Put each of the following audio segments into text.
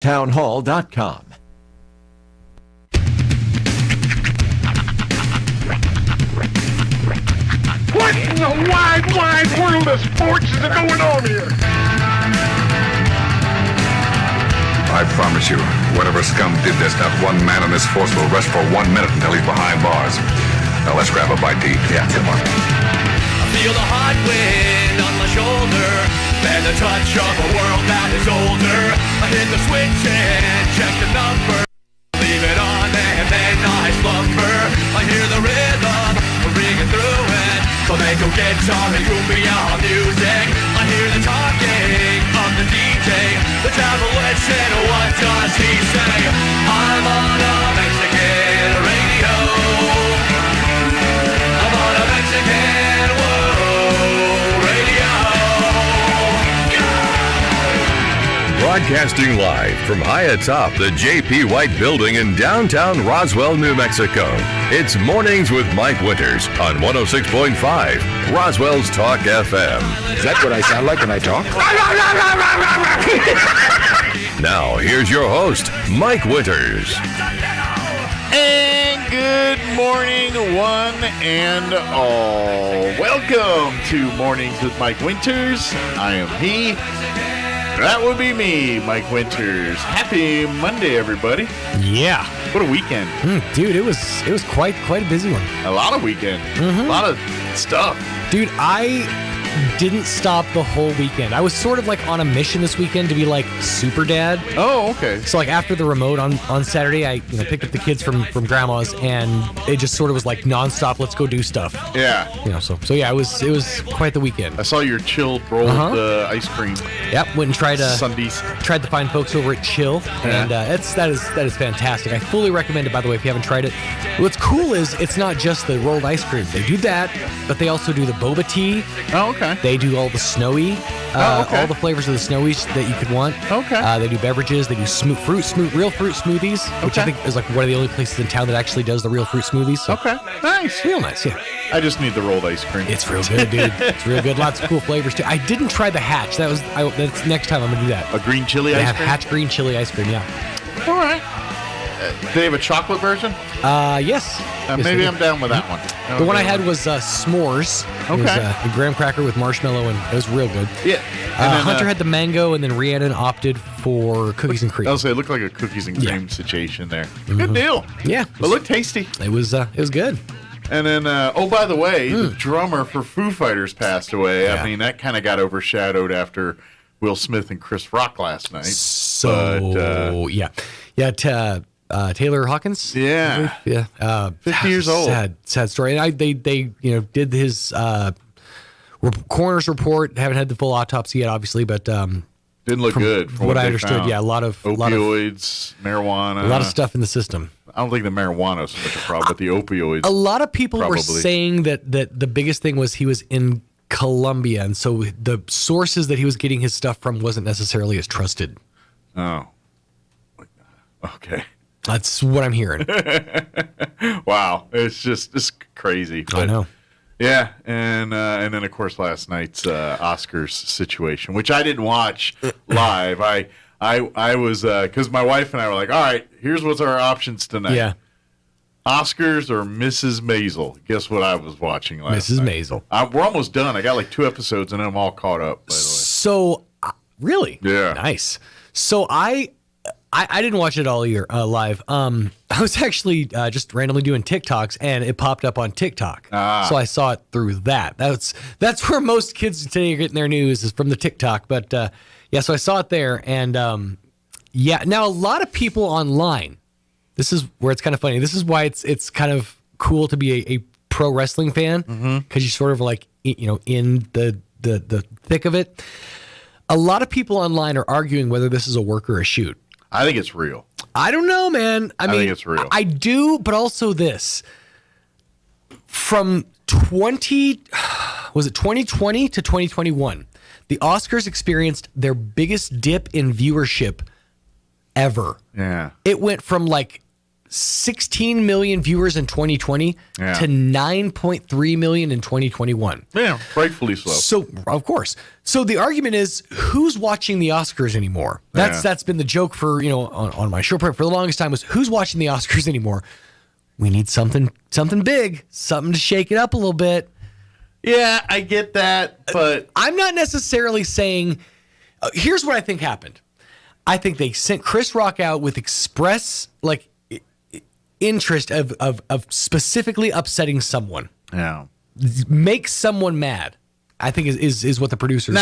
townhall.com. What in the wide world of sports is going on here? I promise you, whatever scum did this, not one man in this force will rest for 1 minute until he's behind bars. Now let's grab a bite to eat. Yeah, come on. I feel the hot wind on my shoulder and the touch of a world that is older. I hit the switch and check the number, leave it on and then I slumber. I hear the rhythm ringing through it, so they go guitar and cumbia music. I hear the talking of the DJ, the devil listen, what does he say? I'm on a Mexican radio, I'm on a Mexican radio. Broadcasting live from high atop the J.P. White Building in downtown Roswell, New Mexico. It's Mornings with Mike Winters on 106.5 Roswell's Talk FM. Is that what I sound like when I talk? Now, here's your host, Mike Winters. And good morning, one and all. Welcome to Mornings with Mike Winters. I am he. That would be me, Mike Winters. Happy Monday, everybody. Yeah. What a weekend. Dude, it was quite a busy one. A lot of weekend. A lot of stuff. Dude, I didn't stop the whole weekend. I was sort of like on a mission this weekend to be like super dad. Oh, okay. So like after the remote on Saturday, I picked up the kids from grandma's, and it just sort of was like nonstop. Let's go do stuff. Yeah. So yeah, it was quite the weekend. I saw your chilled rolled ice cream. Yep, went and tried Sundays. Tried to find folks over at Chill, and that is fantastic. I fully recommend it, by the way, if you haven't tried it. What's cool is it's not just the rolled ice cream. They do that, but they also do the boba tea. Oh, okay. They do all the snowy, all the flavors of the snowies that you could want. Okay. They do beverages. They do real fruit smoothies, which I think is like one of the only places in town that actually does the real fruit smoothies. So Okay. Nice. real nice, yeah. I just need the rolled ice cream. It's real good, dude. It's real good. Lots of cool flavors too. I didn't try the Hatch. That's next time I'm gonna do that. A green chili They ice have cream? Hatch green chili ice cream. Yeah. All right. Do they have a chocolate version? Yes. Yes, Maybe they do. I'm down with that one. The one I had was s'mores. It was Okay. a graham cracker with marshmallow, and it was real good. Yeah. And then, Hunter had the mango, and then Rhiannon opted for cookies and cream. I'll say it looked like a cookies and cream situation there. Mm-hmm. Good deal. Yeah. It looked tasty. It was good. And then, by the way, the drummer for Foo Fighters passed away. Yeah. I mean, that kind of got overshadowed after Will Smith and Chris Rock last night. So, yeah. Taylor Hawkins? Yeah. Yeah. 50 years old. Sad story. And they did his coroner's report. Haven't had the full autopsy yet, obviously, but Didn't look good. From what I they understood, found. yeah, a lot of opioids, marijuana. a lot of stuff in the system. I don't think the marijuana is so much a problem, but the opioids. A lot of people were Probably. saying that the biggest thing was he was in Colombia, and so the sources that he was getting his stuff from wasn't necessarily as trusted. Oh. Okay. That's what I'm hearing. Wow. It's crazy. I know. Yeah, and then of course last night's Oscars situation, which I didn't watch live. I was because my wife and I were like, all right, here's what's our options tonight. Yeah. Oscars or Mrs. Maisel. Guess what I was watching last Mrs. night? Maisel. We're almost done. I got like 2 episodes and then I'm all caught up, by the way. So, really? Yeah. Nice. So I didn't watch it all year live. I was actually just randomly doing TikToks, and it popped up on TikTok. So I saw it through that. That's where most kids today are getting their news, is from the TikTok. But yeah, so I saw it there, and yeah. Now a lot of people online. This is where it's kind of funny. This is why it's kind of cool to be a pro wrestling fan, because you're sort of like in the thick of it. A lot of people online are arguing whether this is a work or a shoot. I think it's real. I don't know, man. I mean, think it's real. I do, but also this. From 2020 to 2021, the Oscars experienced their biggest dip in viewership ever. Yeah. It went from like 16 million viewers in 2020 to 9.3 million in 2021. Yeah, rightfully so. So, of course. So the argument is, who's watching the Oscars anymore? That's been the joke for, on my show for the longest time was, who's watching the Oscars anymore? We need something big, something to shake it up a little bit. Yeah, I get that, but I'm not necessarily saying, here's what I think happened. I think they sent Chris Rock out with express, interest of specifically upsetting someone. Yeah. Make someone mad, I think is what the producers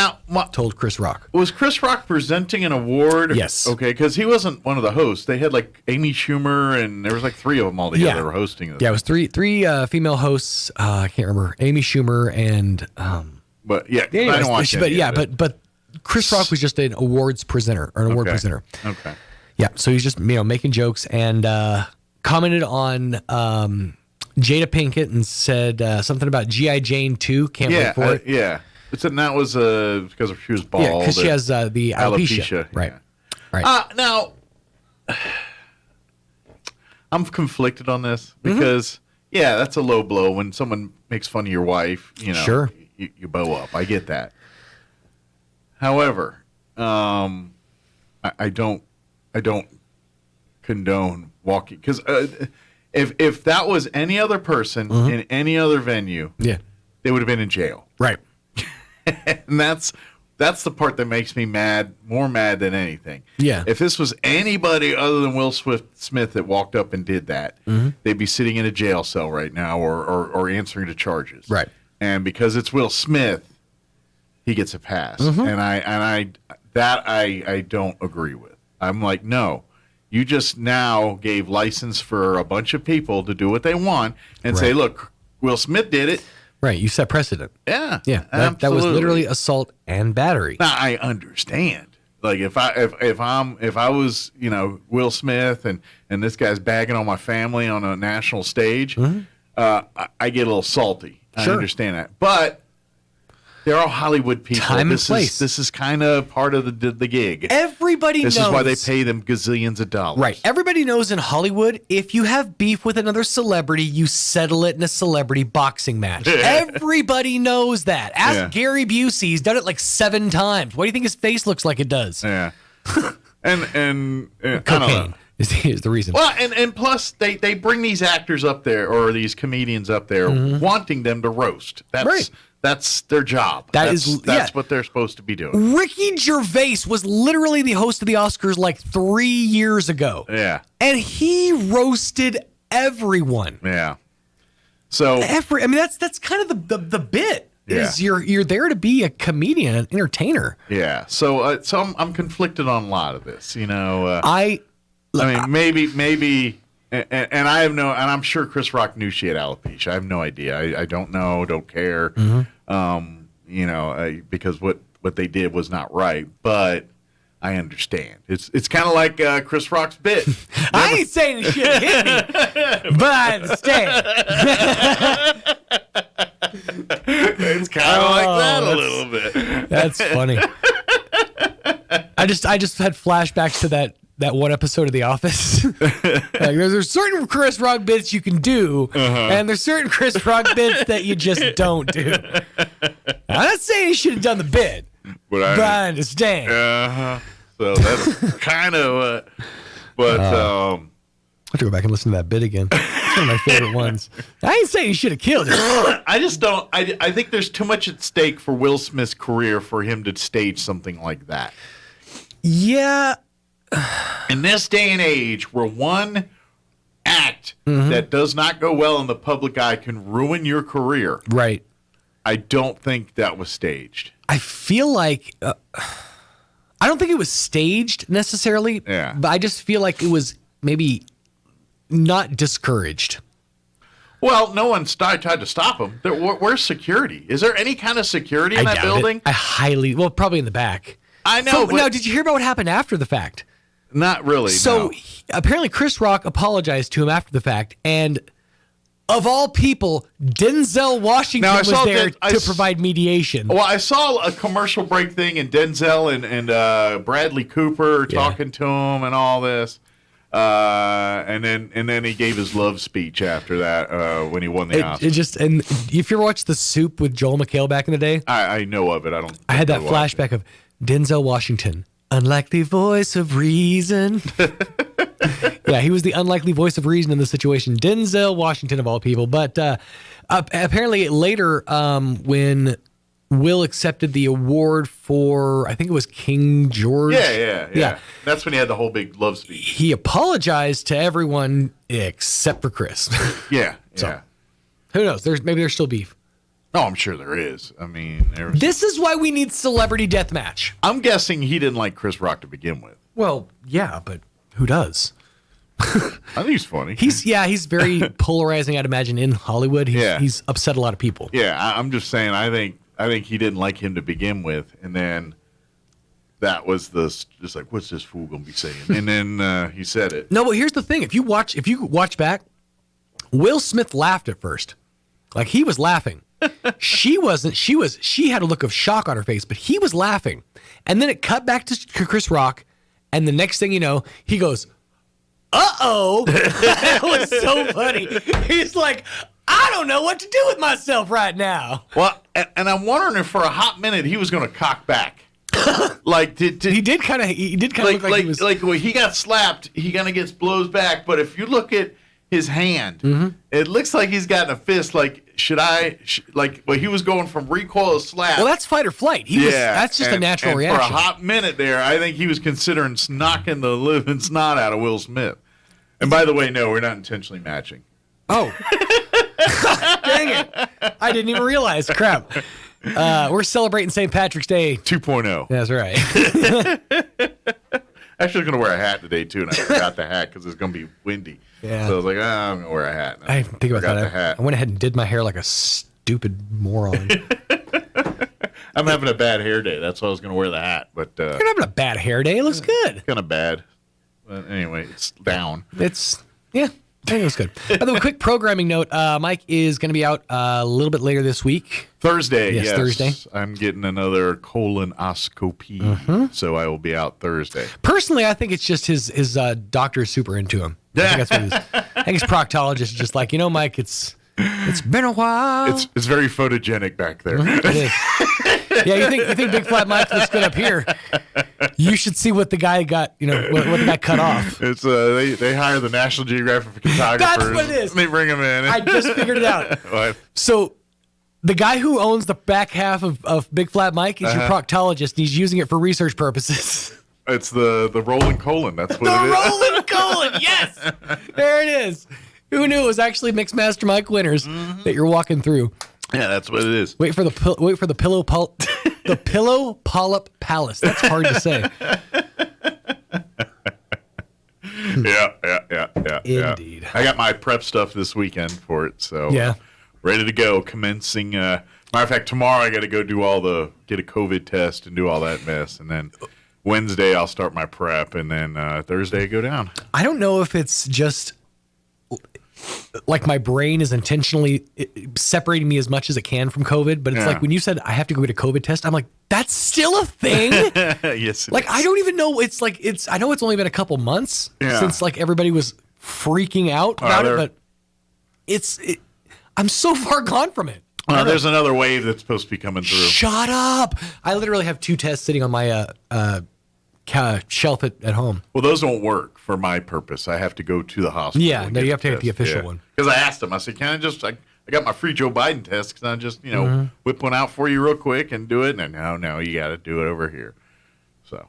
told Chris Rock. Was Chris Rock presenting an award? Yes. Okay, because he wasn't one of the hosts. They had Amy Schumer, and there was 3 of them all together were hosting this. Yeah, it was three female hosts. I can't remember. Amy Schumer and But yeah, anyways, I don't watch but Chris Rock was just an awards presenter or an award presenter. Okay. Yeah, so he's just making jokes and commented on Jada Pinkett and said something about G.I. Jane 2. Can't wait for it. Yeah. But that was because she was bald. Yeah, because she has the alopecia. Right. Yeah. Right. Now, I'm conflicted on this because, that's a low blow when someone makes fun of your wife. Sure. You bow up. I get that. However, I don't condone walking because if that was any other person in any other venue, they would have been in jail. Right. And that's the part that makes me more mad than anything. Yeah. If this was anybody other than Will Smith that walked up and did that, they'd be sitting in a jail cell right now or answering to charges. Right. And because it's Will Smith, he gets a pass. And I don't agree with. I'm like, no. You just now gave license for a bunch of people to do what they want and say, look, Will Smith did it. Right. You set precedent. Yeah. Yeah. That was literally assault and battery. Now I understand. If I was, Will Smith and this guy's bagging on my family on a national stage, I get a little salty. Sure. I understand that. But they're all Hollywood people. Time and place. This is kind of part of the gig. Everybody knows. This is why they pay them gazillions of dollars. Right. Everybody knows in Hollywood, if you have beef with another celebrity, you settle it in a celebrity boxing match. Everybody knows that. Ask Gary Busey. He's done it 7 times. What do you think his face looks like it does? Yeah. and cocaine is the reason. Well, and plus they bring these actors up there or these comedians up there wanting them to roast. That's their job. That's what they're supposed to be doing. Ricky Gervais was literally the host of the Oscars 3 years ago. Yeah. And he roasted everyone. Yeah. So that's kind of the bit. Is you're there to be a comedian, an entertainer. Yeah. So I'm conflicted on a lot of this. Maybe. And I have and I'm sure Chris Rock knew she had alopecia. I have no idea. I don't know, don't care. Because what they did was not right. But I understand. It's kind of like Chris Rock's bit. I ain't saying he should hit me, but I understand. It's kind of like that a little bit. That's funny. I just had flashbacks to that one episode of The Office. There's certain Chris Rock bits you can do, and there's certain Chris Rock bits that you just don't do. I'm not saying he should have done the bit, but I understand. So that's kind of but I have to go back and listen to that bit again. It's one of my favorite ones. I ain't saying he should have killed him. I just don't. I think there's too much at stake for Will Smith's career for him to stage something like that. Yeah. In this day and age, where one act that does not go well in the public eye can ruin your career, right? I don't think that was staged. I feel like I don't think it was staged necessarily. Yeah. But I just feel like it was maybe not discouraged. Well, no one tried to stop him. Where's security? Is there any kind of security in that building? Probably in the back. I know. So, now, did you hear about what happened after the fact? Not really. So no. Apparently Chris Rock apologized to him after the fact, and of all people, Denzel Washington was there to provide mediation. Well, I saw a commercial break thing, and Denzel and Bradley Cooper talking to him and all this. And then he gave his love speech after that when he won the Oscar. And if you ever watched The Soup with Joel McHale back in the day, I know of it. I had that flashback of Denzel Washington, unlikely voice of reason. Yeah, he was the unlikely voice of reason in the situation. Denzel Washington of all people. But apparently later, when Will accepted the award for, I think it was King George. Yeah. That's when he had the whole big love speech. He apologized to everyone except for Chris. Yeah. So, who knows? Maybe there's still beef. Oh, I'm sure there is. I mean, this is why we need celebrity deathmatch. I'm guessing he didn't like Chris Rock to begin with. Well, yeah, but who does? I think he's funny. He's very polarizing, I'd imagine, in Hollywood. He's upset a lot of people. Yeah, I'm just saying, I think he didn't like him to begin with, and then that was just like, what's this fool gonna be saying? And then he said it. No, but here's the thing: if you watch back, Will Smith laughed at first, like he was laughing. She wasn't. She had a look of shock on her face, but he was laughing. And then it cut back to Chris Rock, and the next thing you know, he goes, "Uh-oh!" That was so funny. He's like, I don't know what to do with myself right now. Well, and I'm wondering if for a hot minute he was going to cock back. Like he did kind of look like he was when he got slapped, he kind of gets blows back. But if you look at his hand, it looks like he's got a fist. Like he was going from recoil to slap. Well, that's fight or flight. That's just a natural reaction. For a hot minute there, I think he was considering knocking the living snot out of Will Smith. And by the way, no, we're not intentionally matching. Oh. Dang it. I didn't even realize. Crap. We're celebrating St. Patrick's Day 2.0. That's right. Actually, I'm going to wear a hat today, too, and I forgot the hat because it's going to be windy. Yeah. So I was like, I'm going to wear a hat. I didn't think about that. The hat. I went ahead and did my hair like a stupid moron. I'm having a bad hair day. That's why I was going to wear the hat. But you're not having a bad hair day. It looks good. Kind of bad. But anyway, it's down. Yeah. I think it was good. By the way, quick programming note. Mike is going to be out a little bit later this week. Thursday, yes. Thursday. I'm getting another colonoscopy, so I will be out Thursday. Personally, I think it's just his doctor is super into him. I think that's what it is. I think his proctologist is just like, Mike, it's been a while. It's very photogenic back there. It is. Yeah, you think Big Flat Mike looks good up here? You should see what the guy got. What the guy cut off. It's they hire the National Geographic photographers. That's what it is. They bring him in. I just figured it out. What? So the guy who owns the back half of Big Flat Mike is your proctologist, and he's using it for research purposes. It's the rolling colon. That's what it is. The rolling colon. Yes, there it is. Who knew it was actually Mixmaster Mike Winters that you're walking through? Yeah, that's what it is. Wait for the pillow the pillow polyp palace. That's hard to say. Yeah. Indeed. I got my prep stuff this weekend for it, so ready to go. Commencing. Matter of fact, tomorrow I got to go get a COVID test and do all that mess, and then Wednesday I'll start my prep, and then Thursday I go down. I don't know if it's just like my brain is intentionally separating me as much as it can from COVID, but it's like when you said I have to go get a COVID test, I'm like, that's still a thing? Yes. Like, I don't even know. I know it's only been a couple months since like everybody was freaking out about it, but I'm so far gone from it. There's another wave that's supposed to be coming through. Shut up. I literally have 2 tests sitting on my shelf at home. Well, those won't work for my purpose. I have to go to the hospital. Yeah, no, you have to get the official one. Because I asked them, I said, can I just, I got my free Joe Biden test, can I just, whip one out for you real quick and do it? And no, you got to do it over here. So,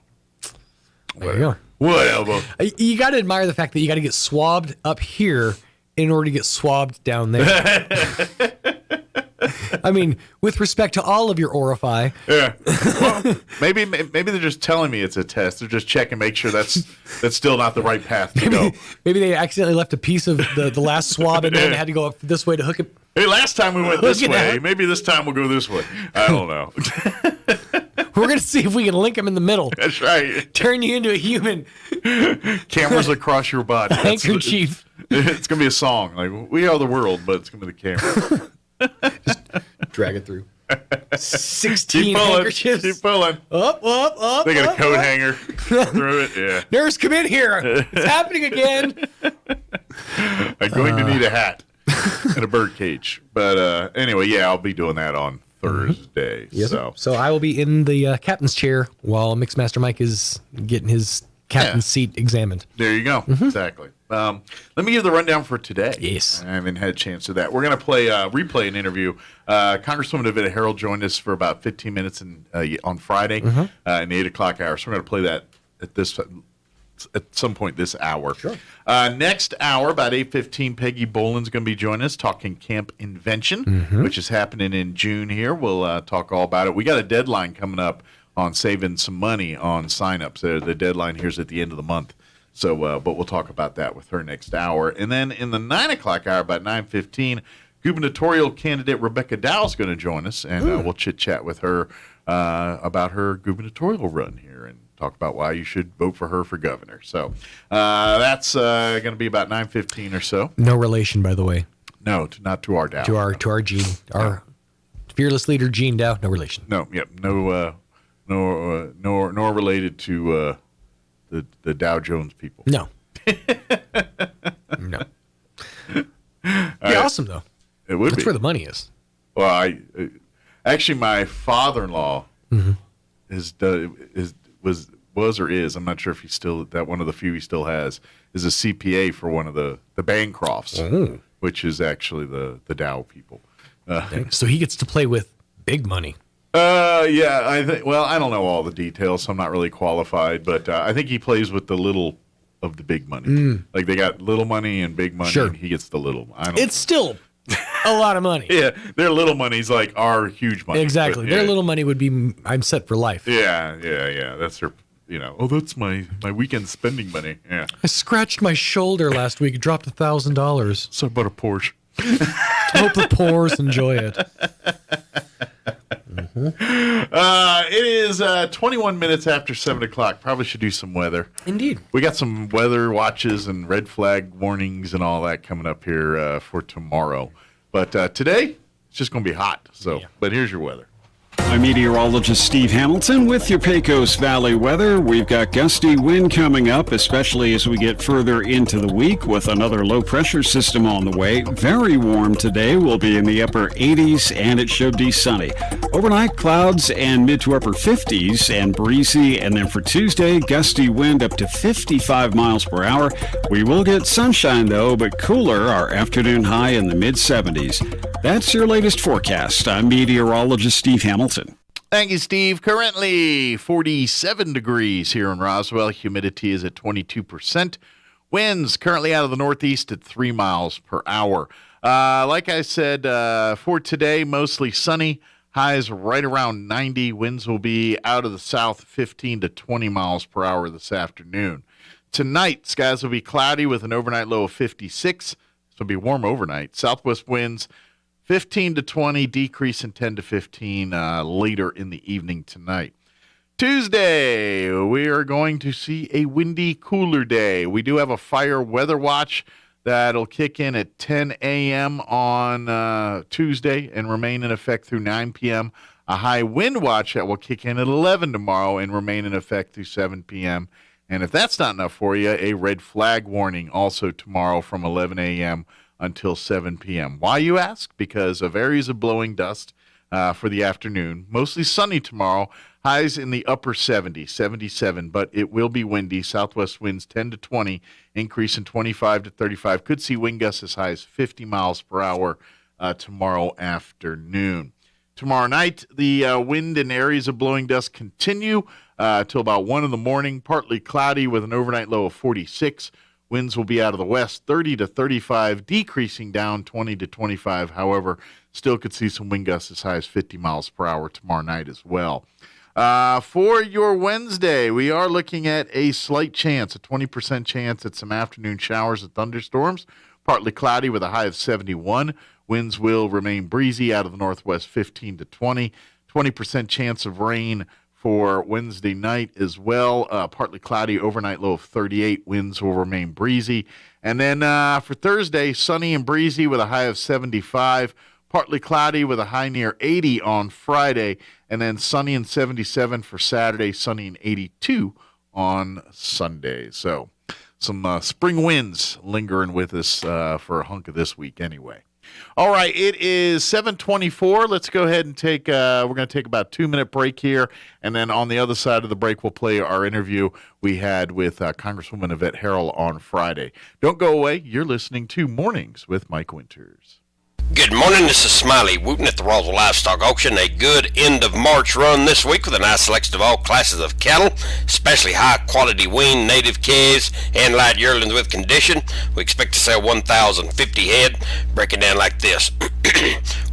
there you go. Whatever. You got to admire the fact that you got to get swabbed up here in order to get swabbed down there. I mean, with respect to all of your orify. Yeah. Well, maybe they're just telling me it's a test. They're just checking, make sure that's still not the right path to go. Maybe they accidentally left a piece of the last swab in there and had to go up this way to hook it. Hey, last time we went this way. Maybe this time we'll go this way. I don't know. We're going to see if we can link them in the middle. That's right. Turn you into a human. Cameras across your body. Handkerchief. It's going to be a song. Like, we are the world, but it's going to be the camera. Just drag it through. 16 Keep pulling. handkerchiefs. Keep pulling. Up. They got a coat up. hanger through it. Yeah. Nurse, come in here. It's happening again. I'm going to need a hat and a bird cage. But anyway, yeah, I'll be doing that on Thursday. Yes. So So I will be in the captain's chair while Mixmaster Mike is getting his captain's seat examined. there you go. Exactly. Let me give the rundown for today. Yes. I haven't had a chance to that. We're going to replay an interview. Congresswoman Davida Harold joined us for about 15 minutes on Friday in the 8 o'clock hour. So we're going to play that at some point this hour. Sure. Next hour, about 8:15, Peggy Boland's going to be joining us talking Camp Invention, which is happening in June here. We'll talk all about it. We got a deadline coming up on saving some money on signups. The deadline here is at the end of the month. So, but we'll talk about that with her next hour. And then in the 9 o'clock hour, about 9:15, gubernatorial candidate Rebecca Dow is going to join us, and we'll chit-chat with her about her gubernatorial run here and talk about why you should vote for her for governor. So that's going to be about 9:15 or so. No relation, by the way. No, not to our Dow. To our Gene, our fearless leader, Gene Dow. No relation. No, yep, nor related to the Dow Jones people. No. No. Be awesome though. It would That's be where the money is. Well, actually my father-in-law was or is, I'm not sure if he's still, that one of the few he still has, is a CPA for one of the Bancrofts, which is actually the Dow people. So he gets to play with big money. Yeah, I think. Well, I don't know all the details, so I'm not really qualified. But I think he plays with the little of the big money. Like they got little money and big money, Sure. and he gets the little. It's still a lot of money. Yeah, their little money's like our huge money. Exactly. But, yeah. Their little money would be, I'm set for life. Yeah. That's their. Oh, that's my weekend spending money. Yeah. I scratched my shoulder last week, dropped $1,000. So about a Porsche. Hope the poors enjoy it. It is 21 minutes after 7 o'clock. Probably should do some weather. Indeed. We got some weather watches and red flag warnings and all that coming up here for tomorrow. But today, it's just going to be hot. So, But here's your weather. I'm meteorologist Steve Hamilton with your Pecos Valley weather. We've got gusty wind coming up, especially as we get further into the week with another low pressure system on the way. Very warm today. We'll be in the upper 80s and it should be sunny. Overnight, clouds and mid to upper 50s and breezy. And then for Tuesday, gusty wind up to 55 miles per hour. We will get sunshine though, but cooler. Our afternoon high in the mid 70s. That's your latest forecast. I'm meteorologist Steve Hamilton. Thank you, Steve. Currently 47 degrees here in Roswell. Humidity is at 22%. Winds currently out of the northeast at 3 miles per hour. Like I said, for today, mostly sunny. Highs right around 90. Winds will be out of the south 15 to 20 miles per hour this afternoon. Tonight, skies will be cloudy with an overnight low of 56. This will be warm overnight. Southwest winds 15 to 20, decrease in 10 to 15 later in the evening tonight. Tuesday, we are going to see a windy, cooler day. We do have a fire weather watch that'll kick in at 10 a.m. on Tuesday and remain in effect through 9 p.m. A high wind watch that will kick in at 11 tomorrow and remain in effect through 7 p.m. And if that's not enough for you, a red flag warning also tomorrow from 11 a.m. until 7 p.m. Why, you ask? Because of areas of blowing dust for the afternoon. Mostly sunny tomorrow. Highs in the upper 70s, 77, but it will be windy. Southwest winds 10 to 20, increase in 25 to 35. Could see wind gusts as high as 50 miles per hour tomorrow afternoon. Tomorrow night, the wind and areas of blowing dust continue till about 1 in the morning. Partly cloudy with an overnight low of 46. Winds will be out of the west, 30 to 35, decreasing down 20 to 25. However, still could see some wind gusts as high as 50 miles per hour tomorrow night as well. For your Wednesday, we are looking at a slight chance, a 20% chance at some afternoon showers and thunderstorms. Partly cloudy with a high of 71. Winds will remain breezy out of the northwest, 15 to 20. 20% chance of rain for Wednesday night as well. Partly cloudy, overnight low of 38. Winds will remain breezy. And then for Thursday, sunny and breezy with a high of 75. partly cloudy with a high near 80 on Friday, and then sunny and 77 for Saturday, sunny and 82 on Sunday. So some spring winds lingering with us for a hunk of this week anyway. All right, it is 7:24. Let's go ahead and we're going to take about a 2-minute break here, and then on the other side of the break, we'll play our interview we had with Congresswoman Yvette Harrell on Friday. Don't go away. You're listening to Mornings with Mike Winters. Good morning, this is Smiley Wooten at the Roswell Livestock Auction. A good end of March run this week with a nice selection of all classes of cattle, especially high quality weaned native calves and light yearlings with condition. We expect to sell 1,050 head, breaking down like this.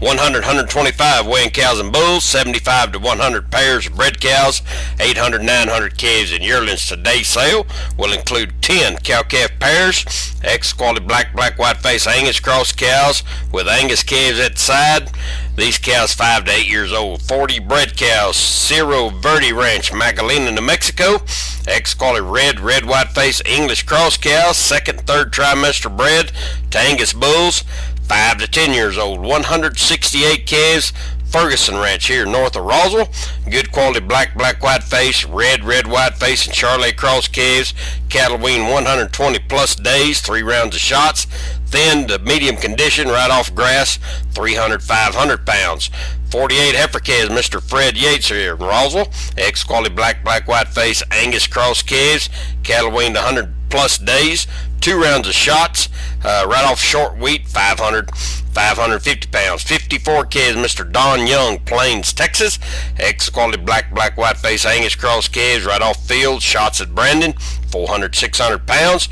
100, 125 weighing cows and bulls, 75 to 100 pairs of bred cows, 800, 900 calves and yearlings. Today's sale will include 10 cow-calf pairs, X-quality black, white-face Angus cross cows with Angus calves at the side. These cows 5 to 8 years old. 40 bred cows, Cerro Verde Ranch, Magdalena, New Mexico. X-quality red, white-face English cross cows, second, third trimester bred to Angus bulls, 5 to 10 years old. 168 calves, Ferguson Ranch here north of Roswell. Good quality black, white-face, red, white-face, and Charolais cross calves. Cattle wean 120 plus days, 3 rounds of shots. Thin to medium condition, right off grass, 300, 500 pounds. 48 heifer calves, Mr. Fred Yates here in Roswell. X-quality black, white-face, Angus cross calves. Cattle weaned 100 plus days, 2 rounds of shots, right off short wheat, 500, 550 pounds. 54 calves, Mr. Don Young, Plains, Texas. X-quality black, white-face, Angus cross calves, right off field, shots at Brandon, 400, 600 pounds.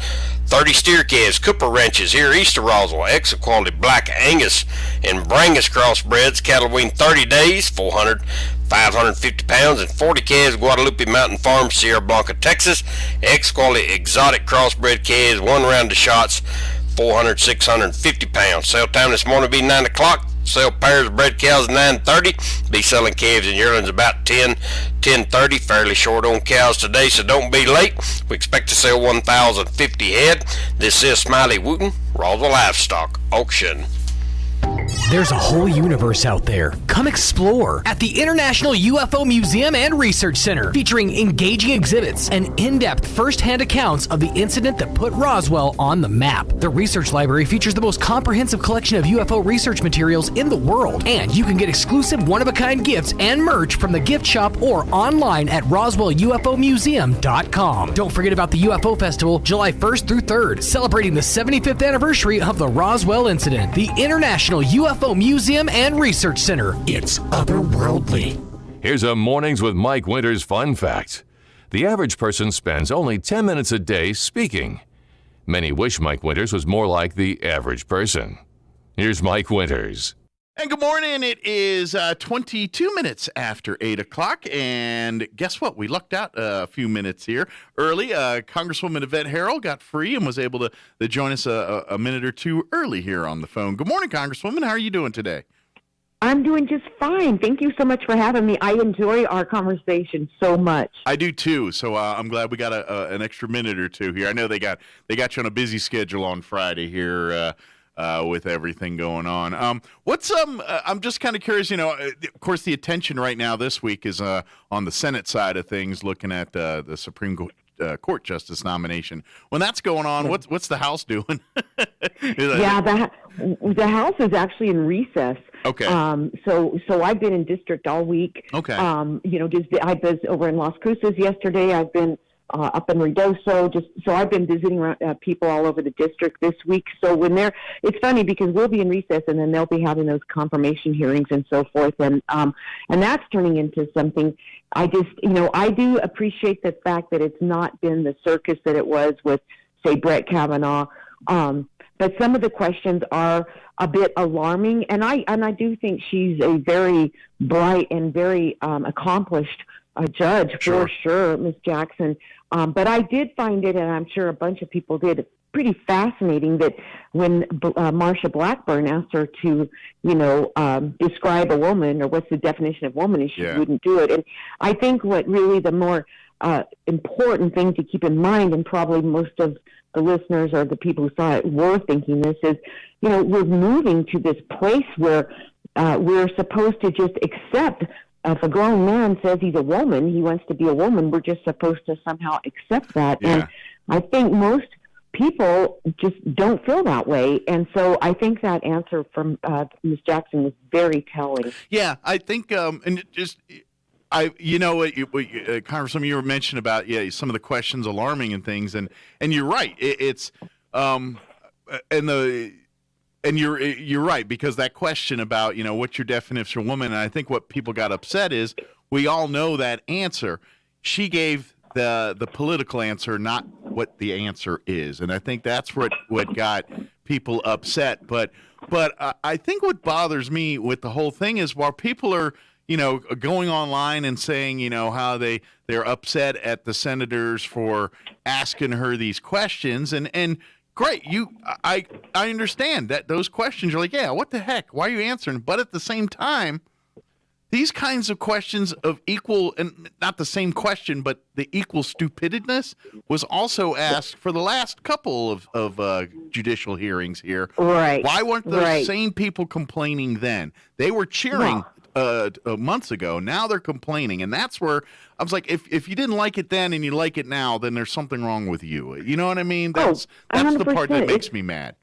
30 steer calves, Cooper Ranches here east of Roswell. Excellent quality black Angus and Brangus crossbreds. Cattle wean 30 days, 400, 550 pounds. And 40 calves, Guadalupe Mountain Farm, Sierra Blanca, Texas. X-quality exotic crossbred calves, 1 round of shots, 400, 650 pounds. Sale time this morning will be 9 o'clock. Sell pairs of bred cows at 9:30. Be selling calves and yearlings about 10:30. Fairly short on cows today, so don't be late. We expect to sell 1,050 head. This is Smiley Wooten, Roswell Livestock Auction. There's a whole universe out there. Come explore at the International UFO Museum and Research Center, featuring engaging exhibits and in-depth first-hand accounts of the incident that put Roswell on the map. The research library features the most comprehensive collection of UFO research materials in the world, and you can get exclusive one-of-a-kind gifts and merch from the gift shop or online at roswellufomuseum.com. Don't forget about the UFO Festival, July 1st through 3rd, celebrating the 75th anniversary of the Roswell incident. The International UFO Museum and Research Center. It's otherworldly. Here's a Mornings with Mike Winters fun fact. The average person spends only 10 minutes a day speaking. Many wish Mike Winters was more like the average person. Here's Mike Winters. And good morning. It is 22 minutes after 8 o'clock, and guess what? We lucked out a few minutes here early. Congresswoman Yvette Harrell got free and was able to join us a minute or two early here on the phone. Good morning, Congresswoman. How are you doing today? I'm doing just fine. Thank you so much for having me. I enjoy our conversation so much. I do too. So I'm glad we got an extra minute or two here. I know they got you on a busy schedule on Friday here. With everything going on. I'm just kind of curious, of course the attention right now this week is on the Senate side of things, looking at the Supreme Court Justice nomination. When that's going on, what's the House doing? The House is actually in recess. Okay. So I've been in district all week. Okay. I was over in Las Cruces yesterday. I've been up in Ruidoso, so I've been visiting people all over the district this week. So it's funny because we'll be in recess and then they'll be having those confirmation hearings and so forth, and that's turning into something. I do appreciate the fact that it's not been the circus that it was with, say, Brett Kavanaugh, but some of the questions are a bit alarming, and I do think she's a very bright and very accomplished judge, for sure, Ms. Jackson. But I did find it, and I'm sure a bunch of people did, pretty fascinating that when Marsha Blackburn asked her to, describe a woman or what's the definition of woman, and she wouldn't do it. And I think what really the more important thing to keep in mind, and probably most of the listeners or the people who saw it were thinking this, is, we're moving to this place where we're supposed to just accept. If a grown man says he's a woman, he wants to be a woman, we're just supposed to somehow accept that. Yeah. And I think most people just don't feel that way. And so I think that answer from Ms. Jackson was very telling. Yeah, I think, and just, Congresswoman, you were mentioning about, some of the questions alarming and things, and you're right. And you're right, because that question about, what's your definition of woman, and I think what people got upset is we all know that answer. She gave the political answer, not what the answer is, and I think that's what got people upset. But I think what bothers me with the whole thing is while people are going online and saying how they're upset at the senators for asking her these questions, and great, I understand that those questions are like, yeah, what the heck? Why are you answering? But at the same time, these kinds of questions of equal, and not the same question, but the equal stupidness was also asked for the last couple of judicial hearings here. Right. Why weren't those same people complaining then? They were cheering months ago. Now they're complaining, and that's where I was like, if you didn't like it then and you like it now, then there's something wrong with you. You know what I mean? That's the part that makes me mad.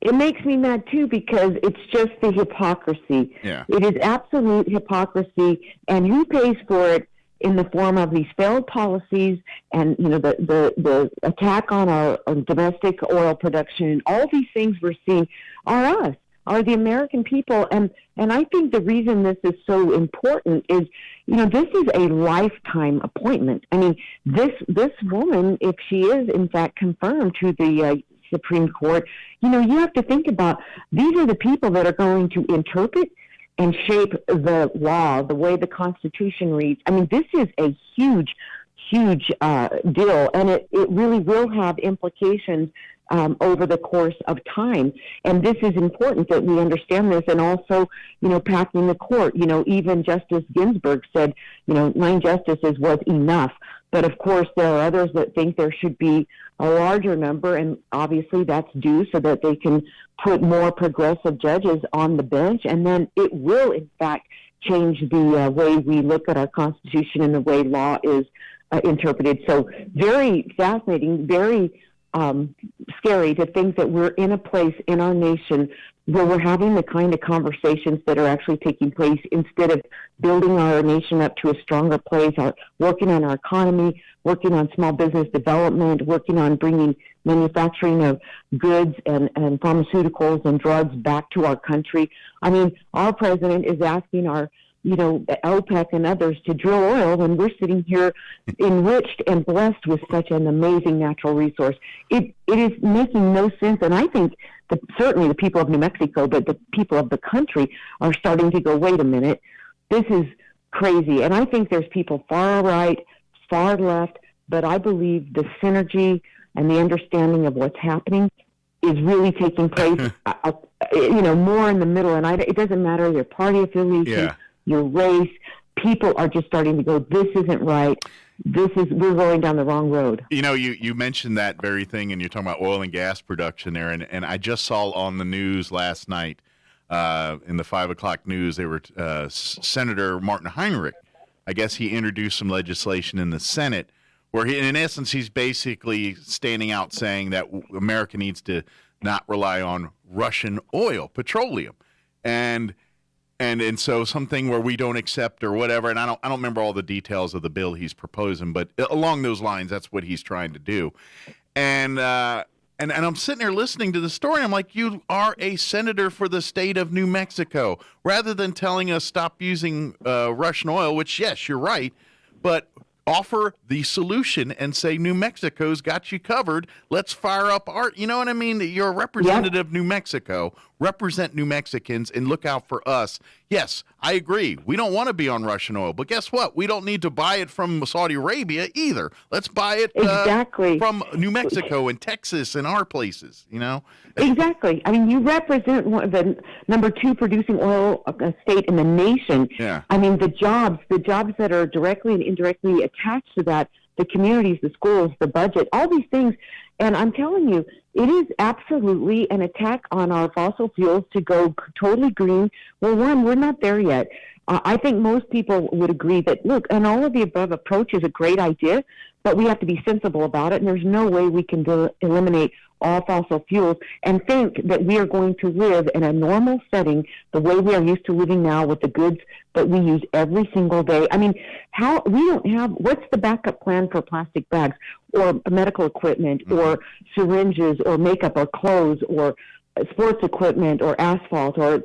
It makes me mad too, because it's just the hypocrisy. Yeah. It is absolute hypocrisy, and who pays for it in the form of these failed policies and the attack on our domestic oil production. All these things we're seeing are us. Are the American people, and I think the reason this is so important is, this is a lifetime appointment. I mean, this woman, if she is in fact confirmed to the Supreme Court, you have to think about, these are the people that are going to interpret and shape the law, the way the Constitution reads. I mean, this is a huge deal, and it really will have implications over the course of time. And this is important that we understand this, and also, packing the court. Even Justice Ginsburg said, 9 justices was enough. But of course, there are others that think there should be a larger number, and obviously that's due so that they can put more progressive judges on the bench. And then it will, in fact, change the way we look at our Constitution and the way law is interpreted. So very fascinating, very scary to think that we're in a place in our nation where we're having the kind of conversations that are actually taking place instead of building our nation up to a stronger place, working on our economy, working on small business development, working on bringing manufacturing of goods and pharmaceuticals and drugs back to our country. I mean, our president is asking our OPEC and others to drill oil, and we're sitting here enriched and blessed with such an amazing natural resource. It is making no sense, and I think that certainly the people of New Mexico, but the people of the country are starting to go, wait a minute, this is crazy. And I think there's people far right, far left, but I believe the synergy and the understanding of what's happening is really taking place, more in the middle. And it doesn't matter your party affiliation, your race. People are just starting to go, this isn't right. We're going down the wrong road. You mentioned that very thing, and you're talking about oil and gas production there. And I just saw on the news last night, in the 5 o'clock news, they were Senator Martin Heinrich. I guess he introduced some legislation in the Senate where in essence, he's basically standing out saying that America needs to not rely on Russian oil, petroleum. And so something where we don't accept or whatever, and I don't remember all the details of the bill he's proposing, but along those lines, that's what he's trying to do. And I'm sitting there listening to the story. I'm like, you are a senator for the state of New Mexico. Rather than telling us stop using Russian oil, which, yes, you're right, but offer the solution and say New Mexico's got you covered. Let's fire up our, you know what I mean? You're a representative of New Mexico. Represent New Mexicans and look out for us. Yes, I agree. We don't want to be on Russian oil, but guess what? We don't need to buy it from Saudi Arabia either. Let's buy it from New Mexico and Texas and our places, Exactly. I mean, you represent the number 2 producing oil state in the nation. Yeah. I mean, the jobs that are directly and indirectly attached to that, the communities, the schools, the budget, all these things. And I'm telling you, it is absolutely an attack on our fossil fuels to go totally green. Well, one, we're not there yet. I think most people would agree that, look, an all-of-the-above approach is a great idea, but we have to be sensible about it, and there's no way we can eliminate all fossil fuels and think that we are going to live in a normal setting the way we are used to living now with the goods that we use every single day. I mean, what's the backup plan for plastic bags or medical equipment or syringes or makeup or clothes or sports equipment or asphalt or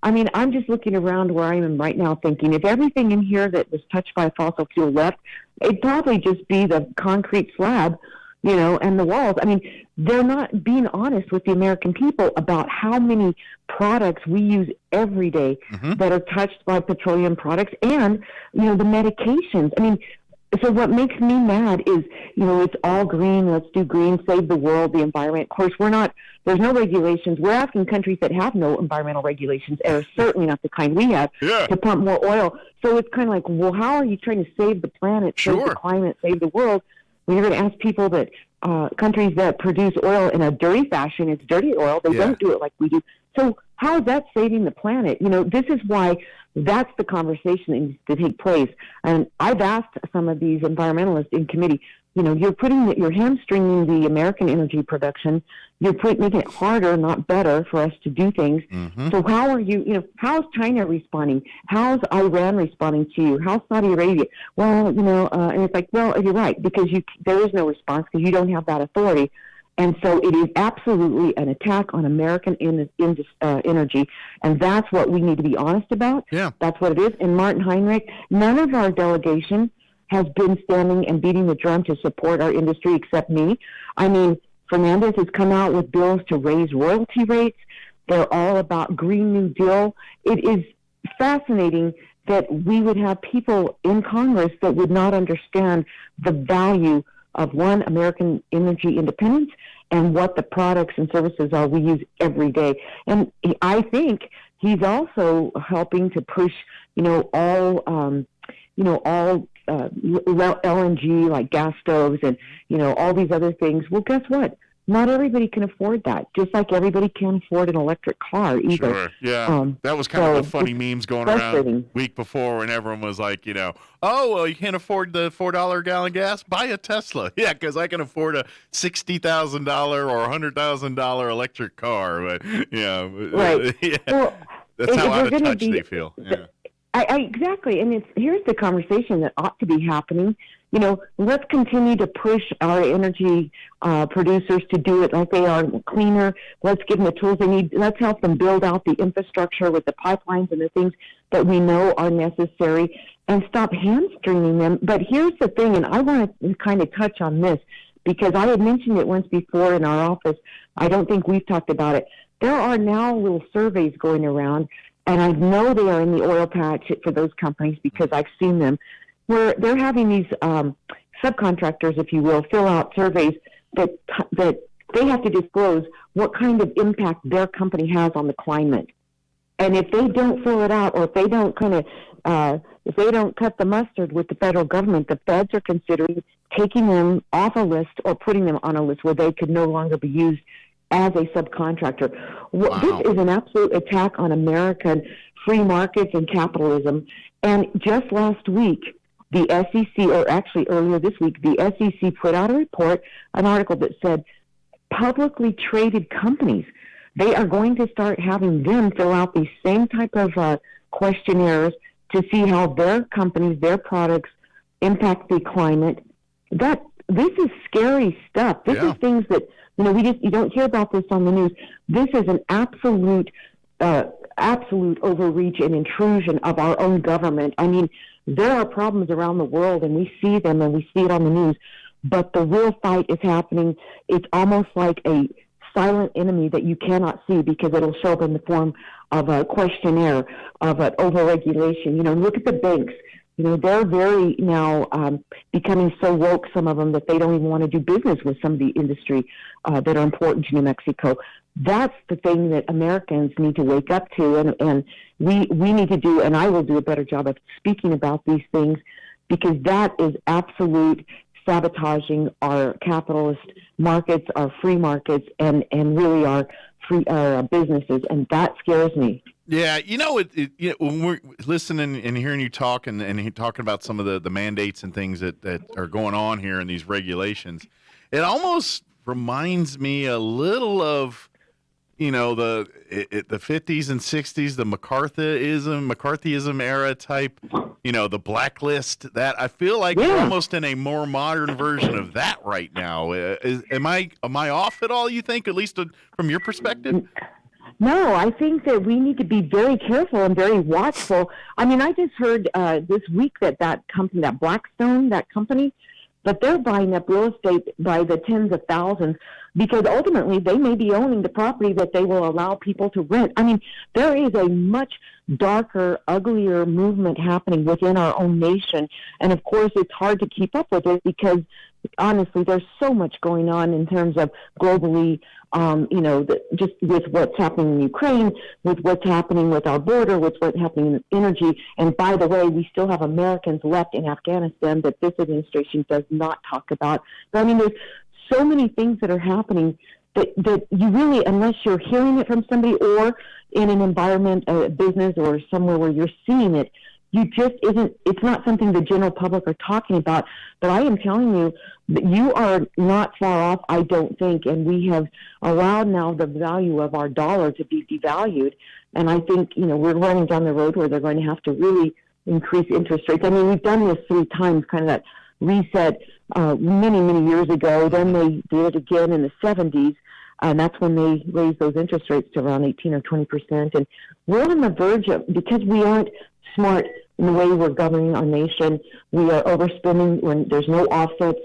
I'm just looking around where I am right now thinking if everything in here that was touched by fossil fuel left, it'd probably just be the concrete slab, and the walls. I mean, they're not being honest with the American people about how many products we use every day that are touched by petroleum products and, the medications. I mean, so what makes me mad is, it's all green, let's do green, save the world, the environment. Of course, there's no regulations. We're asking countries that have no environmental regulations, and are certainly not the kind we have, to pump more oil. So it's kind of like, well, how are you trying to save the planet, save the climate, save the world, when you're going to ask people that countries that produce oil in a dirty fashion, it's dirty oil, they don't do it like we do. So how is that saving the planet? This is why that's the conversation that needs to take place. And I've asked some of these environmentalists in committee, you're hamstringing the American energy production. You're making it harder, not better, for us to do things. So how are how's China responding? How's Iran responding to you? How's Saudi Arabia? Well, and it's like, well, you're right, because there is no response because you don't have that authority. And so it is absolutely an attack on American energy, and that's what we need to be honest about. Yeah. That's what it is. And Martin Heinrich, none of our delegation has been standing and beating the drum to support our industry except me. I mean, Fernandez has come out with bills to raise royalty rates. They're all about Green New Deal. It is fascinating that we would have people in Congress that would not understand the value of American energy independence and what the products and services are we use every day. And I think he's also helping to push, all LNG, like gas stoves and, all these other things. Well, guess what? Not everybody can afford that, just like everybody can't afford an electric car either. Sure, yeah. That was kind of the funny memes going around week before when everyone was like, oh, well, you can't afford the $4 gallon gas? Buy a Tesla. Yeah, because I can afford a $60,000 or $100,000 electric car. But, right. Yeah, well, that's how out of touch they feel. Yeah. Exactly. And here's the conversation that ought to be happening. Let's continue to push our energy producers to do it like they are cleaner. Let's give them the tools they need. Let's help them build out the infrastructure with the pipelines and the things that we know are necessary and stop hamstringing them. But here's the thing, and I want to kind of touch on this because I had mentioned it once before in our office. I don't think we've talked about it. There are now little surveys going around, and I know they are in the oil patch for those companies because I've seen them, where they're having these subcontractors, if you will, fill out surveys that they have to disclose what kind of impact their company has on the climate. And if they don't fill it out, or if they don't if they don't cut the mustard with the federal government, the feds are considering taking them off a list or putting them on a list where they could no longer be used as a subcontractor. Wow. This is an absolute attack on American free markets and capitalism. And just last week, the SEC, or actually earlier this week, the SEC put out a report, an article that said publicly traded companies, they are going to start having them fill out these same type of questionnaires to see how their companies, their products impact the climate. This is scary stuff. This is things that, you don't hear about this on the news. This is an absolute overreach and intrusion of our own government. I mean, there are problems around the world, and we see them, and we see it on the news, but the real fight is happening. It's almost like a silent enemy that you cannot see because it'll show up in the form of a questionnaire, of an overregulation. Look at the banks. They're very now becoming so woke, some of them, that they don't even want to do business with some of the industry that are important to New Mexico. That's the thing that Americans need to wake up to, and we need to do, and I will do a better job of speaking about these things because that is absolute sabotaging our capitalist markets, our free markets, and really our businesses, and that scares me. Yeah, when we're listening and hearing you talk and talking about some of the mandates and things that are going on here in these regulations, it almost reminds me a little of, the 50s and 60s, the McCarthyism era type, the blacklist. That I feel like we're almost in a more modern version of that right now. Am I off at all, you think, at least from your perspective? No, I think that we need to be very careful and very watchful. I mean, I just heard this week that company, that Blackstone, that company, that they're buying up real estate by the tens of thousands because ultimately they may be owning the property that they will allow people to rent. I mean, there is a much darker, uglier movement happening within our own nation. And of course, it's hard to keep up with it because honestly, there's so much going on in terms of globally, just with what's happening in Ukraine, with what's happening with our border, with what's happening in energy. And by the way, we still have Americans left in Afghanistan that this administration does not talk about. But I mean, there's so many things that are happening that you really, unless you're hearing it from somebody or in an environment, a business or somewhere where you're seeing it, it's not something the general public are talking about. But I am telling you that you are not far off, I don't think. And we have allowed now the value of our dollar to be devalued. And I think, we're running down the road where they're going to have to really increase interest rates. I mean, we've done this 3 times, kind of that reset many, many years ago. Then they did it again in the 70s. And that's when they raised those interest rates to around 18 or 20%. And we're on the verge of, because we aren't smart in the way we're governing our nation, we are overspending when there's no offsets.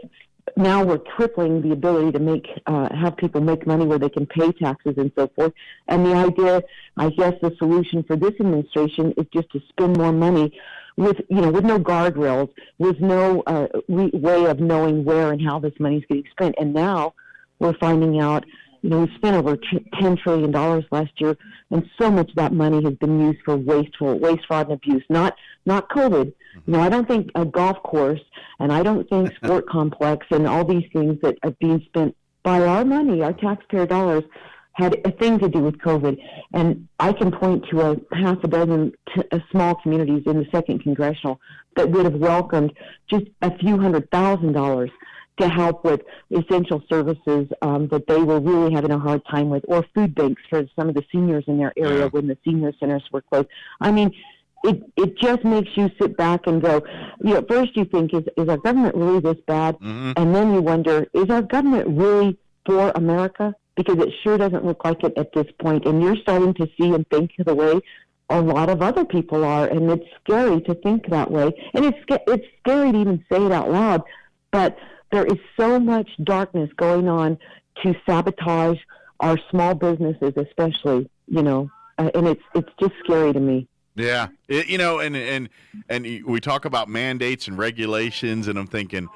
Now we're tripling the ability to have people make money where they can pay taxes and so forth. And the idea, I guess, the solution for this administration is just to spend more money with no guardrails, with no way of knowing where and how this money is getting spent. And now we're finding out, we spent over $10 trillion last year, and so much of that money has been used for waste, fraud, and abuse. Not COVID. I don't think a golf course, and I don't think sport complex, and all these things that are being spent by our money, our taxpayer dollars, had a thing to do with COVID. And I can point to a half a dozen small communities in the 2nd Congressional that would have welcomed just a few $100,000 to help with essential services that they were really having a hard time with, or food banks for some of the seniors in their area when the senior centers were closed. I mean, it just makes you sit back and go, first you think, is our government really this bad? Mm-hmm. And then you wonder, is our government really for America? Because it sure doesn't look like it at this point. And you're starting to see and think the way a lot of other people are, and it's scary to think that way. And it's scary to even say it out loud, but there is so much darkness going on to sabotage our small businesses, especially, and it's just scary to me. Yeah, and we talk about mandates and regulations, and I'm thinking,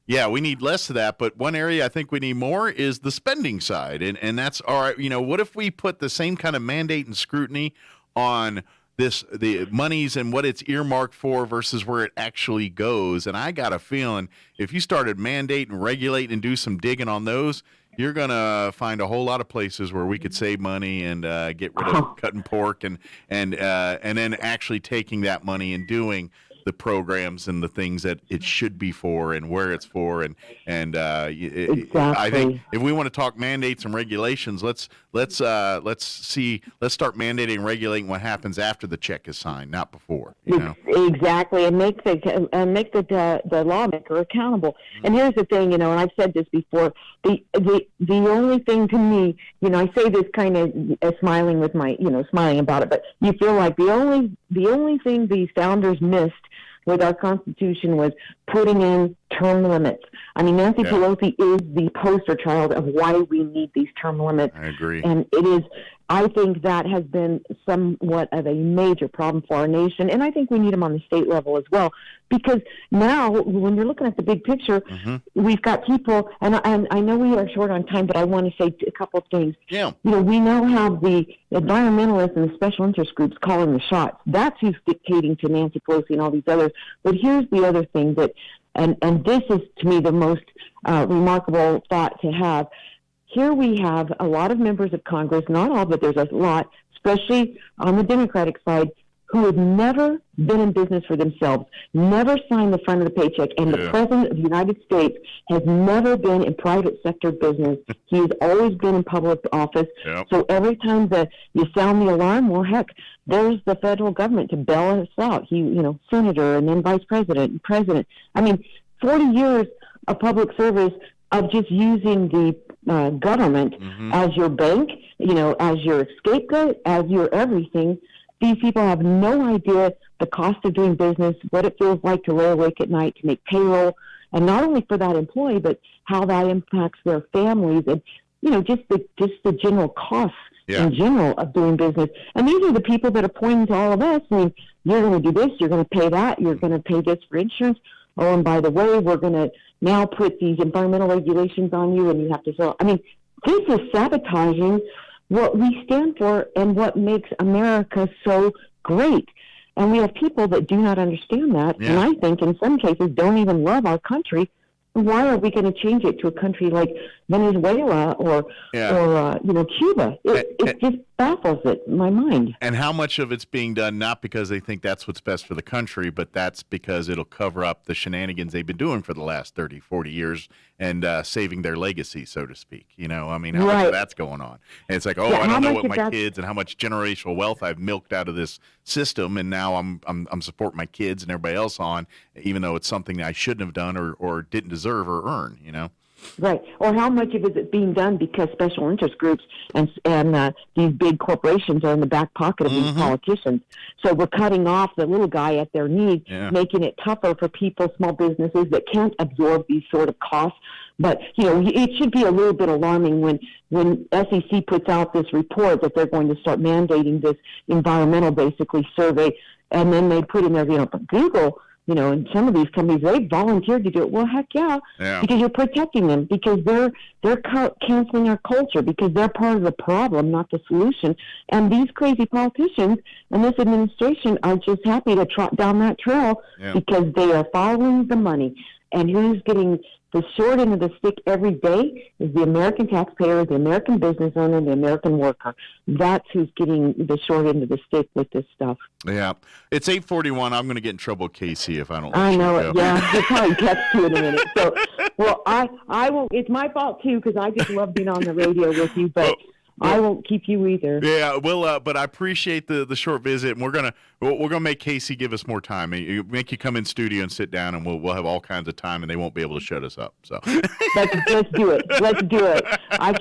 yeah, we need less of that. But one area I think we need more is the spending side, and that's all right. What if we put the same kind of mandate and scrutiny on the monies and what it's earmarked for versus where it actually goes? And I got a feeling if you started mandate and regulate and do some digging on those, you're going to find a whole lot of places where we could save money and get rid of cutting pork and then actually taking that money and doing the programs and the things that it should be for and where it's for. Exactly. I think if we want to talk mandates and regulations, let's start mandating and regulating what happens after the check is signed, not before. Exactly, and make the lawmaker accountable. And here's the thing, and I've said this before. The only thing to me, I say this kind of smiling with my, smiling about it, but you feel like the only thing these founders missed with our Constitution was putting in term limits. I mean, Nancy Pelosi is the poster child of why we need these term limits. I agree. And it is, I think that has been somewhat of a major problem for our nation. And I think we need them on the state level as well. Because now, when you're looking at the big picture, we've got people, and I know we are short on time, but I want to say a couple of things. Yeah. You know, we now have the environmentalists and the special interest groups calling the shots. That's who's dictating to Nancy Pelosi and all these others. But here's the other thing that, and this is, to me, the most remarkable thought to have. Here we have a lot of members of Congress, not all, but there's a lot, especially on the Democratic side, who have never been in business for themselves, never signed the front of the paycheck, and the President of the United States has never been in private sector business. He's always been in public office. So every time that you sound the alarm, well, heck, there's the federal government to bail us out. He, you know, senator and then vice president and president. I mean, 40 years of public service of just using the government as your bank, you know, as your scapegoat, as your everything. These people have no idea the cost of doing business, what it feels like to lay awake at night to make payroll, and not only for that employee, but how that impacts their families and, you know, just the general costs in general of doing business. And these are the people that are pointing to all of us saying, you're going to do this, you're going to pay that, you're going to pay this for insurance. Oh, and by the way, we're going to now put these environmental regulations on you, and you have to sell. I mean, this is sabotaging what we stand for and what makes America so great. And we have people that do not understand that, and I think in some cases don't even love our country. Why are we going to change it to a country like Venezuela or you know, Cuba? It just baffles it in my mind. And how much of it's being done not because they think that's what's best for the country, but that's because it'll cover up the shenanigans they've been doing for the last 30, 40 years and saving their legacy, so to speak. You know, I mean, how much of that's going on? And it's like, oh, I don't know what my kids and how much generational wealth I've milked out of this system, and now I'm supporting my kids and everybody else on, even though it's something I shouldn't have done or didn't deserve or earn, you know? Right. Or how much of it is being done because special interest groups and these big corporations are in the back pocket of these politicians. So we're cutting off the little guy at their knees, making it tougher for people, small businesses that can't absorb these sort of costs. But, you know, it should be a little bit alarming when SEC puts out this report that they're going to start mandating this environmental, basically, survey, and then they put in there, you know, Google, you know, and some of these companies, they volunteered to do it. Well, heck yeah, because you're protecting them, because they're canceling our culture, because they're part of the problem, not the solution. And these crazy politicians and this administration are just happy to trot down that trail because they are following the money. And who's getting the short end of the stick every day is the American taxpayer, the American business owner, the American worker. That's who's getting the short end of the stick with this stuff. Yeah. It's 8:41. I'm going to get in trouble with Casey if I don't let I know you it. go. Yeah. We'll probably catch to it in a minute. So, well, I won't. It's my fault, too, because I just love being on the radio with you, but I won't keep you either. Yeah, well, but I appreciate the short visit, and we're gonna make Casey give us more time. Make you come in studio and sit down, and we'll have all kinds of time, and they won't be able to shut us up. So let's do it. Let's do it. I'll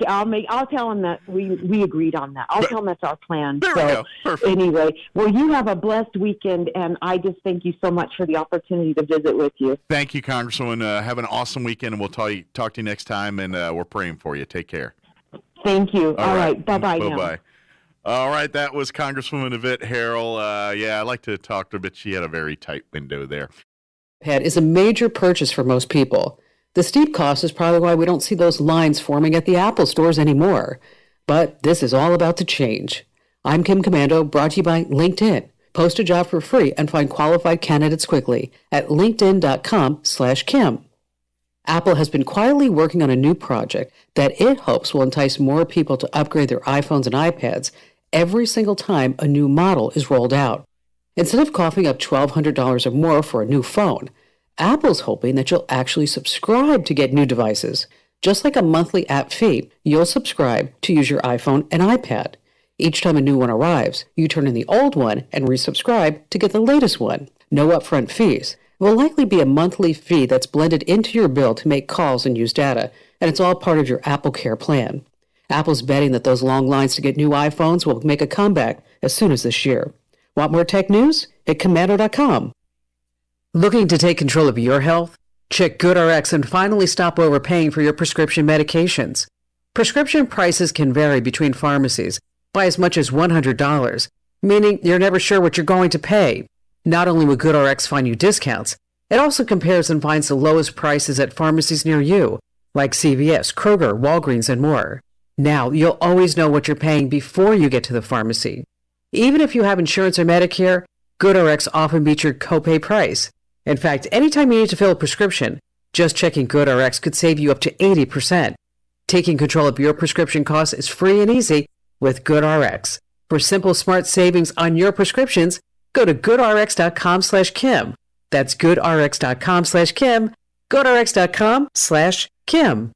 tell him that we agreed on that. I'll tell him that's our plan. There we go. Perfect. Anyway, well, you have a blessed weekend, and I just thank you so much for the opportunity to visit with you. Thank you, Congresswoman. Have an awesome weekend, and we'll talk to you next time. And we're praying for you. Take care. Thank you. All right. Bye-bye now. Bye-bye. All right, that was Congresswoman Yvette Harrell. I like to talk to her, but she had a very tight window there. iPad is a major purchase for most people. The steep cost is probably why we don't see those lines forming at the Apple stores anymore. But this is all about to change. I'm Kim Commando, brought to you by LinkedIn. Post a job for free and find qualified candidates quickly at linkedin.com/Kim. Apple has been quietly working on a new project that it hopes will entice more people to upgrade their iPhones and iPads every single time a new model is rolled out. Instead of coughing up $1,200 or more for a new phone, Apple's hoping that you'll actually subscribe to get new devices. Just like a monthly app fee, you'll subscribe to use your iPhone and iPad. Each time a new one arrives, you turn in the old one and resubscribe to get the latest one. No upfront fees. It will likely be a monthly fee that's blended into your bill to make calls and use data, and it's all part of your Apple Care plan. Apple's betting that those long lines to get new iPhones will make a comeback as soon as this year. Want more tech news? Hit Commando.com. Looking to take control of your health? Check GoodRx and finally stop overpaying for your prescription medications. Prescription prices can vary between pharmacies by as much as $100, meaning you're never sure what you're going to pay. Not only will GoodRx find you discounts, it also compares and finds the lowest prices at pharmacies near you, like CVS, Kroger, Walgreens, and more. Now, you'll always know what you're paying before you get to the pharmacy. Even if you have insurance or Medicare, GoodRx often beats your copay price. In fact, anytime you need to fill a prescription, just checking GoodRx could save you up to 80%. Taking control of your prescription costs is free and easy with GoodRx. For simple, smart savings on your prescriptions, go to goodrx.com/Kim. That's goodrx.com/Kim. goodrx.com/Kim.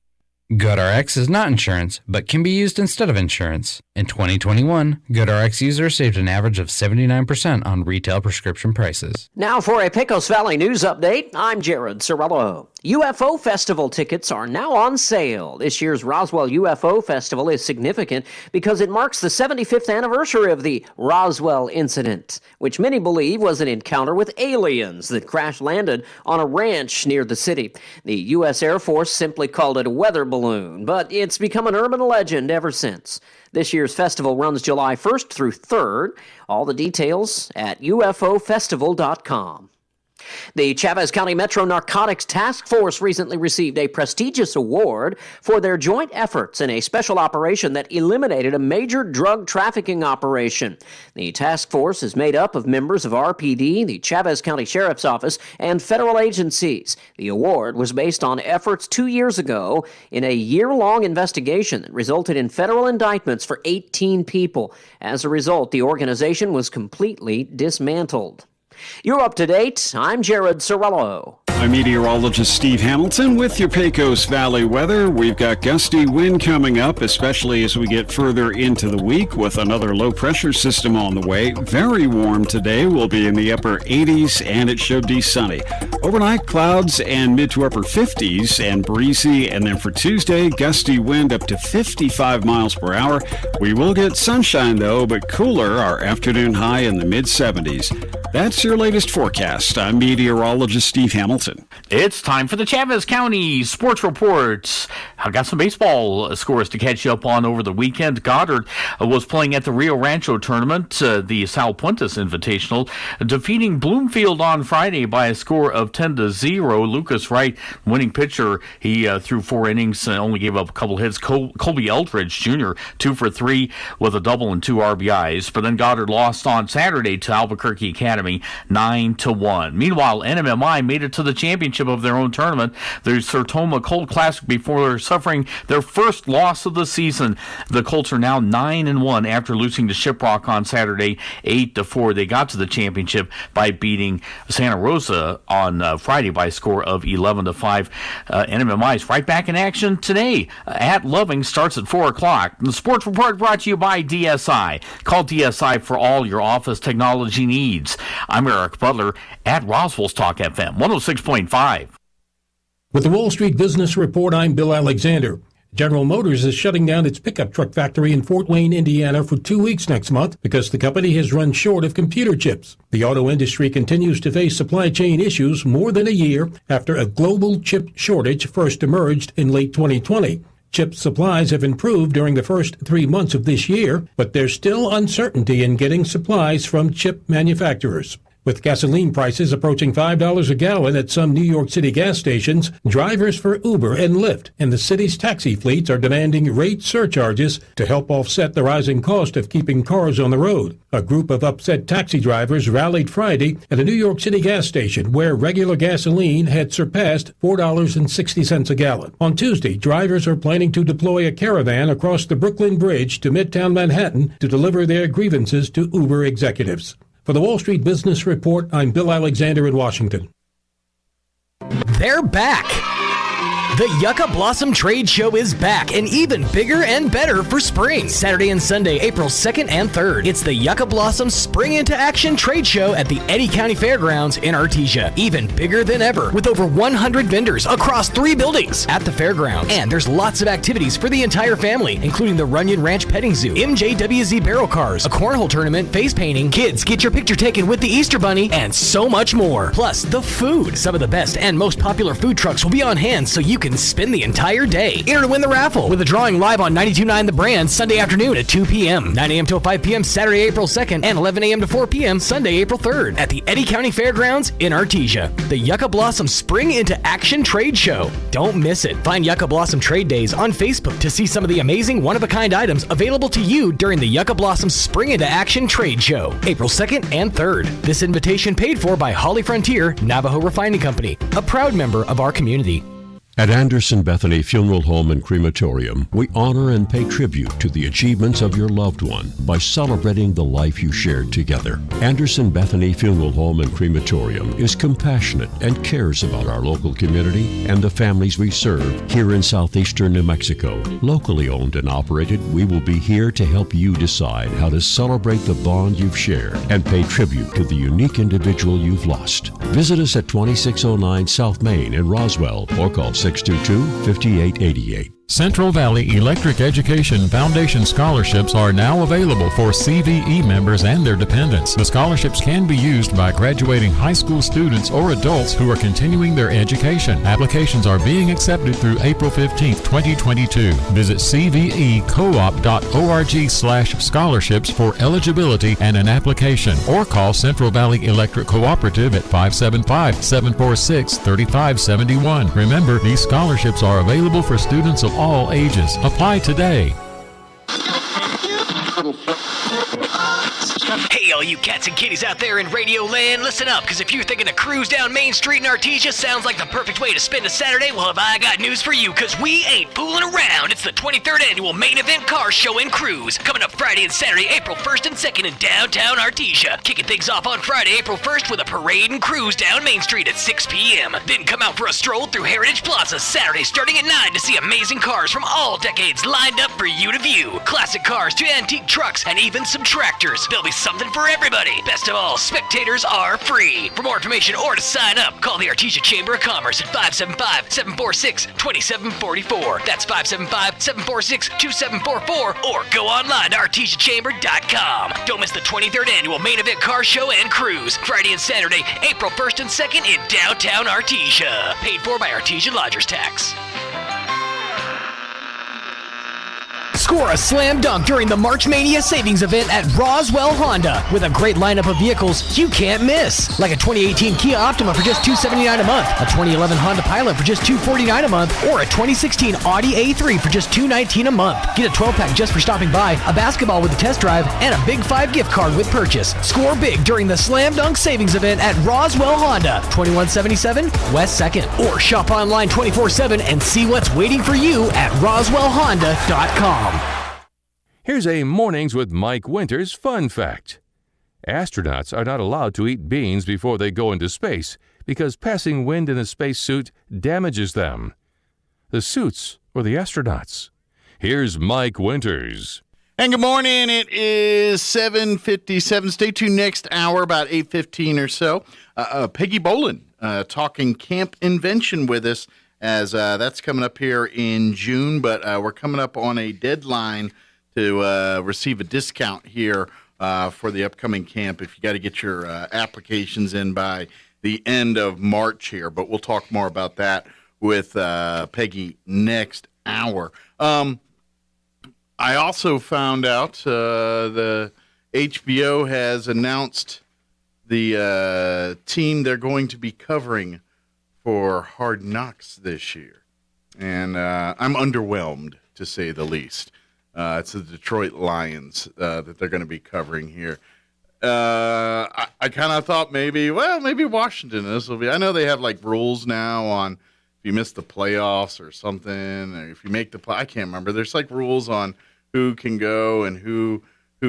GoodRx is not insurance, but can be used instead of insurance. In 2021, GoodRx users saved an average of 79% on retail prescription prices. Now for a Pecos Valley news update, I'm Jared Sorello. UFO Festival tickets are now on sale. This year's Roswell UFO Festival is significant because it marks the 75th anniversary of the Roswell incident, which many believe was an encounter with aliens that crash-landed on a ranch near the city. The U.S. Air Force simply called it a weather balloon, but it's become an urban legend ever since. This year's festival runs July 1st through 3rd. All the details at ufofestival.com. The Chavez County Metro Narcotics Task Force recently received a prestigious award for their joint efforts in a special operation that eliminated a major drug trafficking operation. The task force is made up of members of RPD, the Chavez County Sheriff's Office, and federal agencies. The award was based on efforts 2 years ago in a year-long investigation that resulted in federal indictments for 18 people. As a result, the organization was completely dismantled. You're up to date. I'm Jared Sorello. I'm meteorologist Steve Hamilton with your Pecos Valley weather. We've got gusty wind coming up, especially as we get further into the week with another low pressure system on the way. Very warm today. We'll be in the upper 80s and it should be sunny. Overnight clouds and mid to upper 50s and breezy. And then for Tuesday, gusty wind up to 55 miles per hour. We will get sunshine though, but cooler. Our afternoon high in the mid 70s. That's your latest forecast. I'm meteorologist Steve Hamilton. It's time for the Chavez County Sports Reports. I've got some baseball scores to catch you up on over the weekend. Goddard was playing at the Rio Rancho tournament, the Sal Puentes Invitational, defeating Bloomfield on Friday by a score of 10-0. Lucas Wright, winning pitcher, he threw 4 innings, only gave up a couple hits. Colby Eldridge Jr., 2 for 3 with a double and 2 RBIs. But then Goddard lost on Saturday to Albuquerque Academy, 9-1. Meanwhile, NMMI made it to the championship of their own tournament, the Sertoma Colt Classic, before suffering their first loss of the season. The Colts are now 9-1 after losing to Shiprock on Saturday, 8-4. They got to the championship by beating Santa Rosa on Friday by a score of 11-5. NMMI is right back in action today at Loving. Starts at 4 o'clock. The Sports Report brought to you by DSI. Call DSI for all your office technology needs. I'm Eric Butler at Roswell Talk FM 106.5. With the Wall Street Business Report, I'm Bill Alexander. General Motors is shutting down its pickup truck factory in Fort Wayne, Indiana for 2 weeks next month because the company has run short of computer chips. The auto industry continues to face supply chain issues more than a year after a global chip shortage first emerged in late 2020. Chip supplies have improved during the first 3 months of this year, but there's still uncertainty in getting supplies from chip manufacturers. With gasoline prices approaching $5 a gallon at some New York City gas stations, drivers for Uber and Lyft and the city's taxi fleets are demanding rate surcharges to help offset the rising cost of keeping cars on the road. A group of upset taxi drivers rallied Friday at a New York City gas station where regular gasoline had surpassed $4.60 a gallon. On Tuesday, drivers are planning to deploy a caravan across the Brooklyn Bridge to Midtown Manhattan to deliver their grievances to Uber executives. For the Wall Street Business Report, I'm Bill Alexander in Washington. They're back. The Yucca Blossom Trade Show is back and even bigger and better for spring. Saturday and Sunday, April 2nd and 3rd. It's the Yucca Blossom Spring Into Action Trade Show at the Eddy County Fairgrounds in Artesia. Even bigger than ever, with over 100 vendors across 3 buildings at the fairgrounds. And there's lots of activities for the entire family, including the Runyon Ranch Petting Zoo, MJWZ barrel cars, a cornhole tournament, face painting, kids get your picture taken with the Easter Bunny, and so much more. Plus, the food. Some of the best and most popular food trucks will be on hand so you can spend the entire day. Enter to win the raffle with a drawing live on 92.9 The Brand Sunday afternoon at 2 p.m., 9 a.m. till 5 p.m. Saturday, April 2nd, and 11 a.m. to 4 p.m. Sunday, April 3rd at the Eddy County Fairgrounds in Artesia. The Yucca Blossom Spring Into Action Trade Show. Don't miss it. Find Yucca Blossom Trade Days on Facebook to see some of the amazing one-of-a-kind items available to you during the Yucca Blossom Spring Into Action Trade Show, April 2nd and 3rd. This invitation paid for by Holly Frontier Navajo Refining Company, a proud member of our community. At Anderson Bethany Funeral Home and Crematorium, we honor and pay tribute to the achievements of your loved one by celebrating the life you shared together. Anderson Bethany Funeral Home and Crematorium is compassionate and cares about our local community and the families we serve here in southeastern New Mexico. Locally owned and operated, we will be here to help you decide how to celebrate the bond you've shared and pay tribute to the unique individual you've lost. Visit us at 2609 South Main in Roswell or call 622-5888. Central Valley Electric Education Foundation scholarships are now available for CVE members and their dependents. The scholarships can be used by graduating high school students or adults who are continuing their education. Applications are being accepted through April 15, 2022. Visit cvecoop.org/scholarships for eligibility and an application, or call Central Valley Electric Cooperative at 575-746-3571. Remember, these scholarships are available for students of all ages. Apply today. Hey, all you cats and kitties out there in Radio Land, listen up, because if you're thinking a cruise down Main Street in Artesia sounds like the perfect way to spend a Saturday, well, have I got news for you, because we ain't fooling around. It's the 23rd Annual Main Event Car Show and Cruise, coming up Friday and Saturday, April 1st and 2nd in downtown Artesia. Kicking things off on Friday, April 1st with a parade and cruise down Main Street at 6 p.m. Then come out for a stroll through Heritage Plaza Saturday starting at 9 to see amazing cars from all decades lined up for you to view. Classic cars to antique trucks and even some tractors. There'll be something for everybody. Best of all, spectators are free. For more information or to sign up, call the Artesia Chamber of Commerce at 575-746-2744. That's 575-746-2744, or go online to artesiachamber.com. Don't miss the 23rd Annual Main Event Car Show and Cruise, Friday and Saturday, April 1st and 2nd in downtown Artesia. Paid for by Artesia Lodgers Tax. Score a slam dunk during the March Mania Savings Event at Roswell Honda with a great lineup of vehicles you can't miss. Like a 2018 Kia Optima for just $279 a month, a 2011 Honda Pilot for just $249 a month, or a 2016 Audi A3 for just $219 a month. Get a 12-pack just for stopping by, a basketball with a test drive, and a Big 5 gift card with purchase. Score big during the Slam Dunk Savings Event at Roswell Honda, 2177 West 2nd. Or shop online 24/7 and see what's waiting for you at roswellhonda.com. Here's a Mornings with Mike Winters fun fact. Astronauts are not allowed to eat beans before they go into space because passing wind in a spacesuit damages them. The suits or the astronauts? Here's Mike Winters. And good morning. It is 7:57. Stay tuned next hour, about 8:15 or so. Peggy Bolin talking camp invention with us, as that's coming up here in June. But we're coming up on a deadline to receive a discount here for the upcoming camp if you got to get your applications in by the end of March here. But we'll talk more about that with Peggy next hour. I also found out the HBO has announced the team they're going to be covering for Hard Knocks this year. And I'm underwhelmed, to say the least. It's the Detroit Lions that they're going to be covering here. I kind of thought maybe Washington. This will be. I know they have like rules now on if you miss the playoffs or something, or if you make the play. I can't remember. There's like rules on who can go and who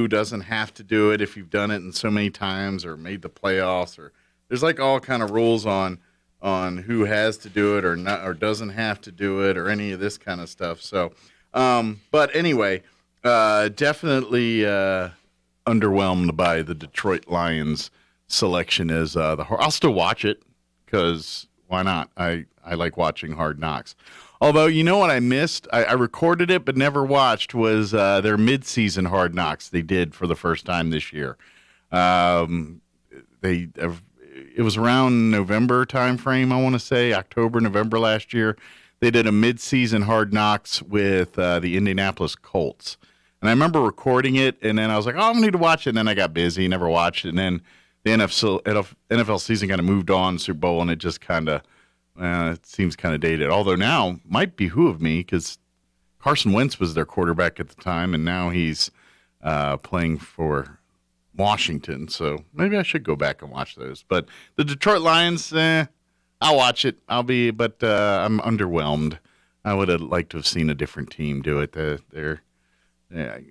doesn't have to do it if you've done it in so many times or made the playoffs. Or there's like all kind of rules on on who has to do it or not, or doesn't have to do it, or any of this kind of stuff. So, but anyway, definitely underwhelmed by the Detroit Lions selection as I'll still watch it because why not? I like watching Hard Knocks. Although, you know what I missed? I recorded it but never watched was their mid-season Hard Knocks they did for the first time this year. It was around November time frame, I want to say, October, November last year. They did a mid-season Hard Knocks with the Indianapolis Colts. And I remember recording it, and then I was like, oh, I need to watch it. And then I got busy, never watched it. And then the NFL season kind of moved on, Super Bowl, and it just kind of, it seems kind of dated. Although now, might behoove me, because Carson Wentz was their quarterback at the time, and now he's playing for Washington. So maybe I should go back and watch those. But the Detroit Lions, I'll watch it. I'm underwhelmed. I would have liked to have seen a different team do it. It's at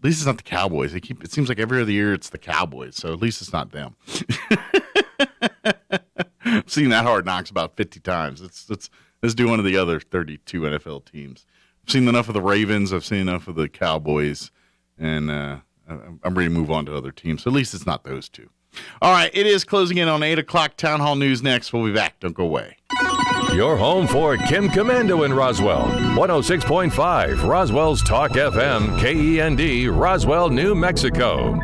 least it's not the Cowboys. It seems like every other year it's the Cowboys, so at least it's not them. I've seen that Hard Knocks about 50 times. Let's do one of the other 32 NFL teams. I've seen enough of the Ravens. I've seen enough of the Cowboys, and I'm ready to move on to other teams. So at least it's not those two. All right, it is closing in on 8 o'clock. Town Hall News next. We'll be back. Don't go away. Your home for Kim Commando in Roswell. 106.5 Roswell's Talk FM, KEND, Roswell, New Mexico.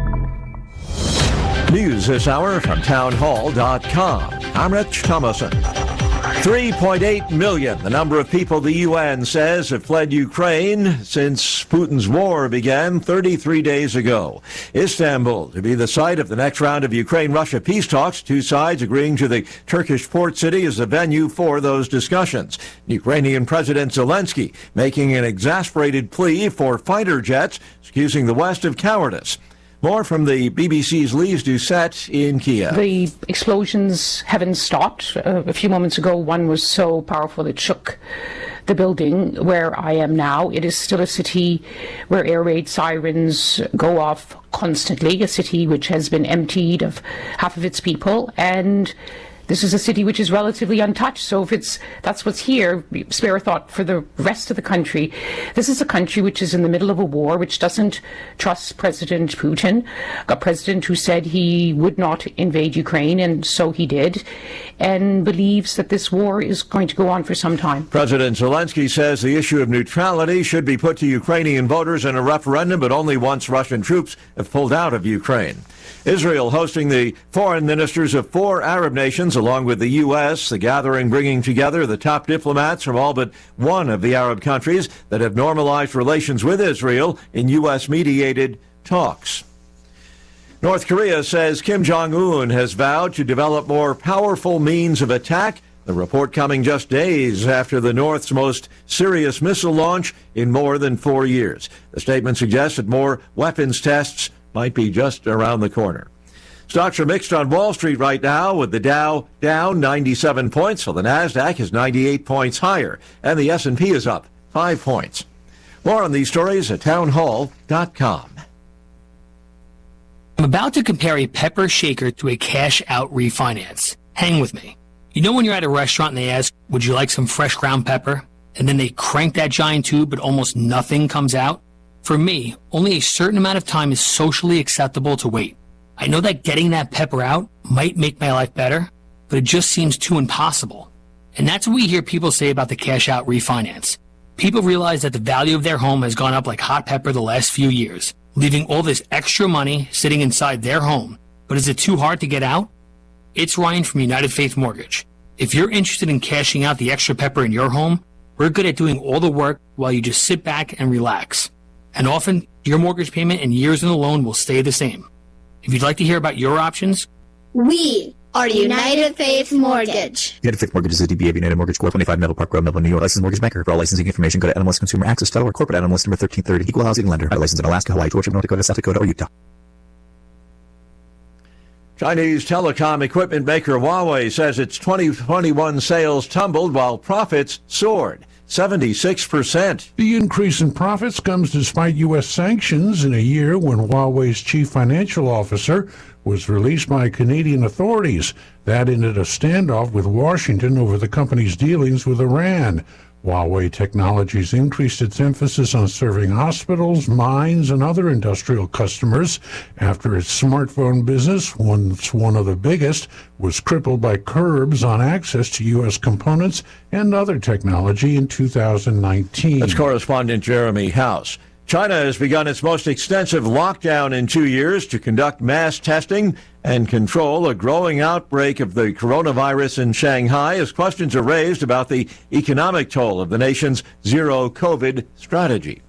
News this hour from townhall.com. I'm Rich Thomason. 3.8 million, the number of people the UN says have fled Ukraine since Putin's war began 33 days ago. Istanbul to be the site of the next round of Ukraine-Russia peace talks, two sides agreeing to the Turkish port city as the venue for those discussions. Ukrainian President Zelensky making an exasperated plea for fighter jets, accusing the West of cowardice. More from the BBC's Lise Doucette in Kiev. The explosions haven't stopped. A few moments ago, one was so powerful it shook the building where I am now. It is still a city where air raid sirens go off constantly, a city which has been emptied of half of its people, and this is a city which is relatively untouched. So if that's what's here, spare a thought for the rest of the country. This is a country which is in the middle of a war, which doesn't trust President Putin, a president who said he would not invade Ukraine, and so he did, and believes that this war is going to go on for some time. President Zelensky says the issue of neutrality should be put to Ukrainian voters in a referendum, but only once Russian troops have pulled out of Ukraine. Israel hosting the foreign ministers of 4 Arab nations along with the U.S., the gathering bringing together the top diplomats from all but one of the Arab countries that have normalized relations with Israel in U.S.-mediated talks. North Korea says Kim Jong-un has vowed to develop more powerful means of attack. The report coming just days after the North's most serious missile launch in more than 4 years. The statement suggests that more weapons tests might be just around the corner. Stocks are mixed on Wall Street right now, with the Dow down 97 points, while the Nasdaq is 98 points higher, and the S&P is up 5 points. More on these stories at townhall.com. I'm about to compare a pepper shaker to a cash-out refinance. Hang with me. You know when you're at a restaurant and they ask, would you like some fresh ground pepper? And then they crank that giant tube, but almost nothing comes out? For me, only a certain amount of time is socially acceptable to wait. I know that getting that pepper out might make my life better, but it just seems too impossible. And that's what we hear people say about the cash-out refinance. People realize that the value of their home has gone up like hot pepper the last few years, leaving all this extra money sitting inside their home. But is it too hard to get out? It's Ryan from United Faith Mortgage. If you're interested in cashing out the extra pepper in your home, we're good at doing all the work while you just sit back and relax. And often, your mortgage payment and years in the loan will stay the same. If you'd like to hear about your options, we are United Faith Mortgage. United Faith Mortgage is a DBA of United Mortgage Corp. 25 Melville Park Road, Melville, New York. Licensed mortgage banker. For all licensing information, go to NMLSConsumerAccess.org. Corporate NMLS number 1330. Equal housing lender. Licensed in Alaska, Hawaii, Georgia, North Dakota, South Dakota, or Utah. Chinese telecom equipment maker Huawei says its 2021 sales tumbled while profits soared. 76%. The increase in profits comes despite U.S. sanctions in a year when Huawei's chief financial officer was released by Canadian authorities. That ended a standoff with Washington over the company's dealings with Iran. Huawei Technologies increased its emphasis on serving hospitals, mines, and other industrial customers after its smartphone business, once one of the biggest, was crippled by curbs on access to U.S. components and other technology in 2019. That's correspondent Jeremy House. China has begun its most extensive lockdown in 2 years to conduct mass testing and control a growing outbreak of the coronavirus in Shanghai as questions are raised about the economic toll of the nation's zero COVID strategy.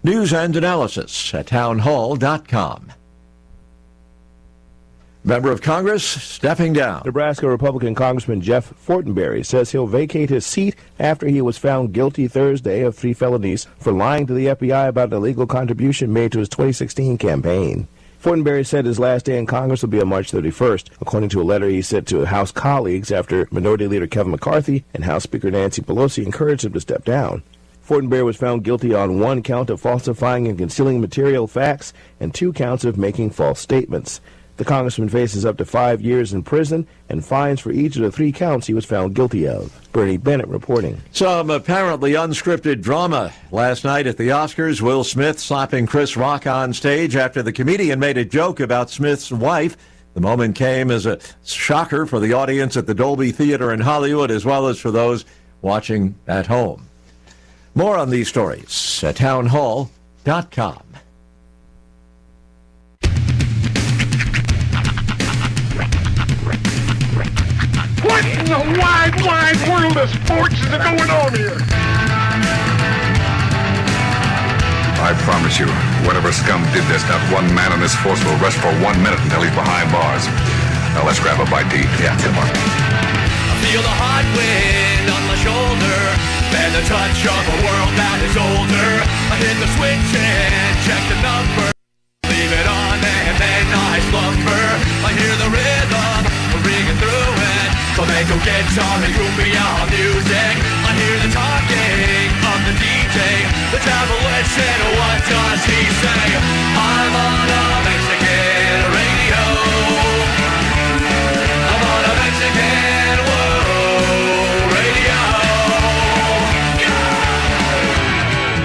News and analysis at townhall.com. Member of Congress stepping down. Nebraska Republican Congressman Jeff Fortenberry says he'll vacate his seat after he was found guilty Thursday of 3 felonies for lying to the FBI about an illegal contribution made to his 2016 campaign. Fortenberry said his last day in Congress will be on March 31st, according to a letter he sent to House colleagues after Minority Leader Kevin McCarthy and House Speaker Nancy Pelosi encouraged him to step down. Fortenberry was found guilty on 1 count of falsifying and concealing material facts and 2 counts of making false statements. The congressman faces up to 5 years in prison and fines for each of the 3 counts he was found guilty of. Bernie Bennett reporting. Some apparently unscripted drama last night at the Oscars. Will Smith slapping Chris Rock on stage after the comedian made a joke about Smith's wife. The moment came as a shocker for the audience at the Dolby Theater in Hollywood, as well as for those watching at home. More on these stories at townhall.com. What in the wide, wide world of sports is going on here? I promise you, whatever scum did this, not one man in this force will rest for 1 minute until he's behind bars. Now let's grab a bite to eat. Yeah, come on. I feel the hot wind on my shoulder and the touch of a world that is older. I hit the switch and check the number. Leave it on and then I slumber. I hear the rhythm ringing through it. Flamenco guitar and cumbia music. I hear the talking of the DJ. The devil listen, what does he say? I'm on a Mexican radio. I'm on a Mexican radio.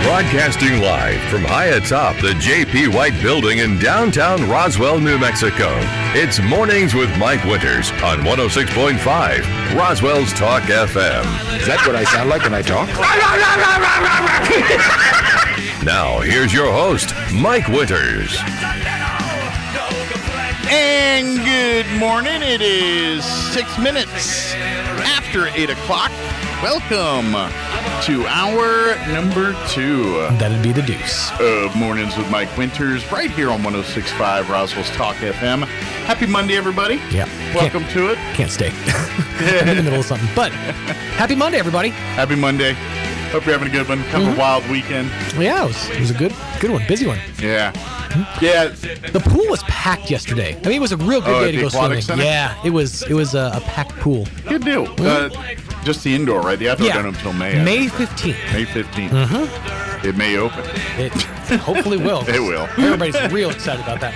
Broadcasting live from high atop the J.P. White Building in downtown Roswell, New Mexico. It's Mornings with Mike Winters on 106.5 Roswell's Talk FM. Is that what I sound like when I talk? Now, here's your host, Mike Winters. And good morning. It is 6 minutes after 8 o'clock. Welcome to hour number 2. That'd be the deuce. Of Mornings with Mike Winters, right here on 106.5 Roswell's Talk FM. Happy Monday, everybody. Yeah. Welcome to it. Can't stay. I'm in the middle of something. But happy Monday, everybody. Happy Monday. Hope you're having a good one. Kind of a wild weekend. Yeah, it was a good one. Busy one. Yeah. Yeah. The pool was packed yesterday. I mean, it was a real good day to go swimming. Center? Yeah, it was a packed pool. Good deal. Just the indoor, right? The outdoor don't until May. May 15th. May 15th. Mm-hmm. It may open. It hopefully will. It will. Everybody's real excited about that.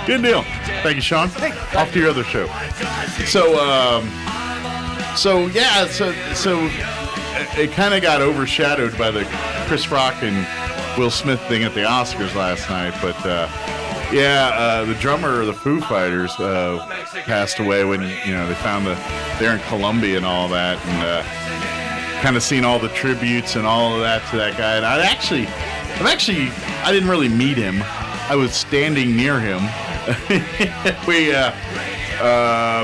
Good deal. Thank you, Sean. Hey. Off to your other show. So it kind of got overshadowed by the Chris Rock and Will Smith thing at the Oscars last night, but the drummer of the Foo Fighters passed away when they found they're in Colombia and all that, and kind of seen all the tributes and all of that to that guy. And I didn't really meet him. I was standing near him. We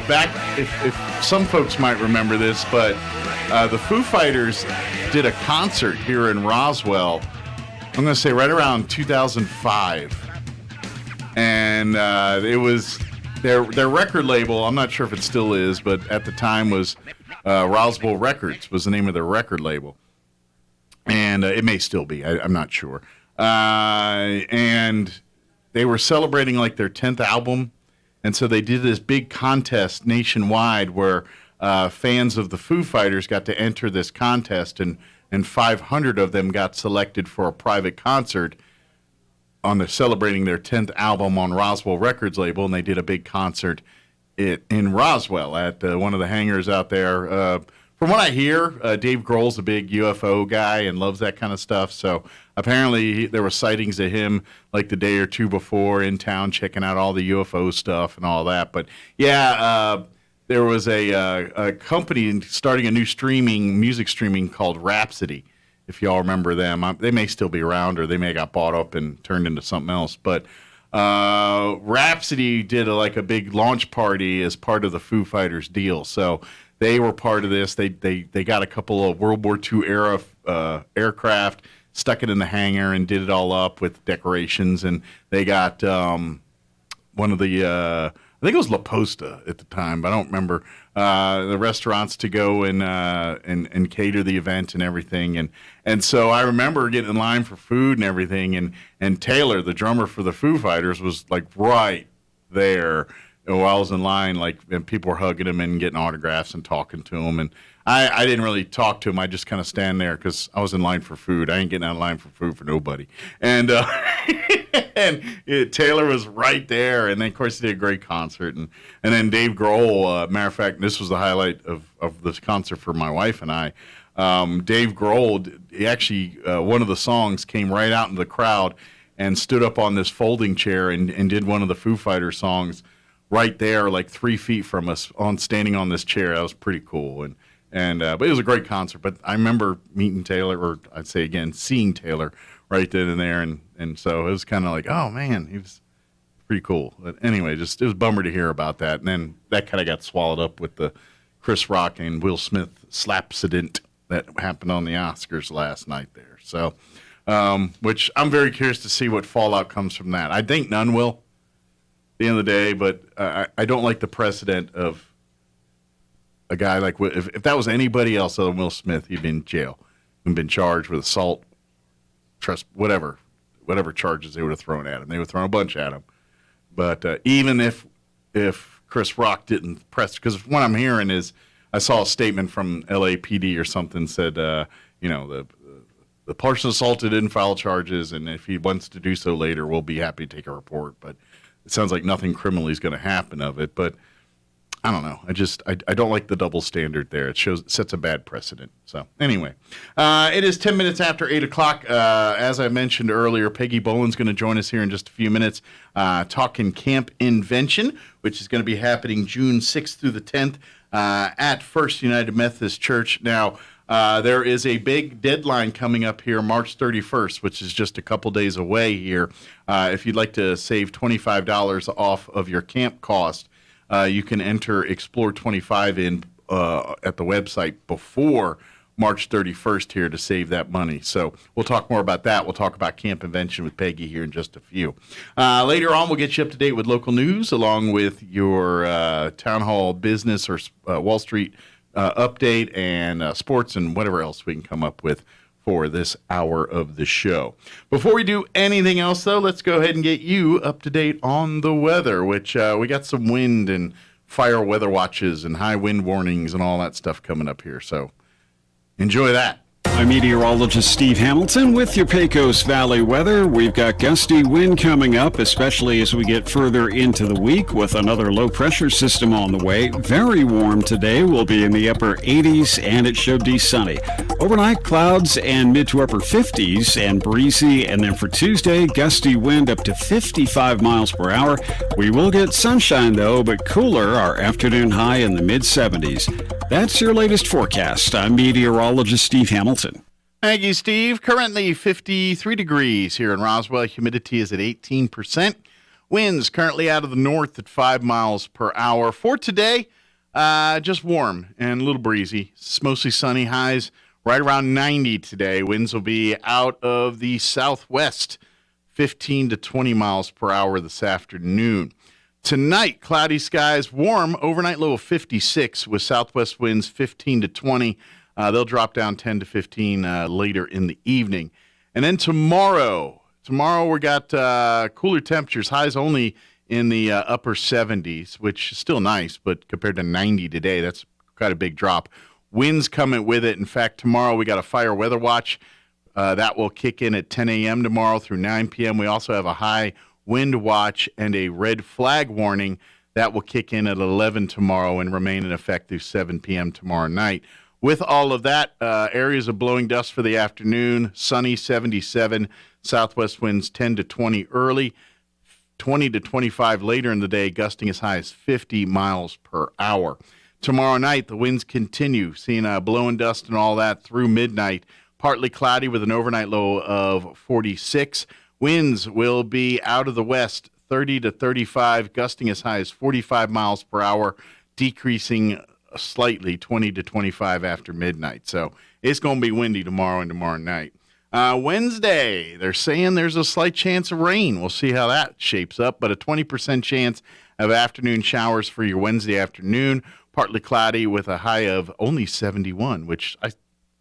back, if some folks might remember this, but the Foo Fighters did a concert here in Roswell. I'm going to say right around 2005. And it was their record label. I'm not sure if it still is, but at the time was Roswell Records was the name of their record label. And it may still be. I'm not sure. And they were celebrating like their 10th album. And so they did this big contest nationwide where fans of the Foo Fighters got to enter this contest and and 500 of them got selected for a private concert on celebrating their 10th album on Roswell Records label, and they did a big concert in Roswell at one of the hangars out there. From what I hear, Dave Grohl's a big UFO guy and loves that kind of stuff. So apparently there were sightings of him like the day or two before in town checking out all the UFO stuff and all that. But yeah, there was a company starting a new music streaming called Rhapsody. If y'all remember them, they may still be around or they may have got bought up and turned into something else. But Rhapsody did a big launch party as part of the Foo Fighters deal. So they were part of this. They got a couple of World War II era aircraft, stuck it in the hangar, and did it all up with decorations. And they got one of the I think it was La Posta at the time, but I don't remember the restaurants to go and cater the event and everything. And so I remember getting in line for food and everything. And Taylor, the drummer for the Foo Fighters, was right there. While I was in line, and people were hugging him and getting autographs and talking to him. And I didn't really talk to him. I just kind of stand there because I was in line for food. I ain't getting out of line for food for nobody. And Taylor was right there. And then, of course, he did a great concert. And then Dave Grohl, matter of fact, this was the highlight of this concert for my wife and I. Dave Grohl, he actually, one of the songs came right out into the crowd and stood up on this folding chair and did one of the Foo Fighters songs right there, 3 feet from us, standing on this chair. That was pretty cool, but it was a great concert. But I remember meeting Taylor, or I'd say again, seeing Taylor right then and there, and so it was kind of oh man, he was pretty cool. But anyway, it was a bummer to hear about that, and then that kind of got swallowed up with the Chris Rock and Will Smith slapsident that happened on the Oscars last night there. So, which I'm very curious to see what fallout comes from that. I think none will. The end of the day, but I don't like the precedent of a guy if that was anybody else other than Will Smith, he'd been in jail and been charged with assault, whatever charges they would have thrown at him. They would have thrown a bunch at him. But even if Chris Rock didn't press, because what I'm hearing is I saw a statement from LAPD or something said, the person assaulted didn't file charges, and if he wants to do so later, we'll be happy to take a report. But it sounds like nothing criminally is going to happen of it, but I don't know. I don't like the double standard there. It sets a bad precedent. So anyway, it is 10 minutes after 8 o'clock. As I mentioned earlier, Peggy Bowen's going to join us here in just a few minutes, talking Camp Invention, which is going to be happening June 6th through the 10th at First United Methodist Church. Now, there is a big deadline coming up here, March 31st, which is just a couple days away here. If you'd like to save $25 off of your camp cost, you can enter Explore 25 in at the website before March 31st here to save that money. So we'll talk more about that. We'll talk about Camp Invention with Peggy here in just a few. Later on, we'll get you up to date with local news along with your town hall business or Wall Street update and sports and whatever else we can come up with for this hour of the show. Before we do anything else, though, let's go ahead and get you up to date on the weather, which we got some wind and fire weather watches and high wind warnings and all that stuff coming up here. So enjoy that. I'm meteorologist Steve Hamilton with your Pecos Valley weather. We've got gusty wind coming up, especially as we get further into the week with another low pressure system on the way. Very warm today. We'll be in the upper 80s and it should be sunny. Overnight clouds and mid to upper 50s and breezy. And then for Tuesday, gusty wind up to 55 miles per hour. We will get sunshine though, but cooler. Our afternoon high in the mid 70s. That's your latest forecast. I'm meteorologist Steve Hamilton. Thank you, Steve. Currently 53 degrees here in Roswell. Humidity is at 18%. Winds currently out of the north at 5 miles per hour. For today, just warm and a little breezy. It's mostly sunny. Highs right around 90 today. Winds will be out of the southwest, 15 to 20 miles per hour this afternoon. Tonight, cloudy skies, warm, overnight low of 56 with southwest winds 15 to 20. They'll drop down 10 to 15 later in the evening. And then tomorrow we got cooler temperatures, highs only in the upper 70s, which is still nice, but compared to 90 today, that's quite a big drop. winds coming with it. In fact, tomorrow we got a fire weather watch. That will kick in at 10 a.m. tomorrow through 9 p.m. We also have a high wind watch and a red flag warning. That will kick in at 11 tomorrow and remain in effect through 7 p.m. tomorrow night. With all of that, areas of blowing dust for the afternoon, sunny 77, southwest winds 10 to 20 early, 20 to 25 later in the day, gusting as high as 50 miles per hour. Tomorrow night, the winds continue, seeing blowing dust and all that through midnight. Partly cloudy with an overnight low of 46. Winds will be out of the west, 30 to 35, gusting as high as 45 miles per hour, decreasing slightly, 20 to 25 after midnight. So it's going to be windy tomorrow and tomorrow night. Wednesday, they're saying there's a slight chance of rain. We'll see how that shapes up, but a 20% chance of afternoon showers for your Wednesday afternoon. Partly cloudy with a high of only 71, which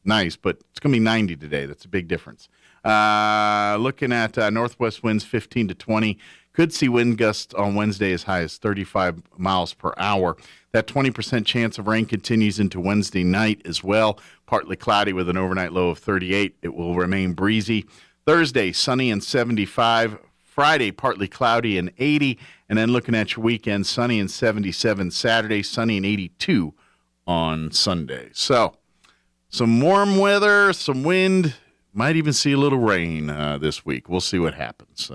nice, but it's going to be 90 today. That's a big difference. Looking at northwest winds 15 to 20. Could see wind gusts on Wednesday as high as 35 miles per hour. That 20% chance of rain continues into Wednesday night as well. Partly cloudy with an overnight low of 38. It will remain breezy. Thursday, sunny and 75. Friday, partly cloudy and 80. And then looking at your weekend, sunny and 77 Saturday, sunny and 82 on Sunday. So some warm weather, some wind. Might even see a little rain this week. We'll see what happens.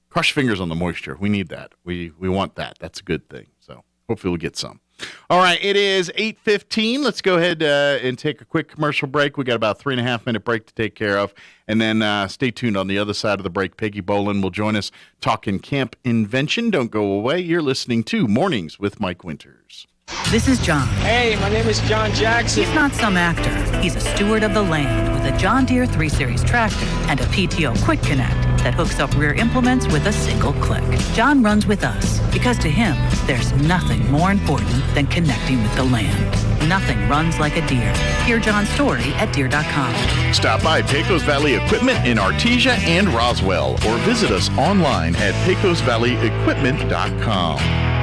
Cross your fingers on the moisture. We need that. We want that. That's a good thing. So hopefully we'll get some. All right, it is 8:15. Let's go ahead and take a quick commercial break. We got about 3.5-minute break to take care of. And then stay tuned on the other side of the break. Peggy Boland will join us talking camp invention. Don't go away. You're listening to Mornings with Mike Winters. This is John. Hey, my name is John Jackson. He's not some actor. He's a steward of the land with a John Deere 3 Series tractor and a PTO Quick Connect that hooks up rear implements with a single click. John runs with us because to him, there's nothing more important than connecting with the land. Nothing runs like a Deere. Hear John's story at Deere.com. Stop by Pecos Valley Equipment in Artesia and Roswell or visit us online at pecosvalleyequipment.com.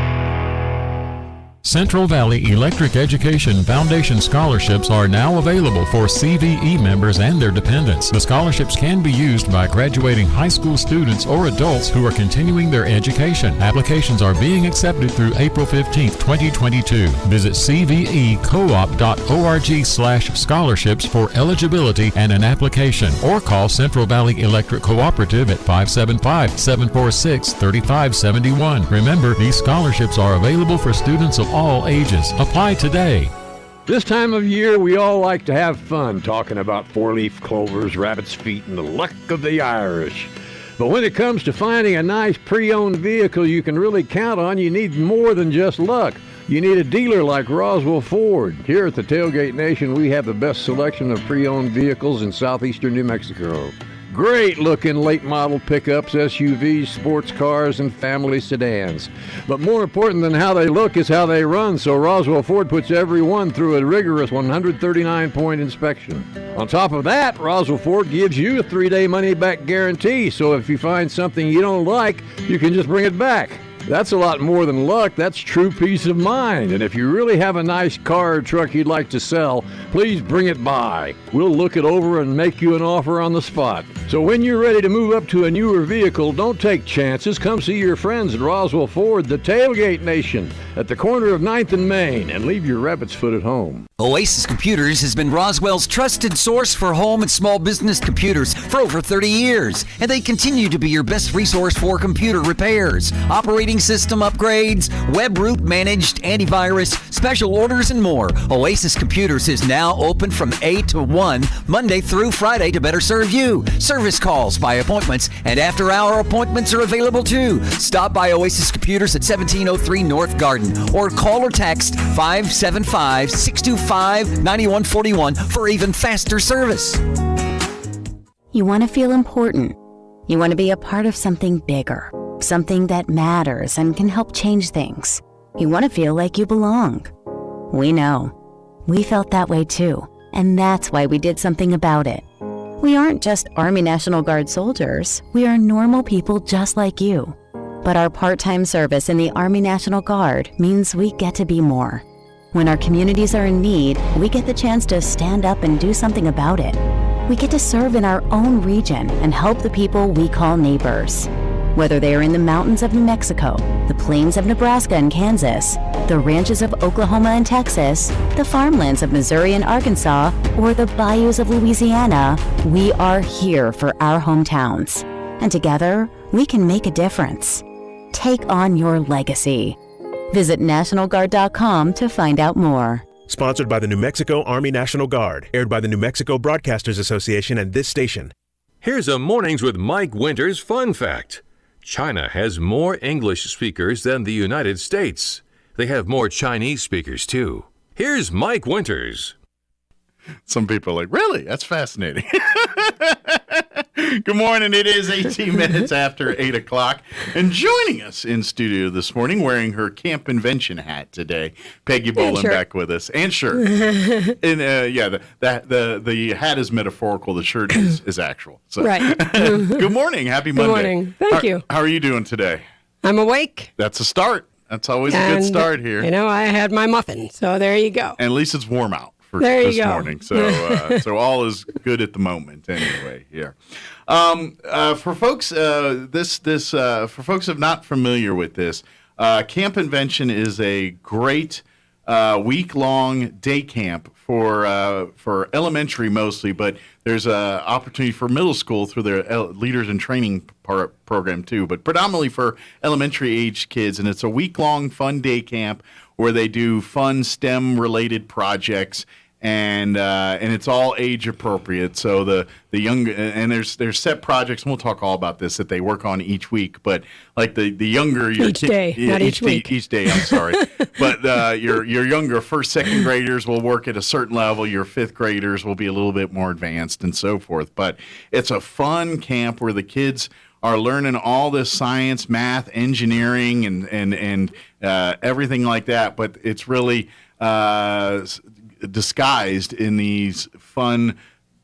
Central Valley Electric Education Foundation scholarships are now available for CVE members and their dependents. The scholarships can be used by graduating high school students or adults who are continuing their education. Applications are being accepted through April 15, 2022. Visit cvecoop.org/scholarships for eligibility and an application, or call Central Valley Electric Cooperative at 575-746-3571. Remember, these scholarships are available for students of all ages. Apply today. This time of year, we all like to have fun talking about four-leaf clovers, rabbit's feet, and the luck of the Irish. But when it comes to finding a nice pre-owned vehicle you can really count on, you need more than just luck. You need a dealer like Roswell Ford. Here at the Tailgate Nation, we have the best selection of pre-owned vehicles in southeastern New Mexico. Great-looking late-model pickups, SUVs, sports cars, and family sedans. But more important than how they look is how they run, so Roswell Ford puts every one through a rigorous 139-point inspection. On top of that, Roswell Ford gives you a 3-day money-back guarantee, so if you find something you don't like, you can just bring it back. That's a lot more than luck. That's true peace of mind. And if you really have a nice car or truck you'd like to sell, please bring it by. We'll look it over and make you an offer on the spot. So when you're ready to move up to a newer vehicle, don't take chances. Come see your friends at Roswell Ford, the Tailgate Nation, at the corner of 9th and Main, and leave your rabbit's foot at home. Oasis Computers has been Roswell's trusted source for home and small business computers for over 30 years, and they continue to be your best resource for computer repairs, operating system upgrades, web root managed, antivirus, special orders, and more. Oasis Computers is now open from 8 to 1, Monday through Friday to better serve you. Service calls by appointments and after-hour appointments are available too. Stop by Oasis Computers at 1703 North Garden or call or text 575-625-9141 for even faster service. You want to feel important. You want to be a part of something bigger, something that matters and can help change things. You want to feel like you belong. We know. We felt that way too, and that's why we did something about it. We aren't just Army National Guard soldiers. We are normal people just like you. But our part-time service in the Army National Guard means we get to be more. When our communities are in need, we get the chance to stand up and do something about it. We get to serve in our own region and help the people we call neighbors. Whether they are in the mountains of New Mexico, the plains of Nebraska and Kansas, the ranches of Oklahoma and Texas, the farmlands of Missouri and Arkansas, or the bayous of Louisiana, we are here for our hometowns. And together, we can make a difference. Take on your legacy. Visit NationalGuard.com to find out more. Sponsored by the New Mexico Army National Guard. Aired by the New Mexico Broadcasters Association and this station. Here's a Mornings with Mike Winters fun fact. China has more English speakers than the United States. They have more Chinese speakers, too. Here's Mike Winters. Some people are like, really? That's fascinating. Good morning. It is 18 minutes after 8 o'clock. And joining us in studio this morning, wearing her Camp Invention hat today, Peggy Bolin back with us. And shirt. And the hat is metaphorical. The shirt is actual. So. Right. Good morning. Happy Monday. Good morning. Thank you. How are you doing today? I'm awake. That's a start. That's always a good start here. You know, I had my muffin, so there you go. And at least it's warm out. There this you go. morning, so all is good at the moment. Anyway, here for folks, for folks who are not familiar with this, Camp Invention is a great week-long day camp for elementary mostly, but there's an opportunity for middle school through their Leaders in Training program too, but predominantly for elementary-aged kids, and it's a week-long fun day camp where they do fun STEM-related projects. And it's all age appropriate. So the young, and there's set projects, and we'll talk all about this, that they work on each week. But like the younger each day, not each week. Each day, I'm sorry. But your younger first, second graders will work at a certain level. Your fifth graders will be a little bit more advanced and so forth. But it's a fun camp where the kids are learning all this science, math, engineering, and everything like that. But it's really disguised in these fun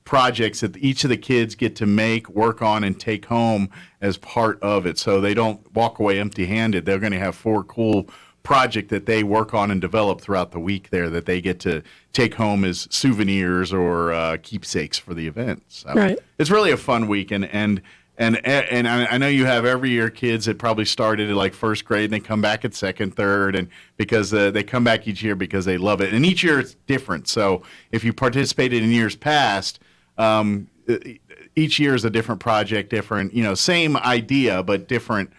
projects that each of the kids get to make, work on, and take home as part of it. So they don't walk away empty-handed. They're going to have 4 cool projects that they work on and develop throughout the week there that they get to take home as souvenirs or keepsakes for the event. So right. It's really a fun week, and I know you have every year kids that probably started at like first grade and they come back at second, third, and because they come back each year because they love it. And each year it's different. So if you participated in years past, each year is a different project, different, same idea, but different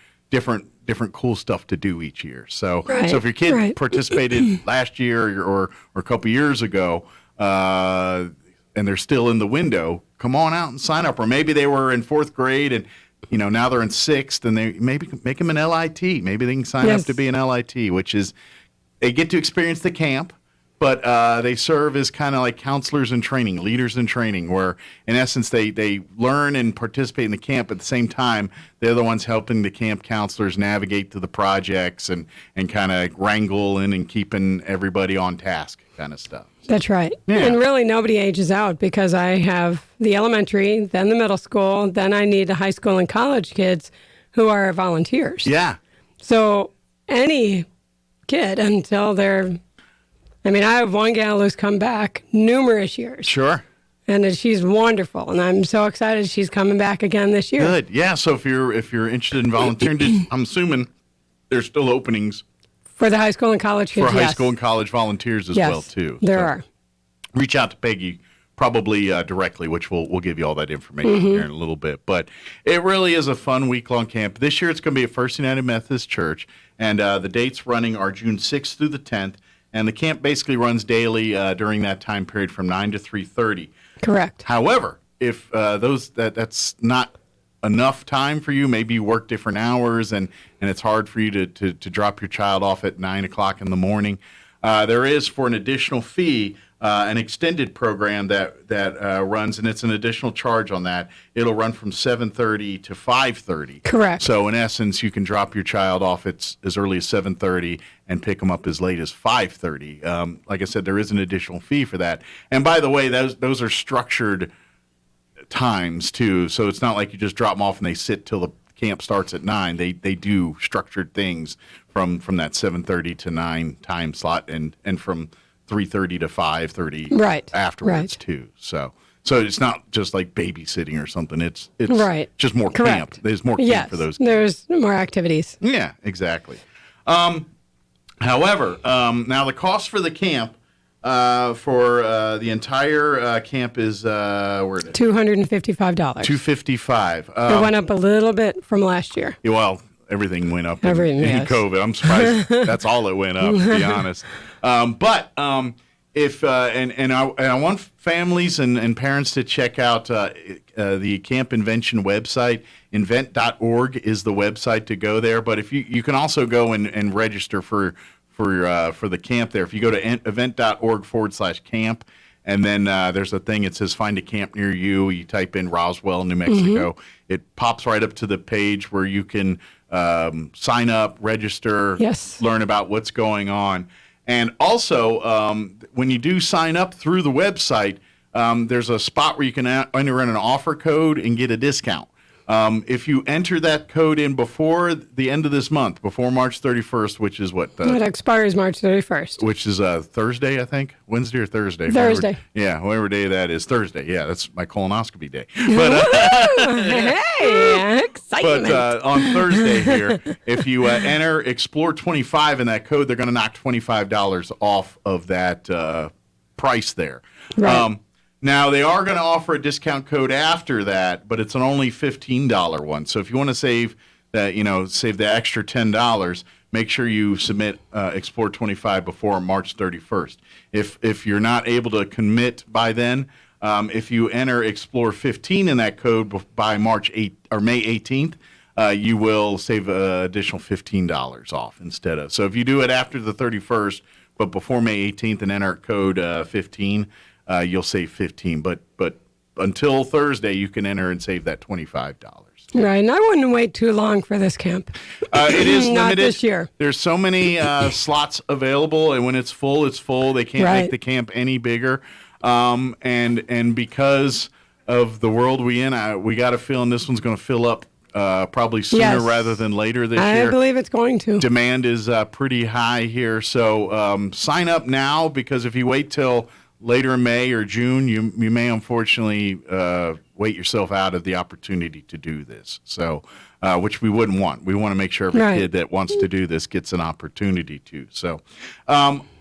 cool stuff to do each year. So right. So if your kid right. participated last year or a couple years ago, and they're still in the window, come on out and sign up. Or maybe they were in 4th grade and, now they're in 6th, and they maybe make them an LIT. Maybe they can sign up to be an LIT, which is they get to experience the camp, but they serve as kind of like counselors in training, leaders in training, where in essence they learn and participate in the camp at the same time. They're the ones helping the camp counselors navigate through the projects and kind of wrangle in and keeping everybody on task kind of stuff. That's right. Yeah. And really nobody ages out because I have the elementary, then the middle school, then I need the high school and college kids who are volunteers. Yeah. So any kid until they're, I have one gal who's come back numerous years. Sure. And she's wonderful, and I'm so excited she's coming back again this year. Good. Yeah, so if you're interested in volunteering, I'm assuming there's still openings for the high school and college kids. For high school and college volunteers as well, too. There are. Reach out to Peggy probably directly, which we'll give you all that information here in a little bit. But it really is a fun week-long camp. This year it's going to be at First United Methodist Church, and the dates running are June 6th through the 10th, and the camp basically runs daily during that time period from 9 to 3:30. Correct. However, if that's not enough time for you, maybe you work different hours and it's hard for you to drop your child off at 9 o'clock in the morning, there is, for an additional fee, an extended program that runs, and it's an additional charge on that. It'll run from 7:30 to 5:30. Correct. So in essence, you can drop your child off as early as 7:30 and pick them up as late as 5:30. Like I said, there is an additional fee for that. And by the way, those are structured times too. So it's not like you just drop them off and they sit till the camp starts at 9, they do structured things from that 7:30 to 9 time slot, and from 3:30 to 5:30 afterwards too. So it's not just like babysitting or something. It's just more camp. There's more camp for those kids. There's more activities. Yeah, exactly. However, now the cost for the camp for the entire camp is $255. $255. It went up a little bit from last year. Well, everything went up in COVID. I'm surprised that's all it went up, to be honest. But if and I want families and parents to check out the Camp Invention website. Invent.org is the website to go there. But if you can also go and register for the camp there. If you go to event.org/camp, and then there's a thing, it says find a camp near you. You type in Roswell, New Mexico. It pops right up to the page where you can sign up, register, learn about what's going on. And also, when you do sign up through the website, there's a spot where you can enter in an offer code and get a discount. If you enter that code in before the end of this month, before March 31st, which is what? It expires March 31st. Which is Thursday, I think? Wednesday or Thursday? Thursday. Whatever day that is. Thursday. Yeah, that's my colonoscopy day. Hey, excitement. But on Thursday here, if you enter Explore 25 in that code, they're going to knock $25 off of that price there. Right. Now, they are going to offer a discount code after that, but it's an only $15 one. So if you want to save that, save the extra $10, make sure you submit Explore 25 before March 31st. If you're not able to commit by then, if you enter Explore 15 in that code by March 8 or May 18th, you will save an additional $15 off instead of. So if you do it after the 31st, but before May 18th and enter code 15, you'll save $15, but until Thursday, you can enter and save that $25. Right, and I wouldn't wait too long for this camp. It is limited. Not this year. There's so many slots available, and when it's full, it's full. They can't make the camp any bigger, and because of the world we in, we got a feeling this one's going to fill up probably sooner rather than later this year. I believe it's going to. Demand is pretty high here, so sign up now, because if you wait till later in May or June, you may unfortunately wait yourself out of the opportunity to do this. So, which we wouldn't want. We want to make sure every kid that wants to do this gets an opportunity to. So,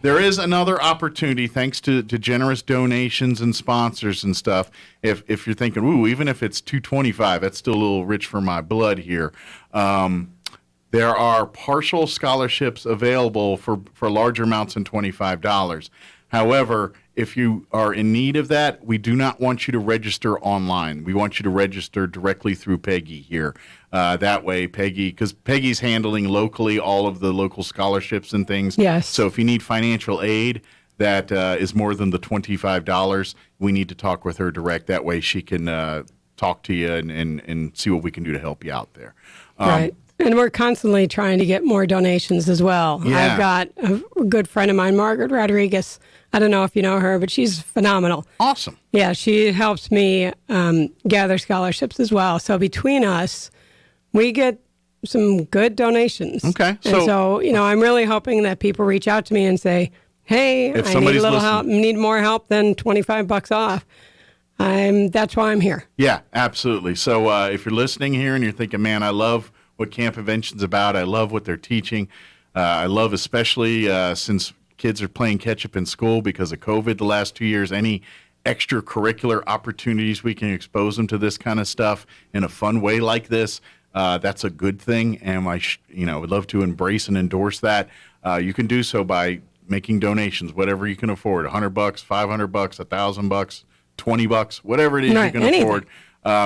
there is another opportunity thanks to generous donations and sponsors and stuff. If you're thinking, ooh, even if it's $225, that's still a little rich for my blood here. There are partial scholarships available for larger amounts than $25. However, if you are in need of that, we do not want you to register online. We want you to register directly through Peggy here. That way, because Peggy's handling locally all of the local scholarships and things. Yes. So if you need financial aid that is more than the $25, we need to talk with her direct. That way she can talk to you and see what we can do to help you out there. Right. And we're constantly trying to get more donations as well. Yeah. I've got a good friend of mine, Margaret Rodriguez. I don't know if you know her, but she's phenomenal. Awesome. Yeah, she helps me gather scholarships as well. So between us, we get some good donations. Okay. So I'm really hoping that people reach out to me and say, hey, I need a little help, need more help than $25 off. That's why I'm here. Yeah, absolutely. So if you're listening here and you're thinking, man, I love what Camp Invention's about. I love what they're teaching. I love especially since kids are playing catch-up in school because of COVID the last 2 years, any extracurricular opportunities we can expose them to this kind of stuff in a fun way like this, that's a good thing, and I would love to embrace and endorse that. You can do so by making donations, whatever you can afford, $100, $500, $1,000, $20, whatever it is you can afford.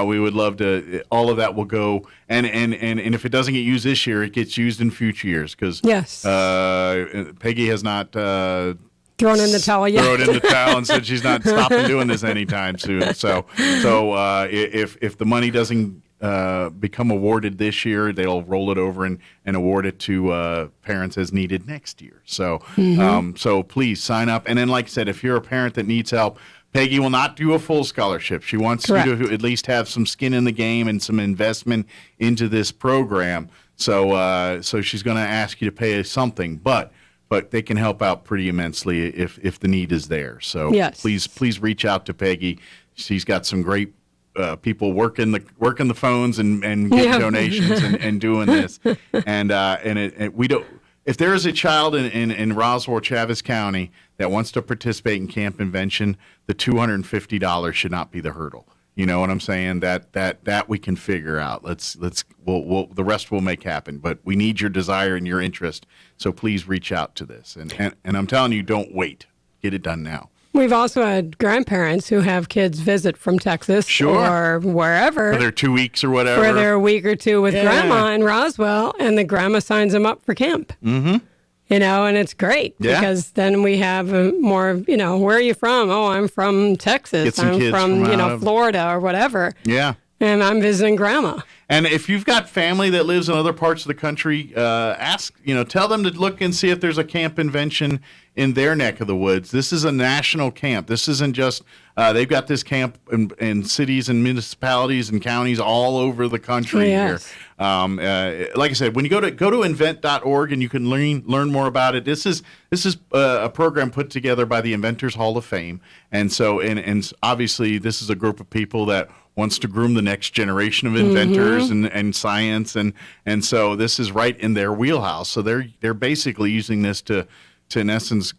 We would love to. All of that will go, and if it doesn't get used this year, it gets used in future years because Peggy has not thrown in the towel yet. Thrown in the towel and said she's not stopping doing this anytime soon. So if the money doesn't become awarded this year, they'll roll it over and award it to parents as needed next year. So so please sign up, and then like I said, if you're a parent that needs help, Peggy will not do a full scholarship. She wants you to at least have some skin in the game and some investment into this program. So she's going to ask you to pay something, but they can help out pretty immensely if the need is there. So please reach out to Peggy. She's got some great people working the phones and getting donations and doing this. And we don't. If there is a child in Roswell, Chaves County that wants to participate in Camp Invention, the $250 should not be the hurdle. You know what I'm saying? That we can figure out. We'll the rest will make happen. But we need your desire and your interest. So please reach out to this. And I'm telling you, don't wait. Get it done now. We've also had grandparents who have kids visit from Texas or wherever. For their 2 weeks or whatever. For their week or two with grandma in Roswell, and the grandma signs them up for camp. Mm-hmm. You know, and it's great because then we have more, where are you from? Oh, I'm from Texas. I'm from Florida or whatever. Yeah. And I'm visiting grandma. And if you've got family that lives in other parts of the country, tell them to look and see if there's a Camp Invention in their neck of the woods. This is a national camp. This isn't just, they've got this camp in cities and municipalities and counties all over the country here. Like I said, when you go to invent.org and you can learn more about it. This is a program put together by the Inventors Hall of Fame. And so, and obviously this is a group of people that wants to groom the next generation of inventors and science. And so this is right in their wheelhouse. So they're basically using this to in essence,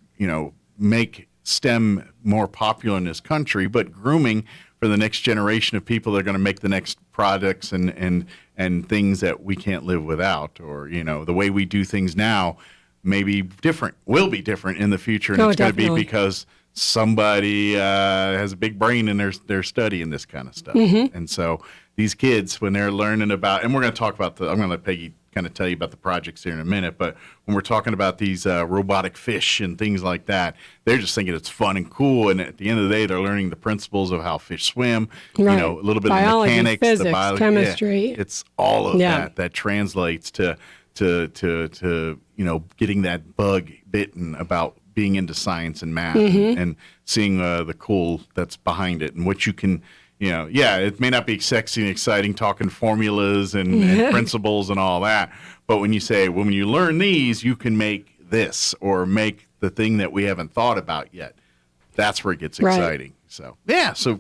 make STEM more popular in this country, but grooming for the next generation of people that are going to make the next products and things that we can't live without, or the way we do things now will be different in the future, and it's going to be because somebody has a big brain and they're studying this kind of stuff. And so these kids, when they're learning about, and we're going to talk about I'm going to let Peggy kind of tell you about the projects here in a minute, but when we're talking about these robotic fish and things like that, they're just thinking it's fun and cool, and at the end of the day, they're learning the principles of how fish swim, a little bit biology, of mechanics, physics, the biology, chemistry. It's all of that translates to getting that bug bitten about being into science and math and seeing the cool that's behind it and what you can. It may not be sexy and exciting talking formulas and principles and all that, but when you learn these, you can make this or make the thing that we haven't thought about yet. That's where it gets exciting. So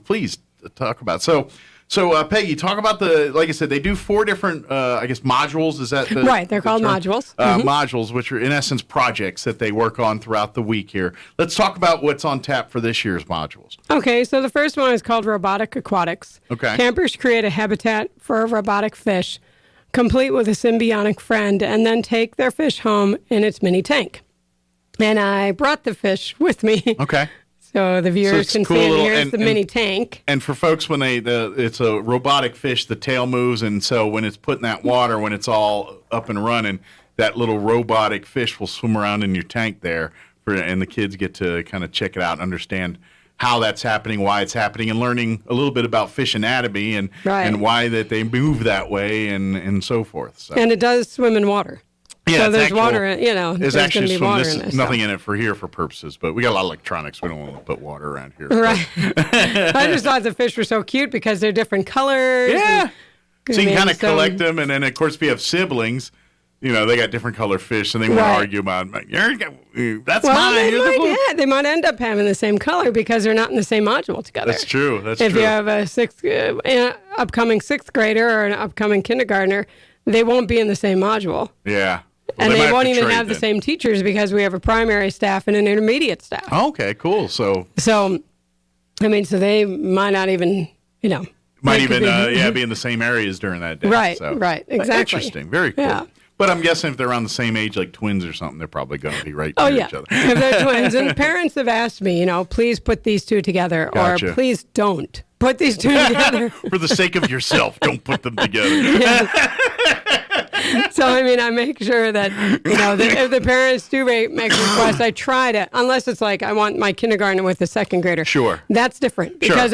please talk about it. So Peggy, talk about like I said, they do 4 different, modules. Is that right? They're called modules. Modules, which are in essence projects that they work on throughout the week here. Let's talk about what's on tap for this year's modules. Okay, so the first one is called Robotic Aquatics. Okay. Campers create a habitat for a robotic fish, complete with a symbiotic friend, and then take their fish home in its mini tank. And I brought the fish with me. Okay. So the viewers can see it. Here's the mini tank. And for folks, when it's a robotic fish, the tail moves, and so when it's put in that water, when it's all up and running, that little robotic fish will swim around in your tank there, and the kids get to kind of check it out and understand how that's happening, why it's happening, and learning a little bit about fish anatomy and why that they move that way and so forth. So. And it does swim in water. Yeah, so there's water, there's actually going to be water in There's nothing in it for purposes, but we got a lot of electronics. We don't want to put water around here. Right. I just thought the fish were so cute because they're different colors. Yeah. So you can kind of collect them, and then, of course, if you have siblings, they got different color fish, and they want to argue about, that's mine. They might end up having the same color because they're not in the same module together. That's true. If you have a upcoming 6th grader or an upcoming kindergartner, they won't be in the same module. Yeah. Well, and they won't even have the same teachers because we have a primary staff and an intermediate staff. Oh, okay, cool. So they might not even, might even be in the same areas during that day. Right, so. right, exactly. Interesting, very cool. Yeah. But I'm guessing if they're around the same age, like twins or something, they're probably going to be right near each other. If they're twins. And parents have asked me, please put these 2 together, or please don't put these 2 together. For the sake of yourself, don't put them together. So, I make sure that, if the parents do make requests, I try to, unless it's like I want my kindergartner with a 2nd grader. Sure. That's different because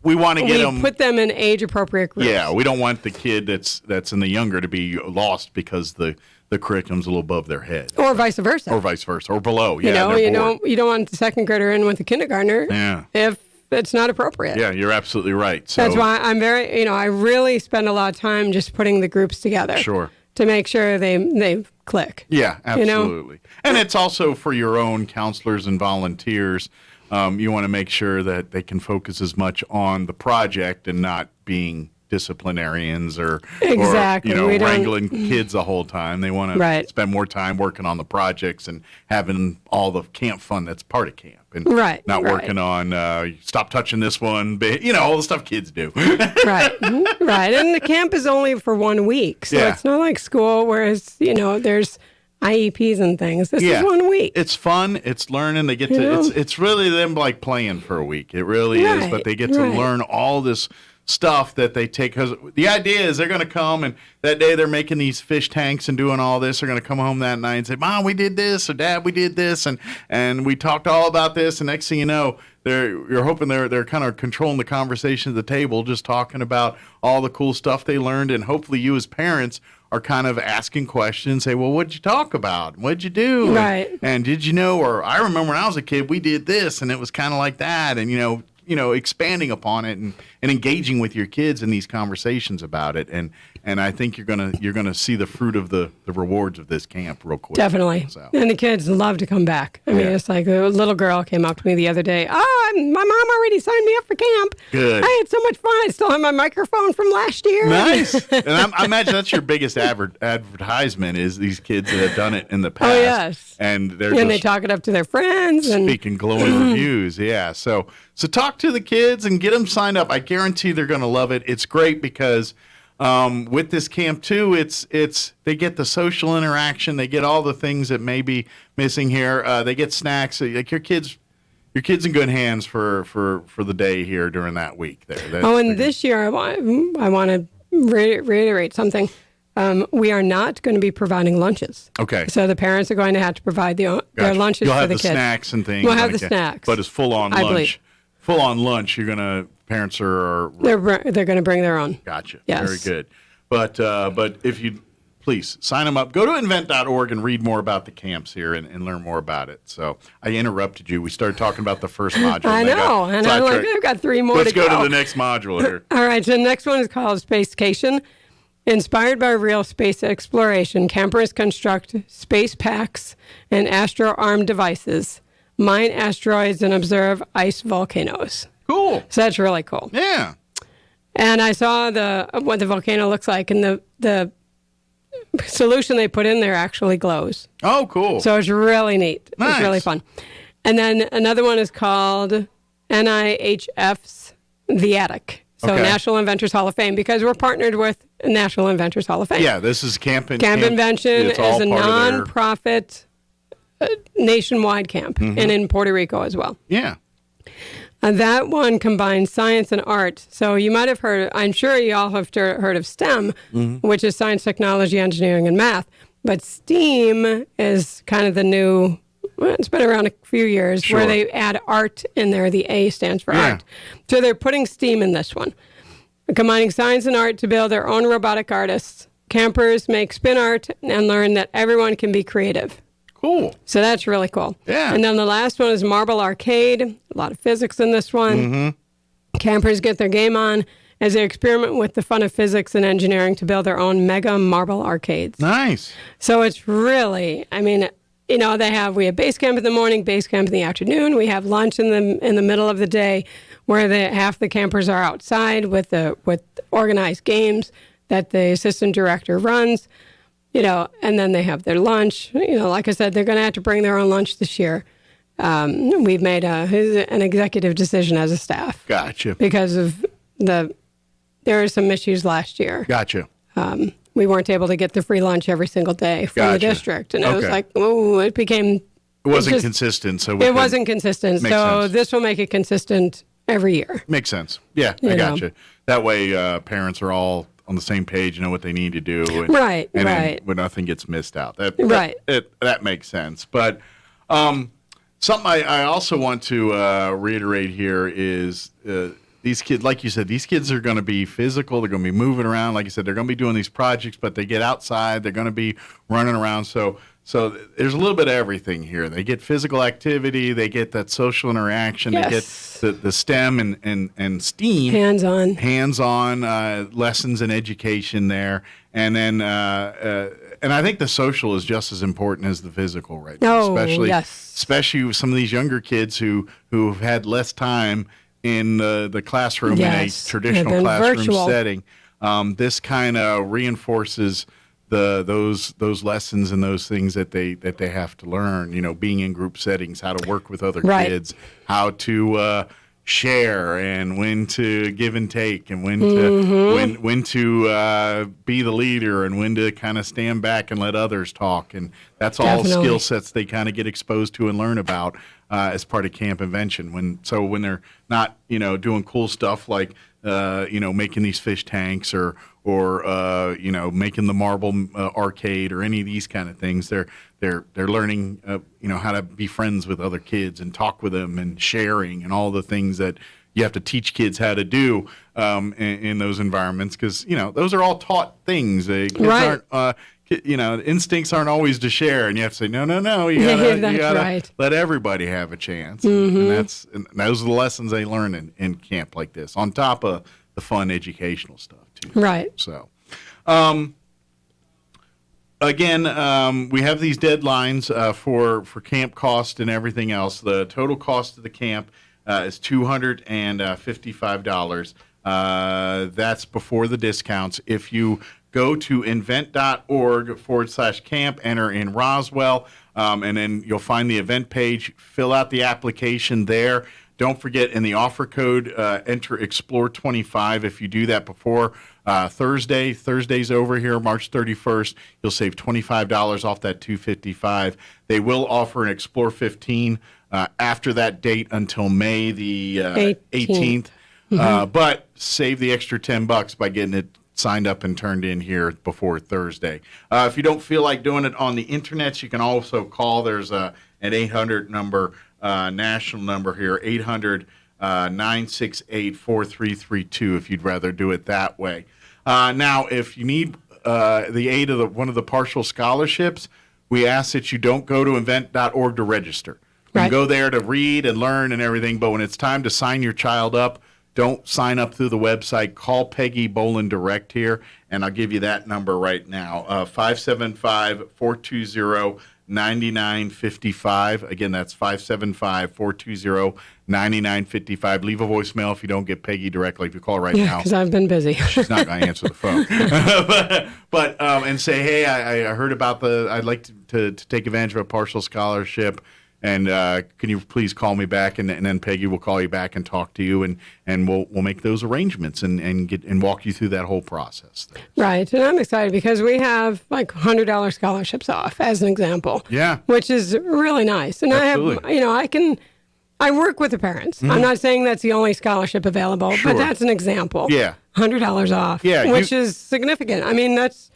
we want to get them. Put them in age-appropriate groups. Yeah, we don't want the kid that's in the younger to be lost because the curriculum's a little above their head. Or vice versa. Or below. Yeah, you don't want the 2nd grader in with the kindergartner. Yeah. If it's not appropriate. Yeah, you're absolutely right. So that's why I'm very, I really spend a lot of time just putting the groups together. Sure. To make sure they click. Yeah, absolutely. And it's also for your own counselors and volunteers. You want to make sure that they can focus as much on the project and not being disciplinarians or wrangling kids the whole time. They want to spend more time working on the projects and having all the camp fun that's part of camp, and not working on stop touching this one, all the stuff kids do. Right. And the camp is only for 1 week, so it's not like school, whereas there's IEPs and things. This is 1 week. It's fun. It's learning. They get to. It's really them like playing for a week. It really is. But they get to learn all this stuff that they take. Because the idea is they're going to come, and that day they're making these fish tanks and doing all this. They're going to come home that night and say, "Mom, we did this," or "Dad, we did this," and we talked all about this. And next thing you know, you're hoping they're kind of controlling the conversation at the table, just talking about all the cool stuff they learned, and hopefully you as parents are kind of asking questions, say, well, what'd you talk about? What'd you do? Right. And did you know, or I remember when I was a kid, we did this, and it was kind of like that, and, expanding upon it and engaging with your kids in these conversations about it. And I think you're gonna see the fruit of the rewards of this camp real quick. Definitely. So. And the kids love to come back. I mean, it's like a little girl came up to me the other day. Oh, my mom already signed me up for camp. Good. I had so much fun. I still have my microphone from last year. Nice. And I imagine that's your biggest advertisement is these kids that have done it in the past. Oh, yes. And they talk it up to their friends. And speaking glowing reviews. Yeah. So talk to the kids and get them signed up. I guarantee they're going to love it. It's great because with this camp too, it's they get the social interaction, they get all the things that may be missing here. They get snacks. Like your kids in good hands for the day here during that week. There. This year I want to reiterate something. We are not going to be providing lunches. Okay. So the parents are going to have to provide their lunches for the kids. You'll have the snacks and things. We'll have the snacks, but it's full on lunch. Full on lunch. Parents are they're going to bring their own. Gotcha. Yes. Very good. But if you please sign them up. Go to invent.org and read more about the camps here and learn more about it. So I interrupted you. We started talking about the first module. I know, and I'm like, I've got 3 more Let's to go. Let's go to the next module here. All right. So the next one is called Spacecation. Inspired by real space exploration, campers construct space packs and astro-armed devices, mine asteroids, and observe ice volcanoes. Cool. So that's really cool. Yeah. And I saw what the volcano looks like, and the solution they put in there actually glows. Oh, cool. So it's really neat. Nice. It's really fun. And then another one is called NIHF's The Attic. So National Inventors Hall of Fame, because we're partnered with National Inventors Hall of Fame. Yeah, this is Camp Invention is a non-profit nationwide camp, and in Puerto Rico as well. Yeah. And that one combines science and art. So you might have heard, I'm sure you all have heard of STEM, which is science, technology, engineering, and math. But STEAM is kind of the new, it's been around a few years, where they add art in there. The A stands for art. So they're putting STEAM in this one. Combining science and art to build their own robotic artists. Campers make spin art and learn that everyone can be creative. Cool. So that's really cool. Yeah. And then the last one is Marble Arcade. A lot of physics in this one. Campers get their game on as they experiment with the fun of physics and engineering to build their own mega marble arcades. Nice. So it's really, we have base camp in the morning, base camp in the afternoon. We have lunch in the middle of the day, where half the campers are outside with organized games that the assistant director runs. And then they have their lunch. Like I said, they're going to have to bring their own lunch this year. We've made an executive decision as a staff. Gotcha. Because of there were some issues last year. Gotcha. We weren't able to get the free lunch every single day from the district. And it was like, it became... It wasn't consistent. It wasn't consistent. So this will make it consistent every year. Makes sense. Yeah, I gotcha. That way parents are all on the same page, know what they need to do. And, right. When nothing gets missed out. That makes sense. But something I also want to reiterate here is these kids, like you said, these kids are going to be physical. They're going to be moving around. Like you said, they're going to be doing these projects, but they get outside. They're going to be running around. So there's a little bit of everything here. They get physical activity. They get that social interaction. Yes. They get the STEM and STEAM. Hands-on lessons and education there. And then and I think the social is just as important as the physical right now. Especially with some of these younger kids who've had less time in the classroom in a traditional classroom setting. This kind of reinforces those lessons and those things that they have to learn. Being in group settings, how to work with other kids, how to share, and when to give and take, and when to be the leader, and when to kind of stand back and let others talk. And that's all skill sets they kind of get exposed to and learn about as part of Camp Invention. When they're not doing cool stuff like making these fish tanks or making the marble arcade or any of these kind of things, they're learning how to be friends with other kids and talk with them and sharing and all the things that you have to teach kids how to do in those environments, because those are all taught things. Kids aren't instincts aren't always to share, and you have to say no. You gotta let everybody have a chance, and those are the lessons they learn in camp like this, on top of the fun educational stuff too. Right. So, again, we have these deadlines for camp cost and everything else. The total cost of the camp is $255. That's before the discounts. If you go to invent.org/camp, enter in Roswell, and then you'll find the event page. Fill out the application there. Don't forget, in the offer code, enter Explore25. If you do that before Thursday's over here, March 31st, you'll save $25 off that $255. They will offer an Explore 15 after that date until May the 18th. But save the extra $10 by getting it signed up and turned in here before Thursday. If you don't feel like doing it on the internet, you can also call. There's an 800 number, national number here, 800-968-4332 if you'd rather do it that way. Now, if you need the aid of one of the partial scholarships, we ask that you don't go to invent.org to register. You can go there to read and learn and everything, but when it's time to sign your child up, don't sign up through the website. Call Peggy Boland direct here, and I'll give you that number right now, 575-420-9955. Again, that's 575-420-9955. Leave a voicemail if you don't get Peggy directly. If you call right now. Because I've been busy. She's not going to answer the phone. but and say, hey, I heard about I'd like to take advantage of a partial scholarship. And can you please call me back? And then Peggy will call you back and talk to you, and we'll make those arrangements and walk you through that whole process. Right, and I'm excited because we have like $100 scholarships off, as an example. Yeah, which is really nice. And absolutely. I work with the parents. I'm not saying that's the only scholarship available, but that's an example. Yeah, $100 off. Yeah, which is significant. I mean, that's.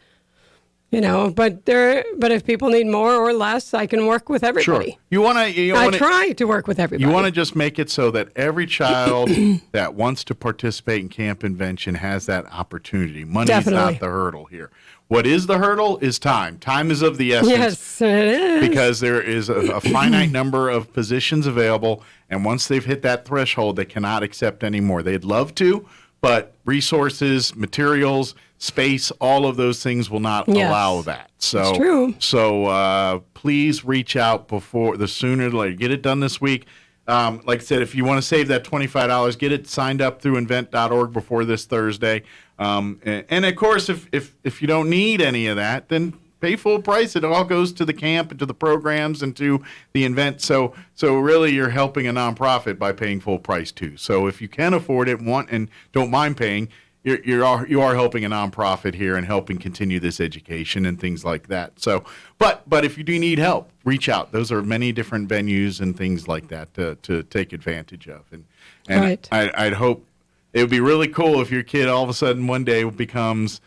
But if people need more or less, I can work with everybody. Sure. I try to work with everybody. You want to just make it so that every child that wants to participate in Camp Invention has that opportunity. Money is not the hurdle here. What is the hurdle is time. Time is of the essence. Yes, it is. Because there is a finite number of positions available, and once they've hit that threshold, they cannot accept any more. They'd love to, but resources, materials, space, all of those things will not allow that. So, it's true. So please reach out before the sooner the later. Get it done this week. Like I said, if you want to save that $25, get it signed up through invent.org before this Thursday. And of course, if you don't need any of that, then pay full price. It all goes to the camp and to the programs and to the event. So really, you're helping a nonprofit by paying full price too. So if you can afford it, and don't mind paying, you are helping a nonprofit here and helping continue this education and things like that. So, but if you do need help, reach out. Those are many different venues and things like that to take advantage of. And right. I'd hope it would be really cool if your kid all of a sudden one day becomes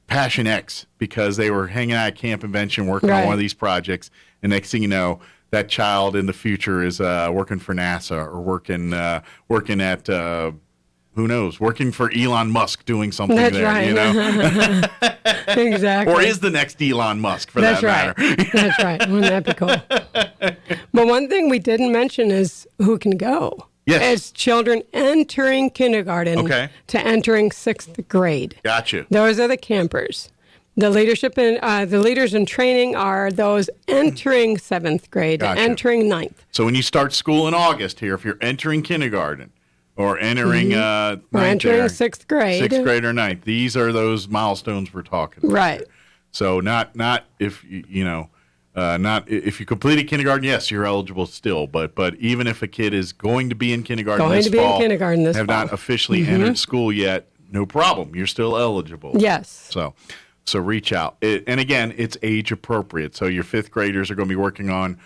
Passion X because they were hanging out at Camp Invention working on one of these projects, and next thing you know, that child in the future is working for NASA or working at who knows, working for Elon Musk doing something That's there, right. you know? Exactly. Or is the next Elon Musk, for that matter. That's right. Wouldn't that be cool? But one thing we didn't mention is who can go. Yes. It's children entering kindergarten to entering 6th grade. Gotcha. Those are the campers. The the leaders in training are those entering 7th grade, Gotcha. entering 9th. So when you start school in August here, if you're entering kindergarten or entering ninth or entering there, 6th grade. 6th grade or 9th, these are those milestones we're talking about. Right. Here. So not if not if you completed kindergarten, yes, you're eligible still. But even if a kid is going to be in kindergarten this fall, have not officially entered school yet, no problem. You're still eligible. Yes. So reach out. And again, it's age appropriate. So your 5th graders are going to be working on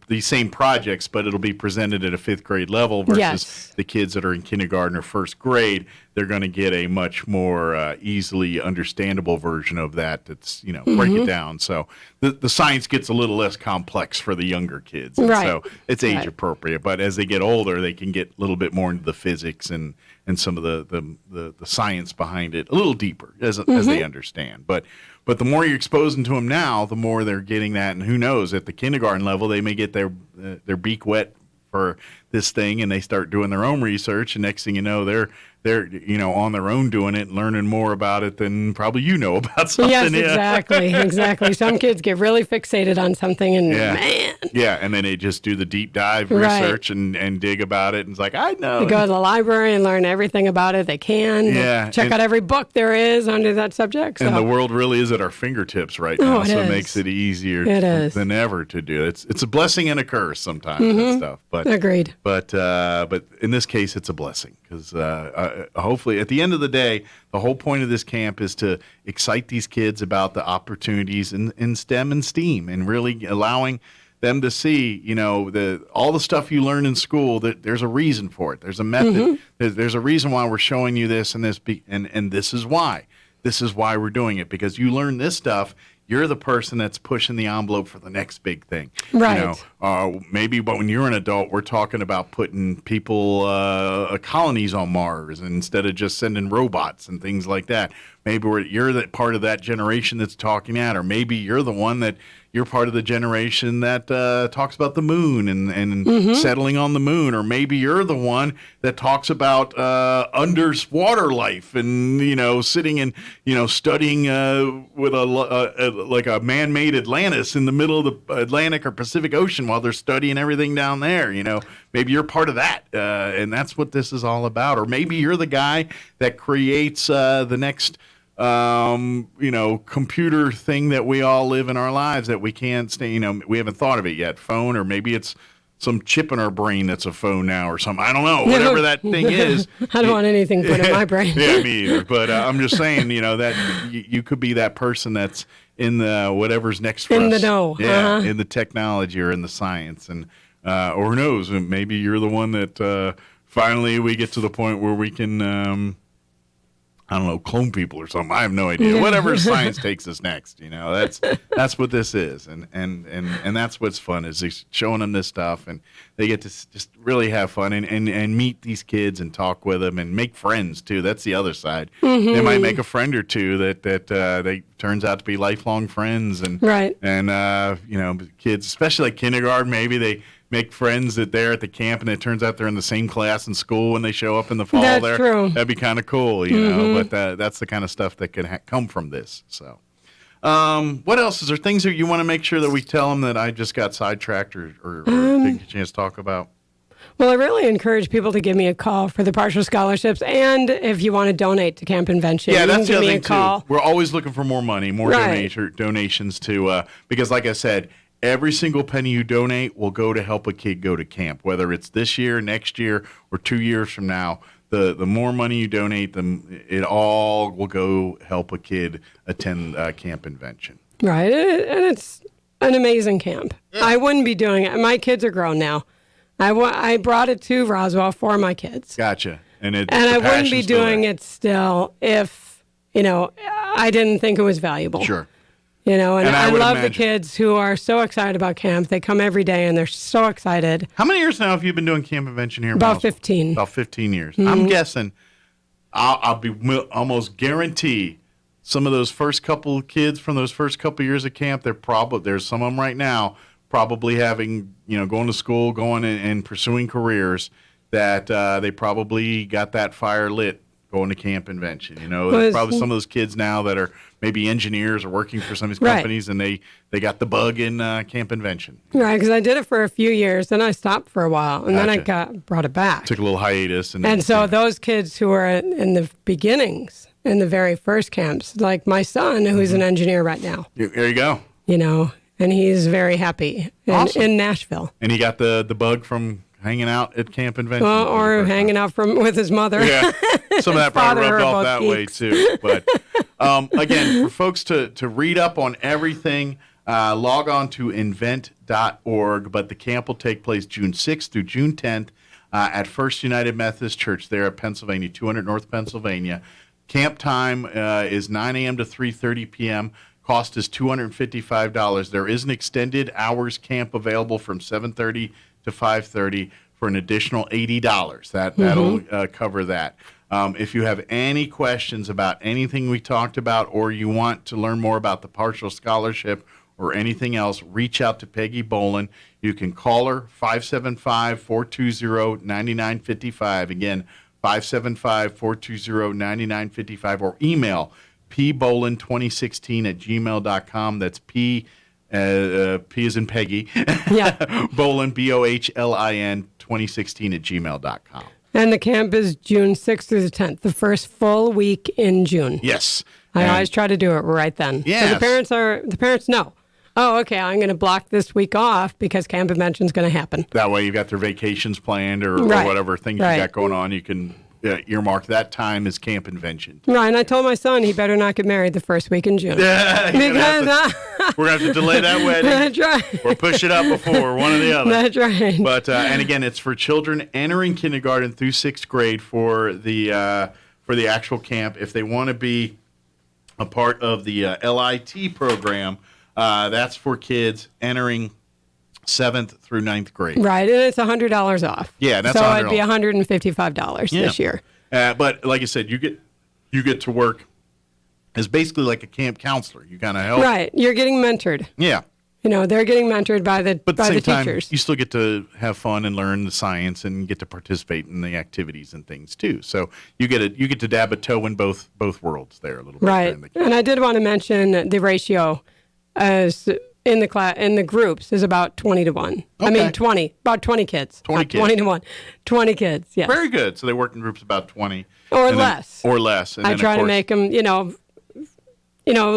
these same projects, but it'll be presented at a 5th grade level versus the kids that are in kindergarten or 1st grade. They're going to get a much more easily understandable version of that. That's, break it down. So the science gets a little less complex for the younger kids. And so it's age appropriate. But as they get older, they can get a little bit more into the physics and some of the science behind it a little deeper as they understand. But the more you're exposing to them now, the more they're getting that. And who knows, at the kindergarten level, they may get their beak wet for this thing, and they start doing their own research. And next thing you know, they're on their own doing it and learning more about it than probably about something. Yes, exactly. Some kids get really fixated on something, and man. Yeah, and then they just do the deep dive research and dig about it, and it's like, I know. They go to the library and learn everything about it they can. Yeah. Check out every book there is under that subject. So. And the world really is at our fingerships right now, so it makes it easier than ever to do it. It's a blessing and a curse sometimes and stuff. But agreed. But in this case, it's a blessing because hopefully at the end of the day, the whole point of this camp is to excite these kids about the opportunities in STEM and STEAM and really allowing them to see, all the stuff you learn in school, that there's a reason for it. There's a method. There's a reason why we're showing you this and this, and this is why. This is why we're doing it, because you learn this stuff. You're the person that's pushing the envelope for the next big thing. Right. Maybe, but when you're an adult, we're talking about putting people, colonies on Mars instead of just sending robots and things like that. Maybe you're that part of that generation that's talking that, or maybe you're the one that you're part of the generation that talks about the moon and settling on the moon, or maybe you're the one that talks about underwater life and sitting and studying with like a man-made Atlantis in the middle of the Atlantic or Pacific Ocean while they're studying everything down there. Maybe you're part of that, and that's what this is all about. Or maybe you're the guy that creates the next computer thing that we all live in our lives that we can't stay, we haven't thought of it yet. Phone, or maybe it's some chip in our brain that's a phone now or something. I don't know. Whatever that thing is. I don't want anything put in my brain. Yeah, me either. But I'm just saying, that you could be that person that's in the whatever's next for us. In the know. Yeah, in the technology or in the science. And or who knows, maybe you're the one that finally we get to the point where we can I don't know, clone people or something. I have no idea. Whatever science takes us next, that's what this is, and that's what's fun is just showing them this stuff, and they get to just really have fun and meet these kids and talk with them and make friends too. That's the other side. They might make a friend or two that they turns out to be lifelong friends, and kids, especially like kindergarten, maybe they make friends that they're at the camp, and it turns out they're in the same class in school when they show up in the fall. That's true. That'd be kind of cool, But that's the kind of stuff that could come from this. So, what else? Is there things that you want to make sure that we tell them that I just got sidetracked or didn't get a chance to talk about? Well, I really encourage people to give me a call for the partial scholarships, and if you want to donate to Camp Invention, yeah, that's the other thing too. We're always looking for more money, more donations to because, like I said, every single penny you donate will go to help a kid go to camp, whether it's this year, next year, or 2 years from now. The more money you donate, it all will go help a kid attend Camp Invention. Right, and it's an amazing camp. Yeah. I wouldn't be doing it. My kids are grown now. I brought it to Roswell for my kids. Gotcha. And I wouldn't be doing it still if, I didn't think it was valuable. Sure. And I would love imagine the kids who are so excited about camp. They come every day and they're so excited. How many years now have you been doing camp convention here? About 15. About 15 years. Mhm. I'm guessing. I'll be almost guarantee some of those first couple of kids from those first couple of years of camp. There's some of them right now probably having going to school, going and pursuing careers that they probably got that fire lit going to camp convention. There's probably some of those kids now that are maybe engineers or working for some of these companies, and they got the bug in camp convention. Right, because I did it for a few years, then I stopped for a while, and then I brought it back. Took a little hiatus. And so those kids who are in the beginnings, in the very first camps, like my son, who's an engineer right now. There you go. And he's very happy in Nashville. And he got the bug from hanging out at camp convention. Well, or hanging out with his mother. Yeah, some of that probably Father rubbed are off both that way geeks. too. But again, for folks to read up on everything, log on to invent.org. But the camp will take place June 6th through June 10th at First United Methodist Church there at Pennsylvania, 200 North Pennsylvania. Camp time is 9 a.m. to 3:30 p.m. Cost is $255. There is an extended hours camp available from 7:30 to 5:30 for an additional $80. That'll cover that. If you have any questions about anything we talked about, or you want to learn more about the partial scholarship or anything else, reach out to Peggy Bolin. You can call her 575-420-9955. Again, 575-420-9955, or email pbolin2016@gmail.com. That's P as in Peggy. Yeah. Bolin, BOHLIN 2016@gmail.com. And the camp is June 6th through the 10th, the first full week in June. Yes. I always try to do it right then. Yes. So the parents know. Oh, okay, I'm going to block this week off because camp convention's going to happen. That way you've got their vacations planned or Right. whatever things you got going on. You can earmark that time as camp convention. Right, and I told my son he better not get married the first week in June. Yeah, because we're going to have to delay that wedding. That's right. Or push it up before, one or the other. That's right. But and again, it's for children entering kindergarten through 6th grade for the actual camp. If they want to be a part of the LIT program, that's for kids entering 7th through 9th grade. Right, and it's $100 off. Yeah, that's so $100. it'd be $155 this year. But like I said, you get to work as basically like a camp counselor. You kind of help. Right, you're getting mentored. Yeah. They're getting mentored by the But at the same time, teachers. you still get to have fun and learn the science and get to participate in the activities and things too. So you get to dab a toe in both worlds there a little bit. Right, and I did want to mention the ratio as in the groups is about 20 to 1. I mean 20 kids. 20 kids. 20 to 1. 20 kids, yes. Very good. So they work in groups about 20 or and less. Or less. And I then, try of to course, make them,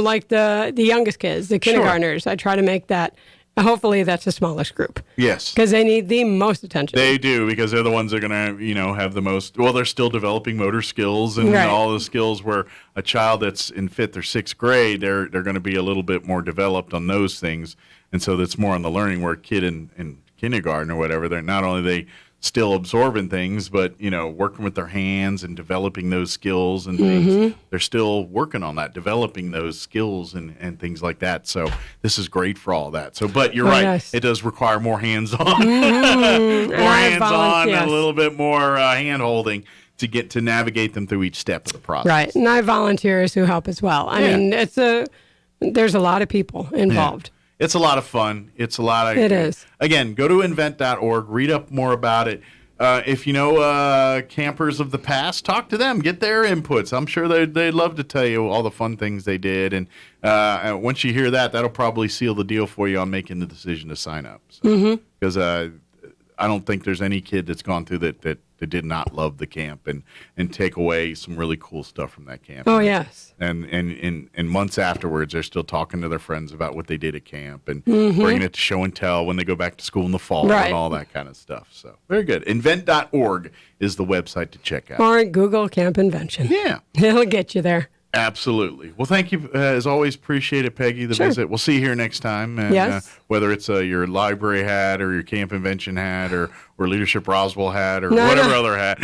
like the youngest kids, the kindergartners. I try to make that. Hopefully, that's the smallest group. Yes. Because they need the most attention. They do, because they're the ones that are going to, have the most. Well, they're still developing motor skills and all the skills where a child that's in 5th or 6th grade, they're going to be a little bit more developed on those things. And so that's more on the learning, where a kid in kindergarten or whatever, they're not only they still absorbing things, but, working with their hands and developing those skills and things. They're still working on that, developing those skills and things like that. So this is great for all that. So, but you're right. Yes. It does require more hands-on, more And hands-on, yes. and a little bit more hand-holding to navigate them through each step of the process. Right, and I have volunteers who help as well. I mean, there's a lot of people involved. It's a lot of fun. It's a lot of. It is. Again, go to invent.org, read up more about it. If you know campers of the past, talk to them, get their inputs. I'm sure they'd love to tell you all the fun things they did. And once you hear that, that'll probably seal the deal for you on making the decision to sign up. Because I don't think there's any kid that's gone through that did not love the camp and take away some really cool stuff from that camp. Oh, yes. And months afterwards, they're still talking to their friends about what they did at camp and bringing it to show and tell when they go back to school in the fall Right. and all that kind of stuff. So very good. Invent.org is the website to check out. Or Google Camp Invention. Yeah. It'll get you there. Absolutely. Well, thank you. As always, appreciate it, Peggy, the visit. We'll see you here next time. And, Yes. Whether it's your library hat or your camp invention hat or Leadership Roswell hat or whatever other hat.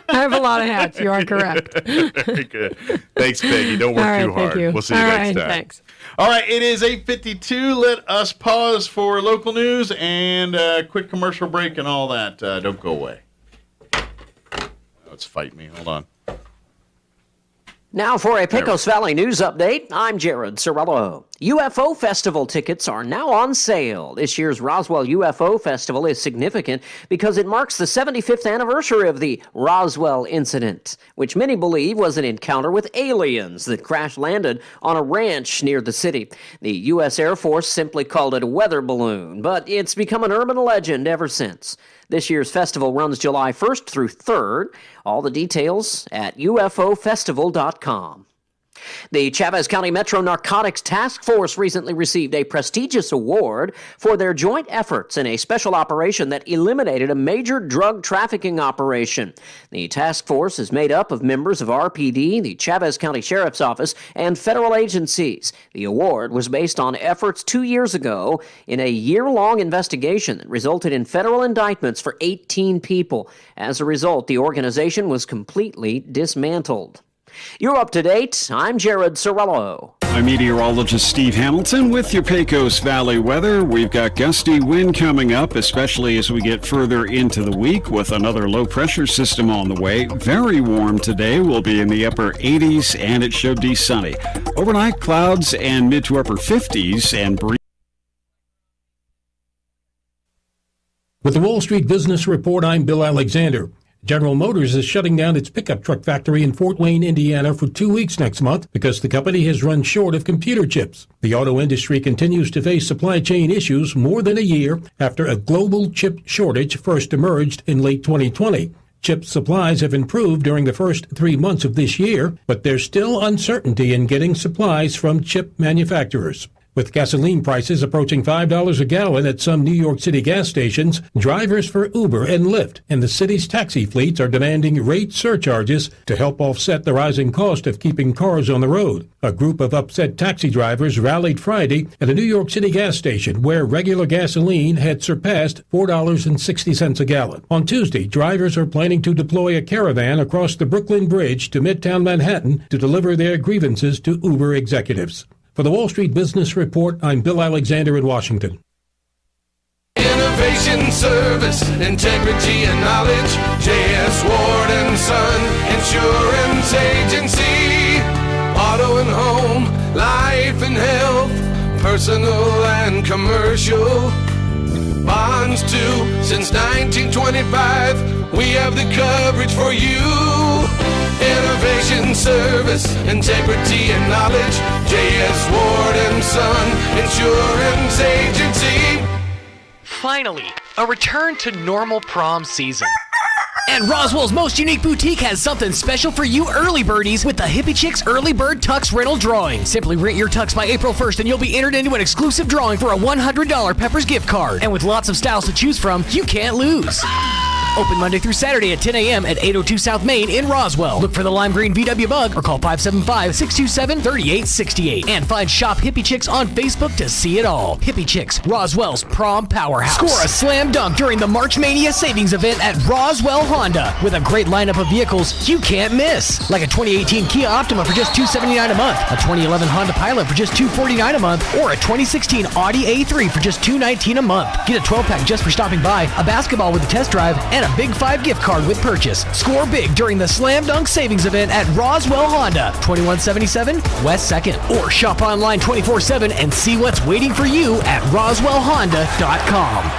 I have a lot of hats. You are correct. Very good. Thanks, Peggy. Don't work too hard. Thank you. We'll see you next time. Thanks. All right, it is 8:52. Let us pause for local news and a quick commercial break and all that. Don't go away. Let's fight me. Hold on. Now for a Pecos Valley news update, I'm Jared Cirillo. UFO Festival tickets are now on sale. This year's Roswell UFO Festival is significant because it marks the 75th anniversary of the Roswell incident, which many believe was an encounter with aliens that crash-landed on a ranch near the city. The U.S. Air Force simply called it a weather balloon, but it's become an urban legend ever since. This year's festival runs July 1st through 3rd. All the details at ufofestival.com. The Chavez County Metro Narcotics Task Force recently received a prestigious award for their joint efforts in a special operation that eliminated a major drug trafficking operation. The task force is made up of members of RPD, the Chavez County Sheriff's Office, and federal agencies. The award was based on efforts 2 years ago in a year-long investigation that resulted in federal indictments for 18 people. As a result, the organization was completely dismantled. You're up to date. I'm Jared Cirillo. I'm meteorologist Steve Hamilton with your Pecos Valley weather. We've got gusty wind coming up, especially as we get further into the week with another low pressure system on the way. Very warm today. We'll be in the upper 80s and it should be sunny. Overnight clouds and mid to upper 50s and breeze. With the Wall Street Business Report, I'm Bill Alexander. General Motors is shutting down its pickup truck factory in Fort Wayne, Indiana for 2 weeks next month because the company has run short of computer chips. The auto industry continues to face supply chain issues more than a year after a global chip shortage first emerged in late 2020. Chip supplies have improved during the first 3 months of this year, but there's still uncertainty in getting supplies from chip manufacturers. With gasoline prices approaching $5 a gallon at some New York City gas stations, drivers for Uber and Lyft and the city's taxi fleets are demanding rate surcharges to help offset the rising cost of keeping cars on the road. A group of upset taxi drivers rallied Friday at a New York City gas station where regular gasoline had surpassed $4.60 a gallon. On Tuesday, drivers are planning to deploy a caravan across the Brooklyn Bridge to Midtown Manhattan to deliver their grievances to Uber executives. For the Wall Street Business Report, I'm Bill Alexander in Washington. Innovation, service, integrity, and knowledge. J.S. Ward & Son Insurance Agency. Auto and home, life and health, personal and commercial. Bonds too, since 1925. We have the coverage for you. Innovation, service, integrity, and knowledge. J.S. Ward & Son Insurance Agency. Finally, a return to normal prom season. And Roswell's most unique boutique has something special for you early birdies with the Hippie Chicks Early Bird Tux Rental Drawing. Simply rent your tux by April 1st and you'll be entered into an exclusive drawing for a $100 Peppers gift card. And with lots of styles to choose from, you can't lose. Open Monday through Saturday at 10 a.m. at 802 South Main in Roswell. Look for the lime green VW Bug or call 575-627-3868. And find Shop Hippie Chicks on Facebook to see it all. Hippie Chicks, Roswell's prom powerhouse. Score a slam dunk during the March Mania savings event at Roswell Honda with a great lineup of vehicles you can't miss. Like a 2018 Kia Optima for just $279 a month, a 2011 Honda Pilot for just $249 a month, or a 2016 Audi A3 for just $219 a month. Get a 12-pack just for stopping by, a basketball with a test drive, and a Big 5 gift card with purchase. Score big during the Slam Dunk Savings event at Roswell Honda, 2177 West 2nd. Or shop online 24/7 and see what's waiting for you at RoswellHonda.com.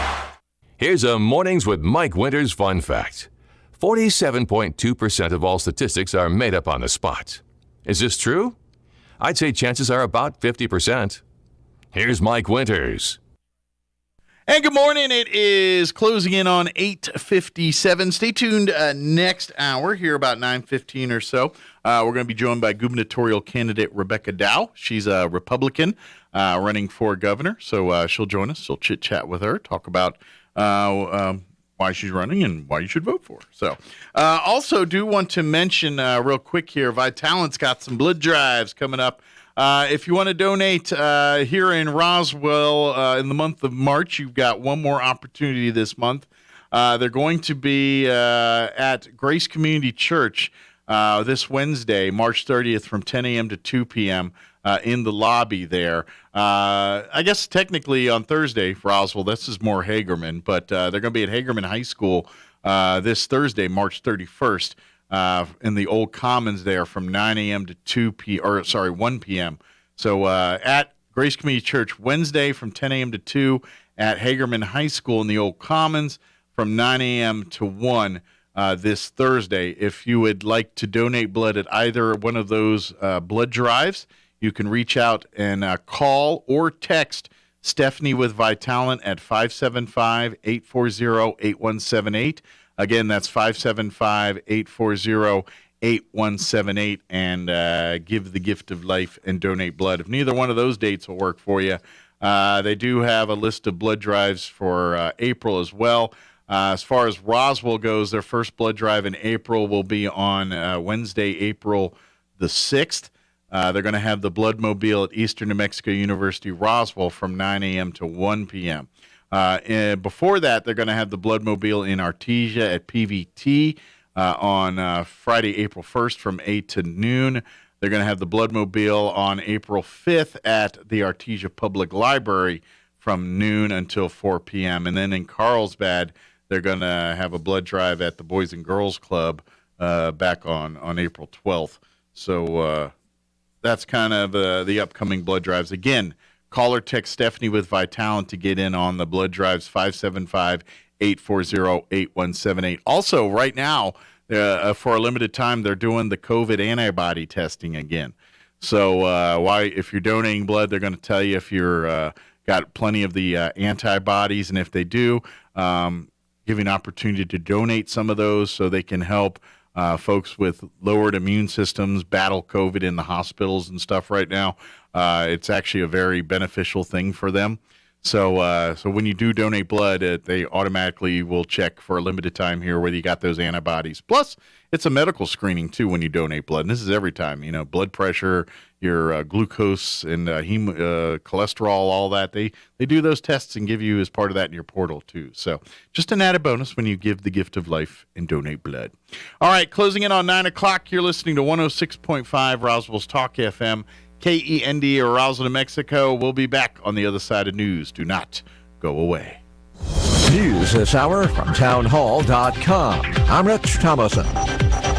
Here's a Mornings with Mike Winters fun fact. 47.2% of all statistics are made up on the spot. Is this true? I'd say chances are about 50%. Here's Mike Winters. And good morning. It is closing in on 8:57. Stay tuned next hour, here about 9:15 or so. We're going to be joined by gubernatorial candidate Rebecca Dow. She's a Republican running for governor, so she'll join us. She'll chit-chat with her, talk about why she's running and why you should vote for her. So, also do want to mention real quick here, Vitalent's got some blood drives coming up. If you want to donate here in Roswell in the month of March, you've got one more opportunity this month. They're going to be at Grace Community Church this Wednesday, March 30th, from 10 a.m. to 2 p.m. In the lobby there. I guess technically on Thursday for Roswell, this is more Hagerman, but they're going to be at Hagerman High School this Thursday, March 31st, in the Old Commons there from 9 a.m. to 1 p.m. So at Grace Community Church Wednesday from 10 a.m. to 2, at Hagerman High School in the Old Commons from 9 a.m. to 1 this Thursday. If you would like to donate blood at either one of those blood drives, you can reach out and call or text Stephanie with Vitalant at 575-840-8178. Again, that's 575-840-8178, and give the gift of life and donate blood. If neither one of those dates will work for you, they do have a list of blood drives for April as well. As far as Roswell goes, their first blood drive in April will be on Wednesday, April the 6th. They're going to have the Blood Mobile at Eastern New Mexico University Roswell from 9 a.m. to 1 p.m. And before that, they're going to have the Blood Mobile in Artesia at PVT on Friday, April 1st from 8 to noon. They're going to have the Blood Mobile on April 5th at the Artesia Public Library from noon until 4 p.m. And then in Carlsbad, they're going to have a blood drive at the Boys and Girls Club back on April 12th. So that's kind of the upcoming blood drives. Again, call or text Stephanie with Vitalant to get in on the blood drives, 575-840-8178. Also, right now, for a limited time, they're doing the COVID antibody testing again. So if you're donating blood, they're going to tell you if you're got plenty of the antibodies, and if they do, give you an opportunity to donate some of those so they can help folks with lowered immune systems battle COVID in the hospitals and stuff right now. It's actually a very beneficial thing for them. So when you do donate blood, they automatically will check for a limited time here whether you got those antibodies. Plus, it's a medical screening, too, when you donate blood. And this is every time, blood pressure, your glucose and cholesterol, all that. They do those tests and give you as part of that in your portal, too. So just an added bonus when you give the gift of life and donate blood. All right, closing in on 9 o'clock, you're listening to 106.5 Roswell's Talk FM. KEND, Roswell, New Mexico. We'll be back on the other side of news. Do not go away. News this hour from townhall.com. I'm Rich Thomason.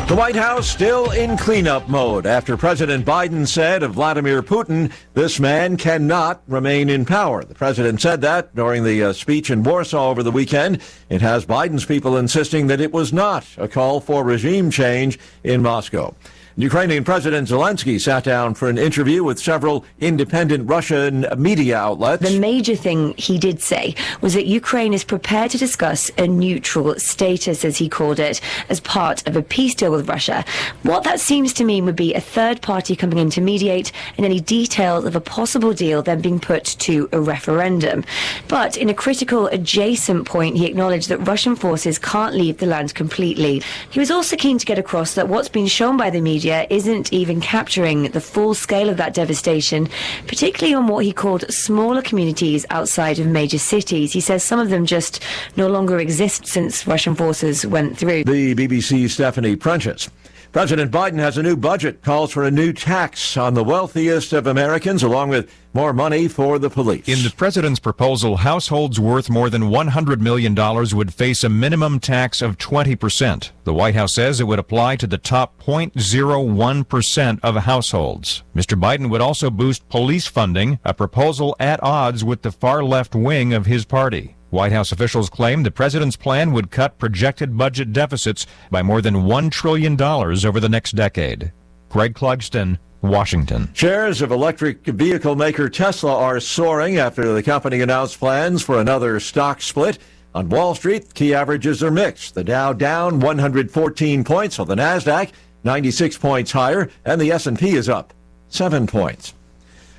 The White House still in cleanup mode after President Biden said of Vladimir Putin, this man cannot remain in power. The president said that during the speech in Warsaw over the weekend. It has Biden's people insisting that it was not a call for regime change in Moscow. Ukrainian President Zelensky sat down for an interview with several independent Russian media outlets. The major thing he did say was that Ukraine is prepared to discuss a neutral status, as he called it, as part of a peace deal with Russia. What that seems to mean would be a third party coming in to mediate, and any details of a possible deal then being put to a referendum. But in a critical adjacent point, he acknowledged that Russian forces can't leave the land completely. He was also keen to get across that what's been shown by the media isn't even capturing the full scale of that devastation, particularly on what he called smaller communities outside of major cities. He says some of them just no longer exist since Russian forces went through. The BBC's Stephanie Prentice. President Biden has a new budget, calls for a new tax on the wealthiest of Americans, along with more money for the police. In the president's proposal, households worth more than $100 million would face a minimum tax of 20%. The White House says it would apply to the top 0.01% of households. Mr. Biden would also boost police funding, a proposal at odds with the far left wing of his party. White House officials claim the president's plan would cut projected budget deficits by more than $1 trillion over the next decade. Greg Clugston, Washington. Shares of electric vehicle maker Tesla are soaring after the company announced plans for another stock split. On Wall Street, key averages are mixed. The Dow down 114 points, while the NASDAQ 96 points higher, and the S&P is up 7 points.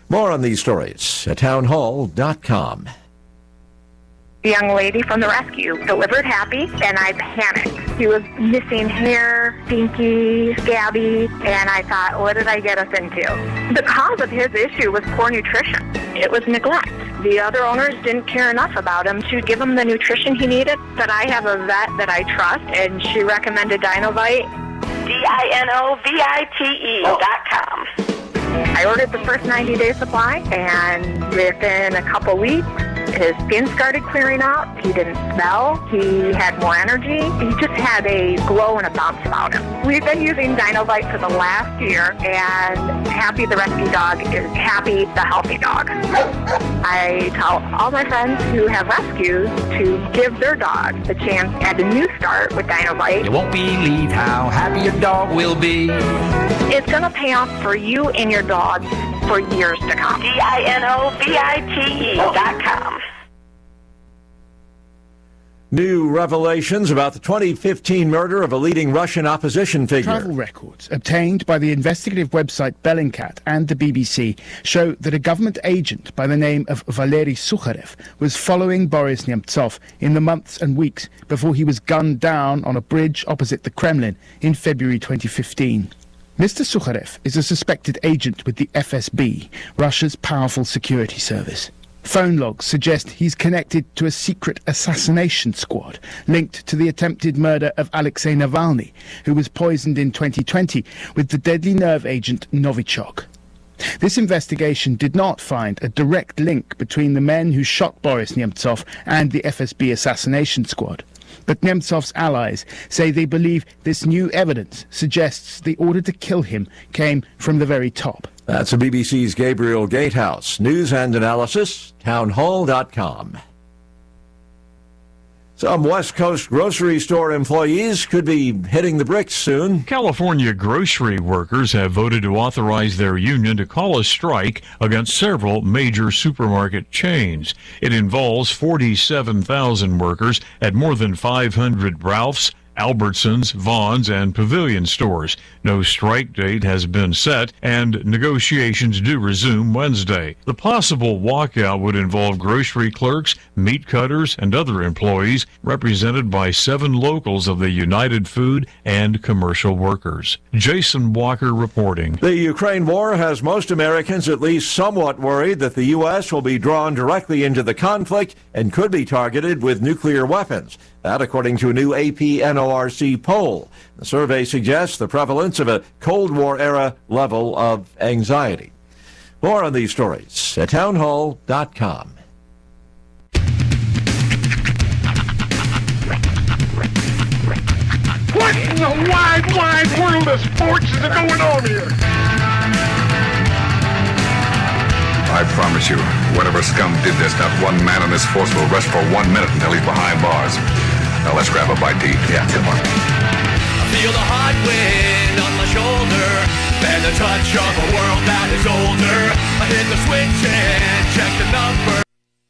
More on these stories at townhall.com. The young lady from the rescue delivered happy, and I panicked. He was missing hair, stinky, scabby, and I thought, what did I get us into? The cause of his issue was poor nutrition. It was neglect. The other owners didn't care enough about him to give him the nutrition he needed. But I have a vet that I trust, and she recommended Dinovite. DINOVITE.com. I ordered the first 90-day supply, and within a couple weeks, his skin started clearing out. He didn't smell. He had more energy. He just had a glow and a bounce about him. We've been using Dinovite for the last year, and Happy the rescue dog is Happy the healthy dog. I tell all my friends who have rescues to give their dog the chance at a new start with Dinovite. You won't believe how happy your dog will be. It's going to pay off for you and your dog for years to come. DINOVITE.com. New revelations about the 2015 murder of a leading Russian opposition figure. Travel records obtained by the investigative website Bellingcat and the BBC show that a government agent by the name of Valery Sukharev was following Boris Nemtsov in the months and weeks before he was gunned down on a bridge opposite the Kremlin in February 2015. Mr. Sukharev is a suspected agent with the FSB, Russia's powerful security service. Phone logs suggest he's connected to a secret assassination squad linked to the attempted murder of Alexei Navalny, who was poisoned in 2020 with the deadly nerve agent Novichok. This investigation did not find a direct link between the men who shot Boris Nemtsov and the FSB assassination squad. But Nemtsov's allies say they believe this new evidence suggests the order to kill him came from the very top. That's the BBC's Gabriel Gatehouse. News and analysis, townhall.com. Some West Coast grocery store employees could be hitting the bricks soon. California grocery workers have voted to authorize their union to call a strike against several major supermarket chains. It involves 47,000 workers at more than 500 Ralph's, Albertsons, Vaughn's, and Pavilion stores. No strike date has been set, and negotiations do resume Wednesday. The possible walkout would involve grocery clerks, meat cutters, and other employees, represented by 7 locals of the United Food and Commercial Workers. Jason Walker reporting. The Ukraine war has most Americans at least somewhat worried that the U.S. will be drawn directly into the conflict and could be targeted with nuclear weapons. That according to a new AP NORC poll. The survey suggests the prevalence of a Cold War-era level of anxiety. More on these stories at townhall.com. What in the wide world of sports is going on here? I promise you, whatever scum did this, not one man in this force will rest for 1 minute until he's behind bars. Now let's grab a bite to eat. Yeah, come on. I feel the hot wind on my shoulder and the touch of a world that is older. I hit the switch and check the number.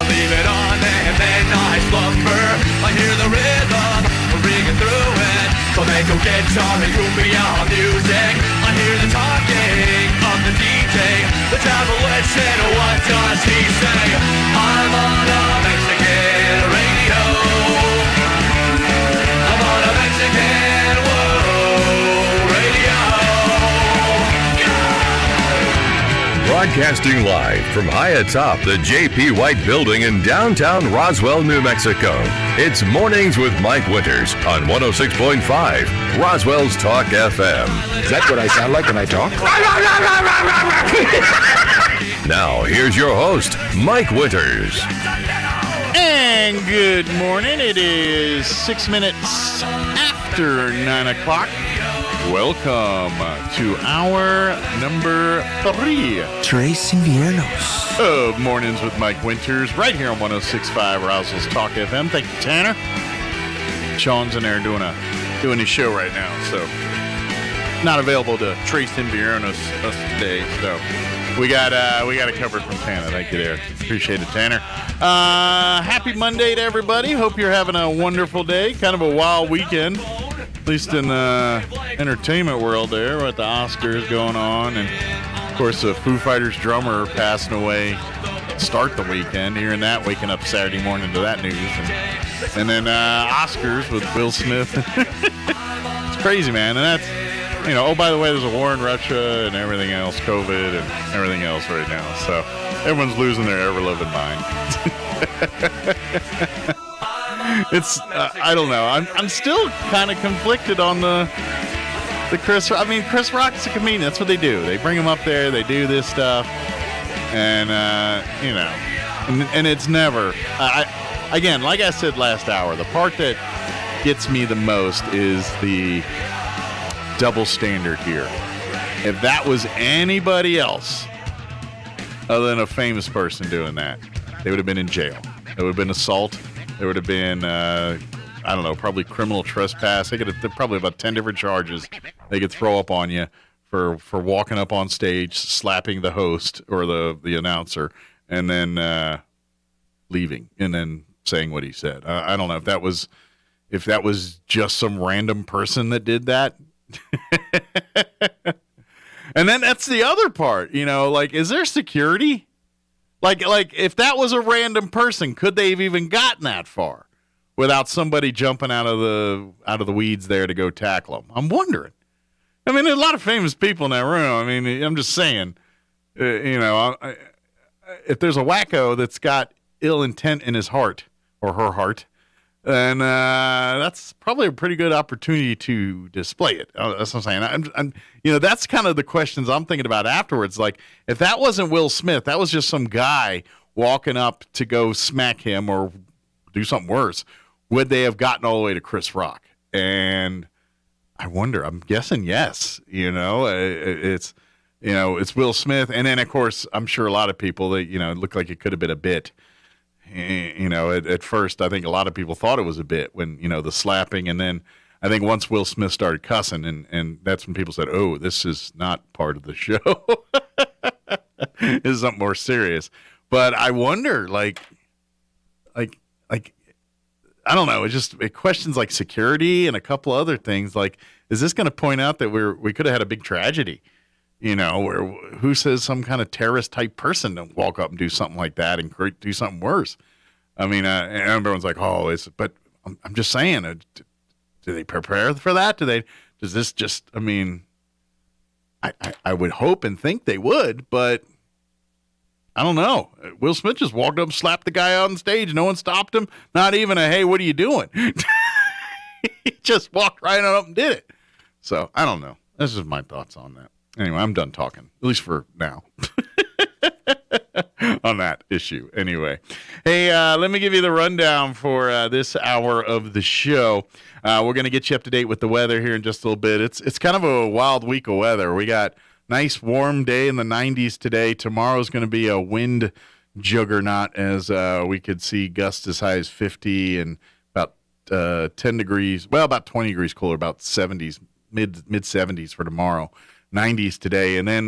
Leave it on and then I slumber. I hear the rhythm ringing through it. Flamenco guitar and cumbia music. I hear the talking of the DJ. The travel listen, what does he say? I'm on a Mexican radio. I'm on a Mexican radio. Broadcasting live from high atop the J.P. White Building in downtown Roswell, New Mexico. It's Mornings with Mike Winters on 106.5 Roswell's Talk FM. Is that what I sound like when I talk? Now, here's your host, Mike Winters. And good morning. It is 6 minutes after 9 o'clock. Welcome to hour number 3. Trace Inviernos. Of Mornings with Mike Winters, right here on 106.5 Roswell's Talk FM. Thank you, Tanner. Sean's in there doing his show right now, so not available to Trace Inviernos us today. So we got it covered from Tanner. Thank you there. Appreciate it, Tanner. Happy Monday to everybody. Hope you're having a wonderful day. Kind of a wild weekend. At least in the entertainment world there with the Oscars going on. And, of course, the Foo Fighters drummer passing away to start the weekend. Hearing that, waking up Saturday morning to that news. And then Oscars with Will Smith. It's crazy, man. And oh, by the way, there's a war in Russia and everything else, COVID and everything else right now. So everyone's losing their ever-loving mind. It's, I don't know. I'm still kind of conflicted on the Chris. I mean, Chris Rock's a comedian. That's what they do. They bring him up there. They do this stuff. And, and it's never, again, like I said last hour, the part that gets me the most is the double standard here. If that was anybody else other than a famous person doing that, they would have been in jail. It would have been assault. There would have been, I don't know, probably criminal trespass. They could have probably about 10 different charges they could throw up on you for walking up on stage, slapping the host or the announcer, and then leaving and then saying what he said. I don't know if that was just some random person that did that. And then that's the other part, like, is there security? Like if that was a random person, could they have even gotten that far without somebody jumping out of the weeds there to go tackle them? I'm wondering. I mean, there's a lot of famous people in that room. I mean, I'm just saying, if there's a wacko that's got ill intent in his heart or her heart, then that's probably a pretty good opportunity to display it. That's what I'm saying. I'm that's kind of the questions I'm thinking about afterwards. Like, if that wasn't Will Smith, that was just some guy walking up to go smack him or do something worse, would they have gotten all the way to Chris Rock? And I wonder. I'm guessing yes. It's Will Smith, and then of course I'm sure a lot of people that it looked like it could have been a bit. At first, I think a lot of people thought it was a bit when, the slapping. And then I think once Will Smith started cussing, and that's when people said, oh, this is not part of the show. This is something more serious. But I wonder, like, I don't know. It questions like security and a couple other things. Like, is this going to point out that we could have had a big tragedy? Where who says some kind of terrorist type person don't walk up and do something like that and do something worse? I mean, and everyone's like, oh, but I'm just saying, do they prepare for that? Does this just, I mean, I would hope and think they would, but I don't know. Will Smith just walked up and slapped the guy on stage. No one stopped him. Not even a, hey, what are you doing? He just walked right on up and did it. So I don't know. This is my thoughts on that. Anyway, I'm done talking, at least for now, on that issue. Anyway, hey, let me give you the rundown for this hour of the show. We're going to get you up to date with the weather here in just a little bit. It's kind of a wild week of weather. We got nice warm day in the 90s today. Tomorrow's going to be a wind juggernaut as we could see gusts as high as 50 and about 10 degrees, well, about 20 degrees cooler, about 70s, mid 70s for tomorrow. 90s today, and then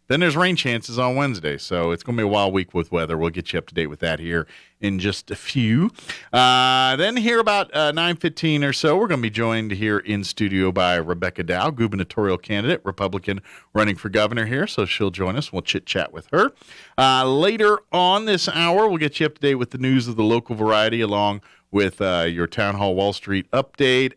there's rain chances on Wednesday, so it's going to be a wild week with weather. We'll get you up to date with that here in just a few. Then here about 9:15 or so, we're going to be joined here in studio by Rebecca Dow, gubernatorial candidate, Republican, running for governor here, so she'll join us. We'll chit-chat with her. Later on this hour, we'll get you up to date with the news of the local variety, along with your Town Hall Wall Street update,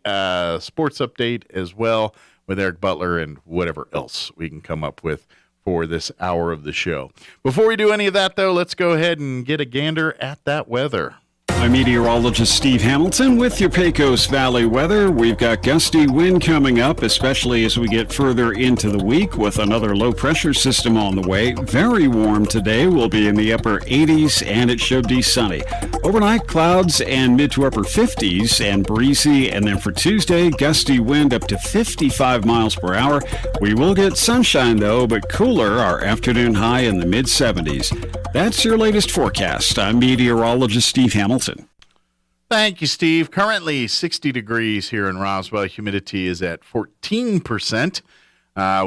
sports update as well, with Eric Butler and whatever else we can come up with for this hour of the show. Before we do any of that, though, let's go ahead and get a gander at that weather. I'm meteorologist Steve Hamilton with your Pecos Valley weather. We've got gusty wind coming up, especially as we get further into the week with another low pressure system on the way. Very warm today. We'll be in the upper 80s and it should be sunny. Overnight clouds and mid to upper 50s and breezy. And then for Tuesday, gusty wind up to 55 miles per hour. We will get sunshine though, but cooler. Our afternoon high in the mid 70s. That's your latest forecast. I'm meteorologist Steve Hamilton. Thank you, Steve. Currently 60 degrees here in Roswell. Humidity is at 14%,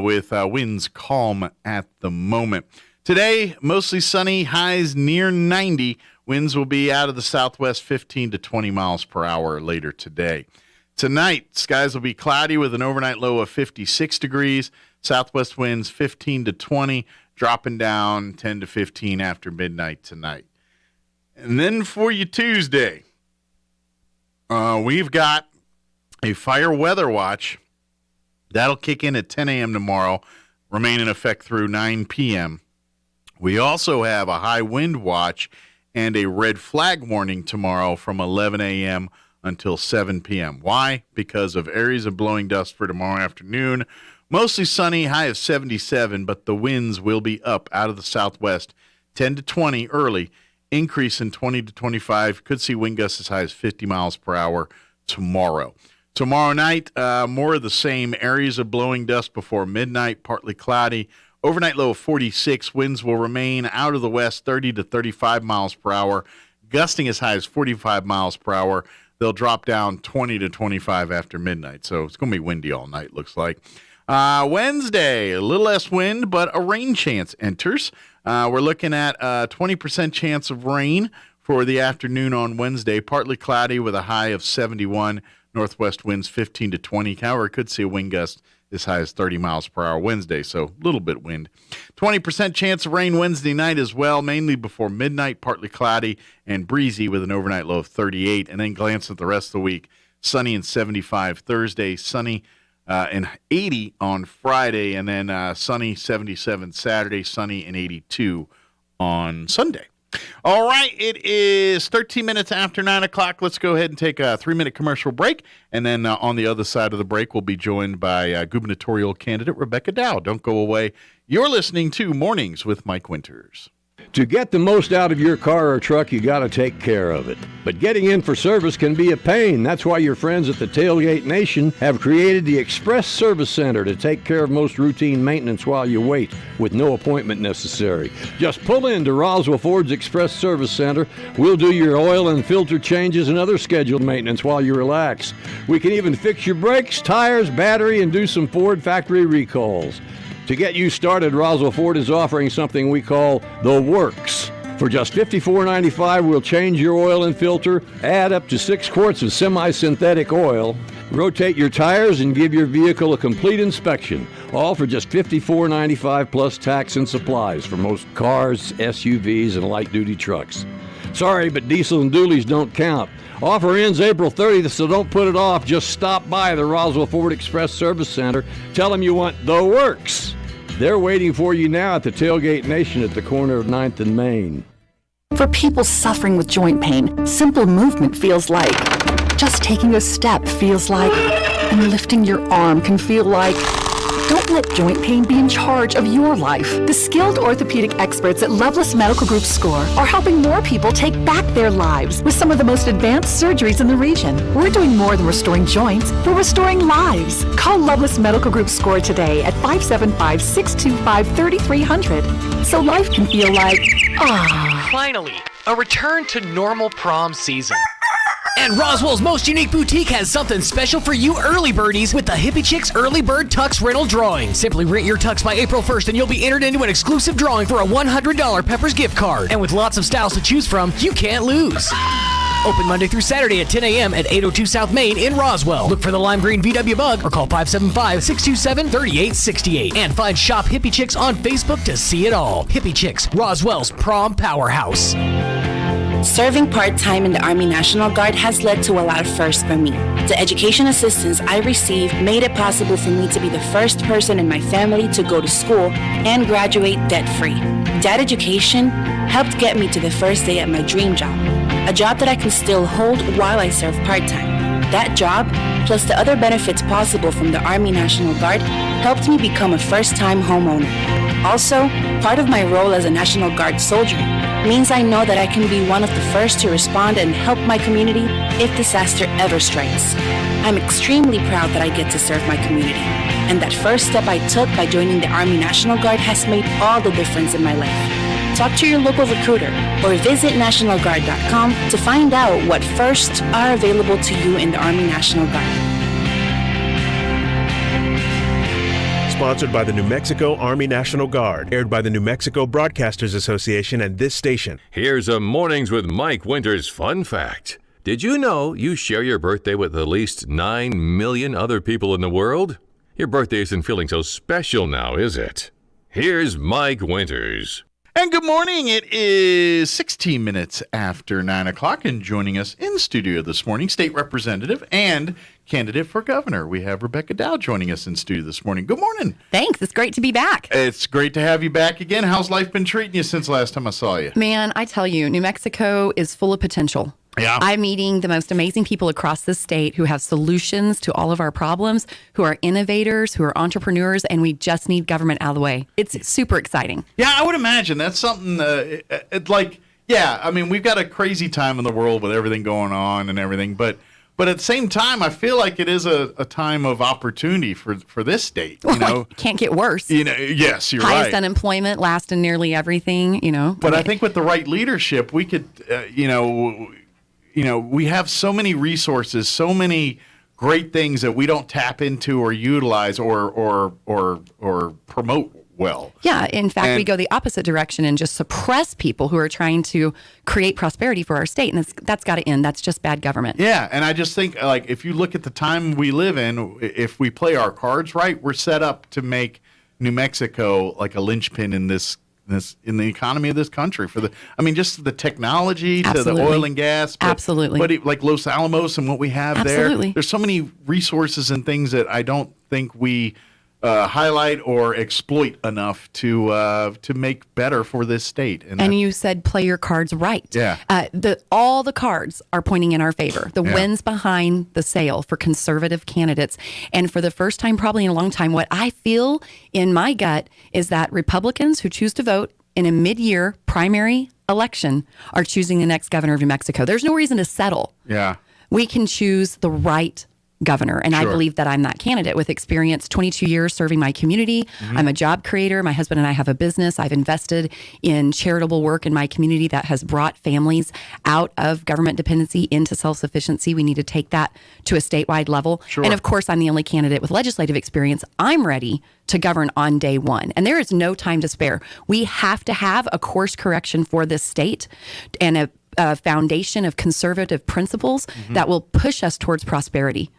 with winds calm at the moment. Today, mostly sunny, highs near 90. Winds will be out of the southwest 15 to 20 miles per hour later today. Tonight, skies will be cloudy with an overnight low of 56 degrees. Southwest winds 15 to 20, dropping down 10 to 15 after midnight tonight. And then for you Tuesday, we've got a fire weather watch That'll kick in at 10 a.m. tomorrow, remain in effect through 9 p.m. We also have a high wind watch and a red flag warning tomorrow from 11 a.m. until 7 p.m. Why? Because of areas of blowing dust for tomorrow afternoon. Mostly sunny, high of 77, but the winds will be up out of the southwest, 10 to 20 early, increase in 20 to 25. Could see wind gusts as high as 50 miles per hour tomorrow. Tomorrow night, more of the same, areas of blowing dust before midnight, partly cloudy. Overnight low of 46. Winds will remain out of the west, 30 to 35 miles per hour, gusting as high as 45 miles per hour. They'll drop down 20 to 25 after midnight, so it's going to be windy all night, looks like. Wednesday, a little less wind, but a rain chance enters. We're looking at a 20% chance of rain for the afternoon on Wednesday, partly cloudy with a high of 71. Northwest winds 15 to 20. However, could see a wind gust as high as 30 miles per hour Wednesday, so a little bit wind. 20% chance of rain Wednesday night as well, mainly before midnight, partly cloudy and breezy with an overnight low of 38. And then glance at the rest of the week. Sunny and 75 Thursday, sunny and 80 on Friday, and then sunny 77 Saturday, sunny and 82 on Sunday. All right, it is 13 minutes after 9 o'clock. Let's go ahead and take a 3-minute commercial break. And then on the other side of the break, we'll be joined by gubernatorial candidate Rebecca Dow. Don't go away. You're listening to Mornings with Mike Winters. To get the most out of your car or truck, you got to take care of it. But getting in for service can be a pain. That's why your friends at the Tailgate Nation have created the Express Service Center to take care of most routine maintenance while you wait, with no appointment necessary. Just pull in to Roswell Ford's Express Service Center. We'll do your oil and filter changes and other scheduled maintenance while you relax. We can even fix your brakes, tires, battery, and do some Ford factory recalls. To get you started, Roswell Ford is offering something we call the Works. For just $54.95, we'll change your oil and filter, add up to 6 quarts of semi-synthetic oil, rotate your tires, and give your vehicle a complete inspection. All for just $54.95 plus tax and supplies for most cars, SUVs, and light-duty trucks. Sorry, but diesel and dualies don't count. Offer ends April 30th, so don't put it off. Just stop by the Roswell Ford Express Service Center. Tell them you want the Works. They're waiting for you now at the Tailgate Nation at the corner of 9th and Main. For people suffering with joint pain, simple movement feels like just taking a step feels like, and lifting your arm can feel like. Don't let joint pain be in charge of your life. The skilled orthopedic experts at Loveless Medical Group SCORE are helping more people take back their lives with some of the most advanced surgeries in the region. We're doing more than restoring joints, we're restoring lives. Call Loveless Medical Group SCORE today at 575-625-3300 so life can feel like, Finally, a return to normal prom season. And Roswell's most unique boutique has something special for you early birdies with the Hippie Chicks Early Bird Tux Rental Drawing. Simply rent your tux by April 1st and you'll be entered into an exclusive drawing for a $100 Peppers gift card. And with lots of styles to choose from, you can't lose. Open Monday through Saturday at 10 a.m. at 802 South Main in Roswell. Look for the lime green VW Bug or call 575-627-3868. And find Shop Hippie Chicks on Facebook to see it all. Hippie Chicks, Roswell's prom powerhouse. Serving part-time in the Army National Guard has led to a lot of firsts for me. The education assistance I received made it possible for me to be the first person in my family to go to school and graduate debt-free. That education helped get me to the first day at my dream job, a job that I can still hold while I serve part-time. That job, plus the other benefits possible from the Army National Guard, helped me become a first-time homeowner. Also, part of my role as a National Guard soldier means I know that I can be one of the first to respond and help my community if disaster ever strikes. I'm extremely proud that I get to serve my community, and that first step I took by joining the Army National Guard has made all the difference in my life. Talk to your local recruiter or visit NationalGuard.com to find out what firsts are available to you in the Army National Guard. Sponsored by the New Mexico Army National Guard. Aired by the New Mexico Broadcasters Association and this station. Here's a Mornings with Mike Winters fun fact. Did you know you share your birthday with at least 9 million other people in the world? Your birthday isn't feeling so special now, is it? Here's Mike Winters. And good morning. It is 16 minutes after 9 o'clock, and joining us in studio this morning, State Representative and candidate for governor. We have Rebecca Dow joining us in studio this morning. Good morning. Thanks. It's great to be back. It's great to have you back again. How's life been treating you since last time I saw you? Man, I tell you, New Mexico is full of potential. Yeah. I'm meeting the most amazing people across the state who have solutions to all of our problems, who are innovators, who are entrepreneurs, and we just need government out of the way. It's super exciting. Yeah, I would imagine that's something I mean, we've got a crazy time in the world with everything going on and everything, but at the same time, I feel like it is a time of opportunity for this state. You know, it can't get worse. Yes, you're Highest right. unemployment, last in nearly everything. But I think with the right leadership, we could, we have so many resources, so many great things that we don't tap into or utilize or promote well. Yeah, in fact, we go the opposite direction and just suppress people who are trying to create prosperity for our state, and that's got to end. That's just bad government. Yeah, and I just think, if you look at the time we live in, if we play our cards right, we're set up to make New Mexico like a linchpin in in the economy of this country just the technology Absolutely. to the oil and gas. Absolutely. But like Los Alamos and what we have Absolutely. there's so many resources and things that I don't think we highlight or exploit enough to make better for this state. And you said play your cards right. Yeah. All the cards are pointing in our favor. The wind's behind the sail for conservative candidates. And for the first time probably in a long time, what I feel in my gut is that Republicans who choose to vote in a mid-year primary election are choosing the next governor of New Mexico. There's no reason to settle. Yeah. We can choose the right governor. And I Sure. believe that I'm that candidate with experience, 22 years serving my community. Mm-hmm. I'm a job creator. My husband and I have a business. I've invested in charitable work in my community that has brought families out of government dependency into self-sufficiency. We need to take that to a statewide level. Sure. And of course, I'm the only candidate with legislative experience. I'm ready to govern on day one. And there is no time to spare. We have to have a course correction for this state and a foundation of conservative principles that will push us towards prosperity.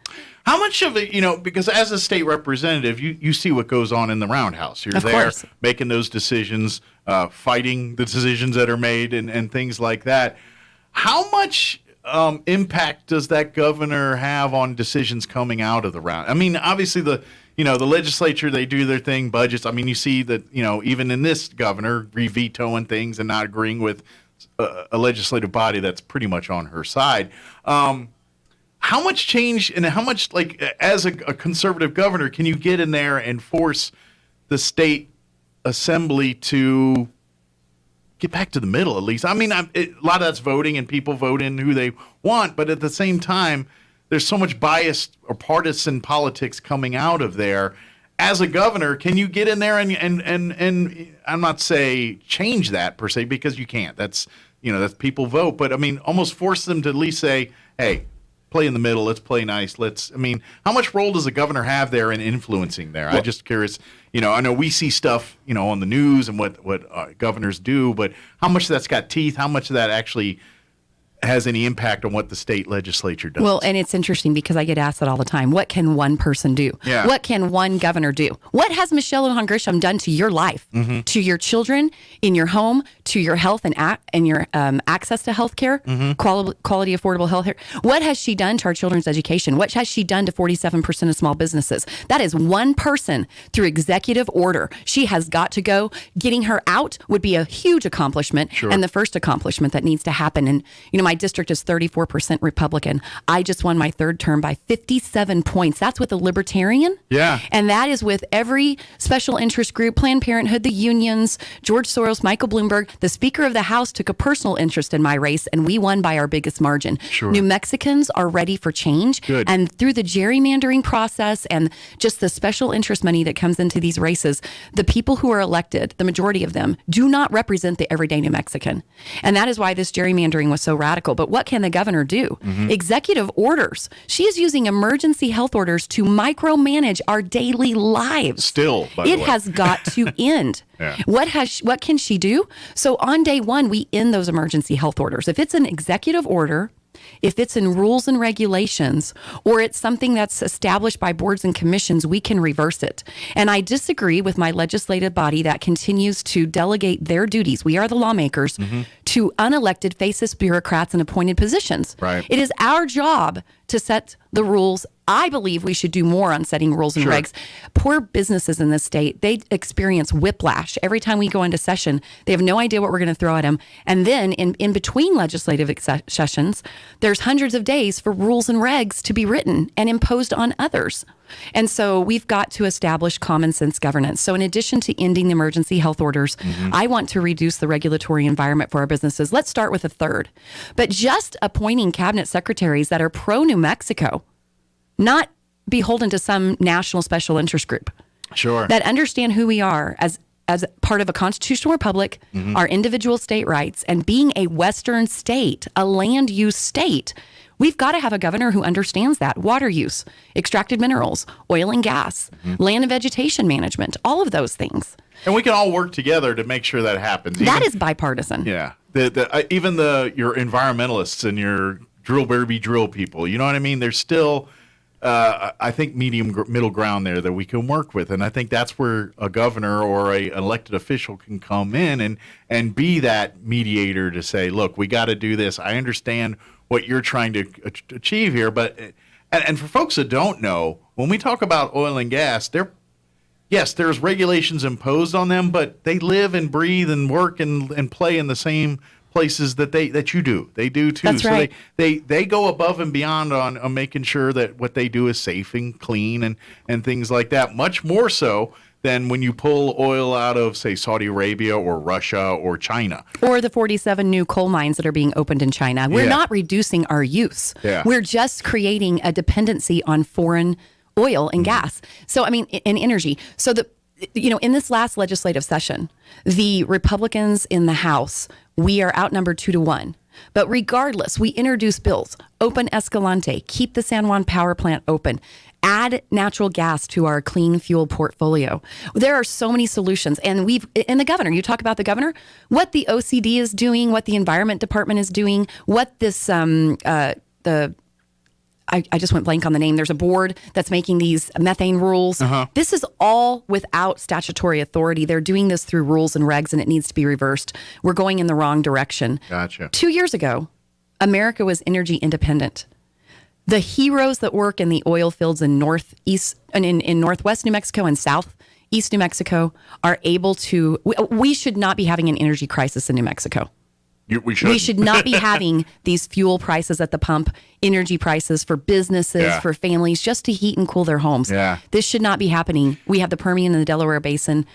How much of it, because as a state representative, you see what goes on in the roundhouse. You're Of there course. making those decisions, fighting the decisions that are made and things like that. How much impact does that governor have on decisions coming out of the round? I mean, obviously the legislature, they do their thing, budgets. I mean, you see that, even in this governor, vetoing things and not agreeing with a legislative body that's pretty much on her side. How much change and how much, as a conservative governor, can you get in there and force the state assembly to get back to the middle at least? I mean, a lot of that's voting and people vote in who they want, but at the same time, there's so much bias or partisan politics coming out of there. As a governor, can you get in there and I'm not say change that per se, because you can't. That's people vote, but I mean, almost force them to at least say, hey, play in the middle. Let's play nice. How much role does a governor have there in influencing there? I'm just curious. I know we see stuff, on the news and what governors do, but how much of that's got teeth? How much of that actually has any impact on what the state legislature does? Well, and it's interesting because I get asked that all the time. What can one person do? Yeah. What can one governor do? What has Michelle Lujan Grisham done to your life, to your children, in your home, to your health and your access to health care, quality, affordable health care? What has she done to our children's education? What has she done to 47% of small businesses? That is one person through executive order. She has got to go. Getting her out would be a huge accomplishment, Sure. and the first accomplishment that needs to happen. And, my district is 34% Republican. I just won my third term by 57 points. That's with a libertarian. Yeah. And that is with every special interest group, Planned Parenthood, the unions, George Soros, Michael Bloomberg. The Speaker of the House took a personal interest in my race, and we won by our biggest margin. Sure. New Mexicans are ready for change. Good. And through the gerrymandering process and just the special interest money that comes into these races, the people who are elected, the majority of them, do not represent the everyday New Mexican. And that is why this gerrymandering was so radical. But what can the governor do? Executive orders. She is using emergency health orders to micromanage our daily lives. Still, by the It way. has got to end. Yeah. What can she do? So on day one, we end those emergency health orders. If it's an executive order, if it's in rules and regulations, or it's something that's established by boards and commissions, we can reverse it. And I disagree with my legislative body that continues to delegate their duties. We are the lawmakers to unelected faceless bureaucrats in appointed positions. Right. It is our job to set the rules. I believe we should do more on setting rules and regs. Poor businesses in this state, they experience whiplash. Every time we go into session, they have no idea what we're going to throw at them. And then in between legislative sessions, there's hundreds of days for rules and regs to be written and imposed on others. And so we've got to establish common sense governance. So in addition to ending the emergency health orders, I want to reduce the regulatory environment for our businesses. Let's start with a third. But just appointing cabinet secretaries that are pro-New Mexico, not beholden to some national special interest group. Sure. That understand who we are as part of a constitutional republic, our individual state rights, and being a Western state, a land use state. We've got to have a governor who understands that. Water use, extracted minerals, oil and gas, land and vegetation management, all of those things. And we can all work together to make sure that happens. That is bipartisan. Yeah. Even your environmentalists and your drill baby drill people, you know what I mean? There's still, I think, middle ground there that we can work with. And I think that's where a governor or an elected official can come in and be that mediator to say, look, we got to do this. I understand what you're trying to achieve here. But and for folks that don't know, when we talk about oil and gas, there's regulations imposed on them, but they live and breathe and work and play in the same places that you do. They do too. That's right. They go above and beyond on making sure that what they do is safe and clean and things like that. Much more so than when you pull oil out of, say, Saudi Arabia or Russia or China. Or the 47 new coal mines that are being opened in China. We're not reducing our use. Yeah. We're just creating a dependency on foreign oil and gas. So, I mean, and energy. So in this last legislative session, the Republicans in the House, we are outnumbered 2-1. But regardless, we introduce bills, open Escalante, keep the San Juan power plant open, add natural gas to our clean fuel portfolio. There are so many solutions. And the governor, you talk about the governor, what the OCD is doing, what the Environment Department is doing, what this, I just went blank on the name. There's a board that's making these methane rules. This is all without statutory authority. They're doing this through rules and regs, and it needs to be reversed. We're going in the wrong direction. Gotcha. 2 years ago, America was energy independent. The heroes that work in the oil fields in northeast and in northwest New Mexico and southeast New Mexico are able to. We should not be having an energy crisis in New Mexico. We should not be having these fuel prices at the pump, energy prices for businesses, for families, just to heat and cool their homes. Yeah. This should not be happening. We have the Permian and the Delaware Basin.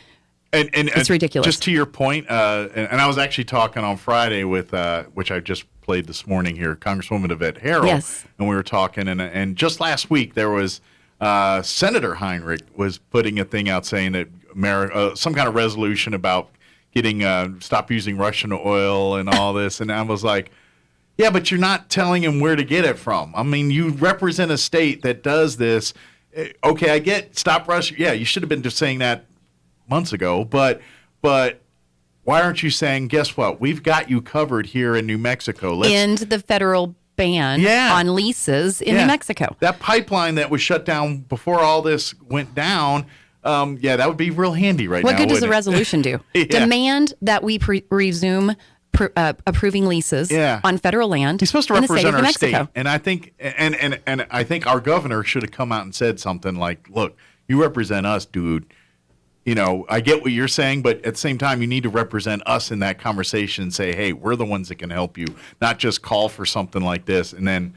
And it's ridiculous. Just to your point, and I was actually talking on Friday with, which I just played this morning here, Congresswoman Yvette Harrell. Yes. And we were talking, and just last week there was Senator Heinrich was putting a thing out saying that some kind of resolution about getting stop using Russian oil and all this. And I was like, yeah, but you're not telling him where to get it from. I mean, you represent a state that does this. Okay, I get stop Russia. Yeah, you should have been just saying that months ago. But why aren't you saying, guess what? We've got you covered here in New Mexico. End the federal ban on leases in New Mexico. That pipeline that was shut down before all this went down, that would be real handy right now. What good does the resolution do? Demand that we resume approving leases on federal land. He's supposed to in the state represent of New our state, Mexico. and I think and I think our governor should have come out and said something like, "Look, you represent us, dude. You know, I get what you're saying, but at the same time, you need to represent us in that conversation and say, hey, we're the ones that can help you, not just call for something like this and then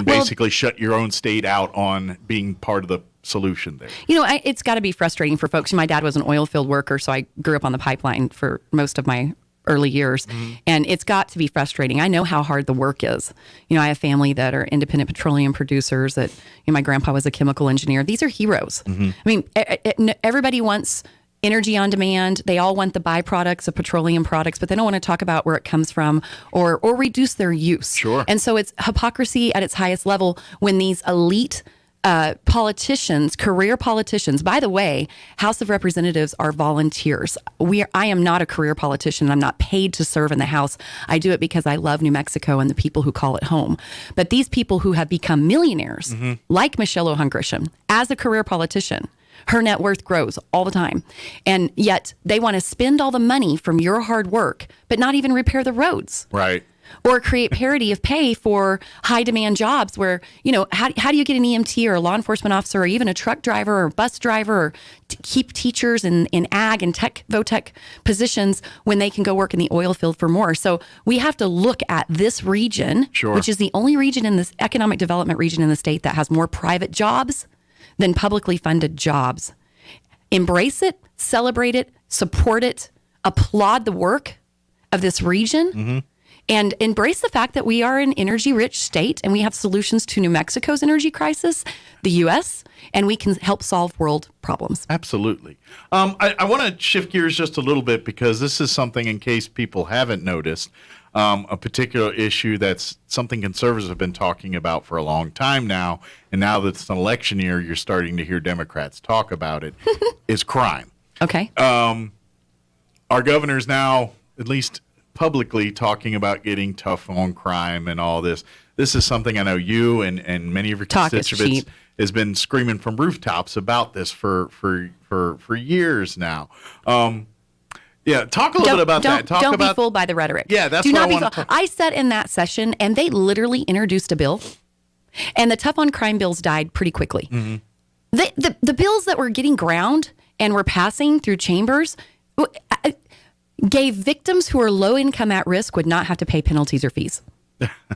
basically shut your own state out on being part of the solution there." You know, it's got to be frustrating for folks. My dad was an oil field worker, so I grew up on the pipeline for most of my early years. And it's got to be frustrating. I know how hard the work is. You know, I have family that are independent petroleum producers that, my grandpa was a chemical engineer. These are heroes. I mean, everybody wants energy on demand. They all want the byproducts of petroleum products, but they don't want to talk about where it comes from or reduce their use. Sure. And so it's hypocrisy at its highest level when these elite politicians, career politicians. By the way, House of Representatives are volunteers. I am not a career politician. I'm not paid to serve in the House. I do it because I love New Mexico and the people who call it home. But these people who have become millionaires, like Michelle Grisham, as a career politician, her net worth grows all the time. And yet they want to spend all the money from your hard work, but not even repair the roads. Right. or create parity of pay for high demand jobs where, how do you get an EMT or a law enforcement officer or even a truck driver or bus driver or keep teachers in ag and tech, VOTech positions when they can go work in the oil field for more? So we have to look at this region, which is the only region in this economic development region in the state that has more private jobs than publicly funded jobs. Embrace it, celebrate it, support it, applaud the work of this region, and embrace the fact that we are an energy-rich state and we have solutions to New Mexico's energy crisis, the U.S., and we can help solve world problems. Absolutely. I want to shift gears just a little bit because this is something, in case people haven't noticed, a particular issue that's something conservatives have been talking about for a long time now, and now that it's an election year, you're starting to hear Democrats talk about it, is crime. Okay. Our governor's now, at least publicly, talking about getting tough on crime and all this. This is something I know you and many of your constituents has been screaming from rooftops about this for years now. Talk a little bit about that. Don't be fooled by the rhetoric. Yeah, that's Do what not I be want fooled. to I sat in that session and they literally introduced a bill, and the tough on crime bills died pretty quickly. The bills that were getting ground and were passing through chambers gave victims who are low income at risk would not have to pay penalties or fees.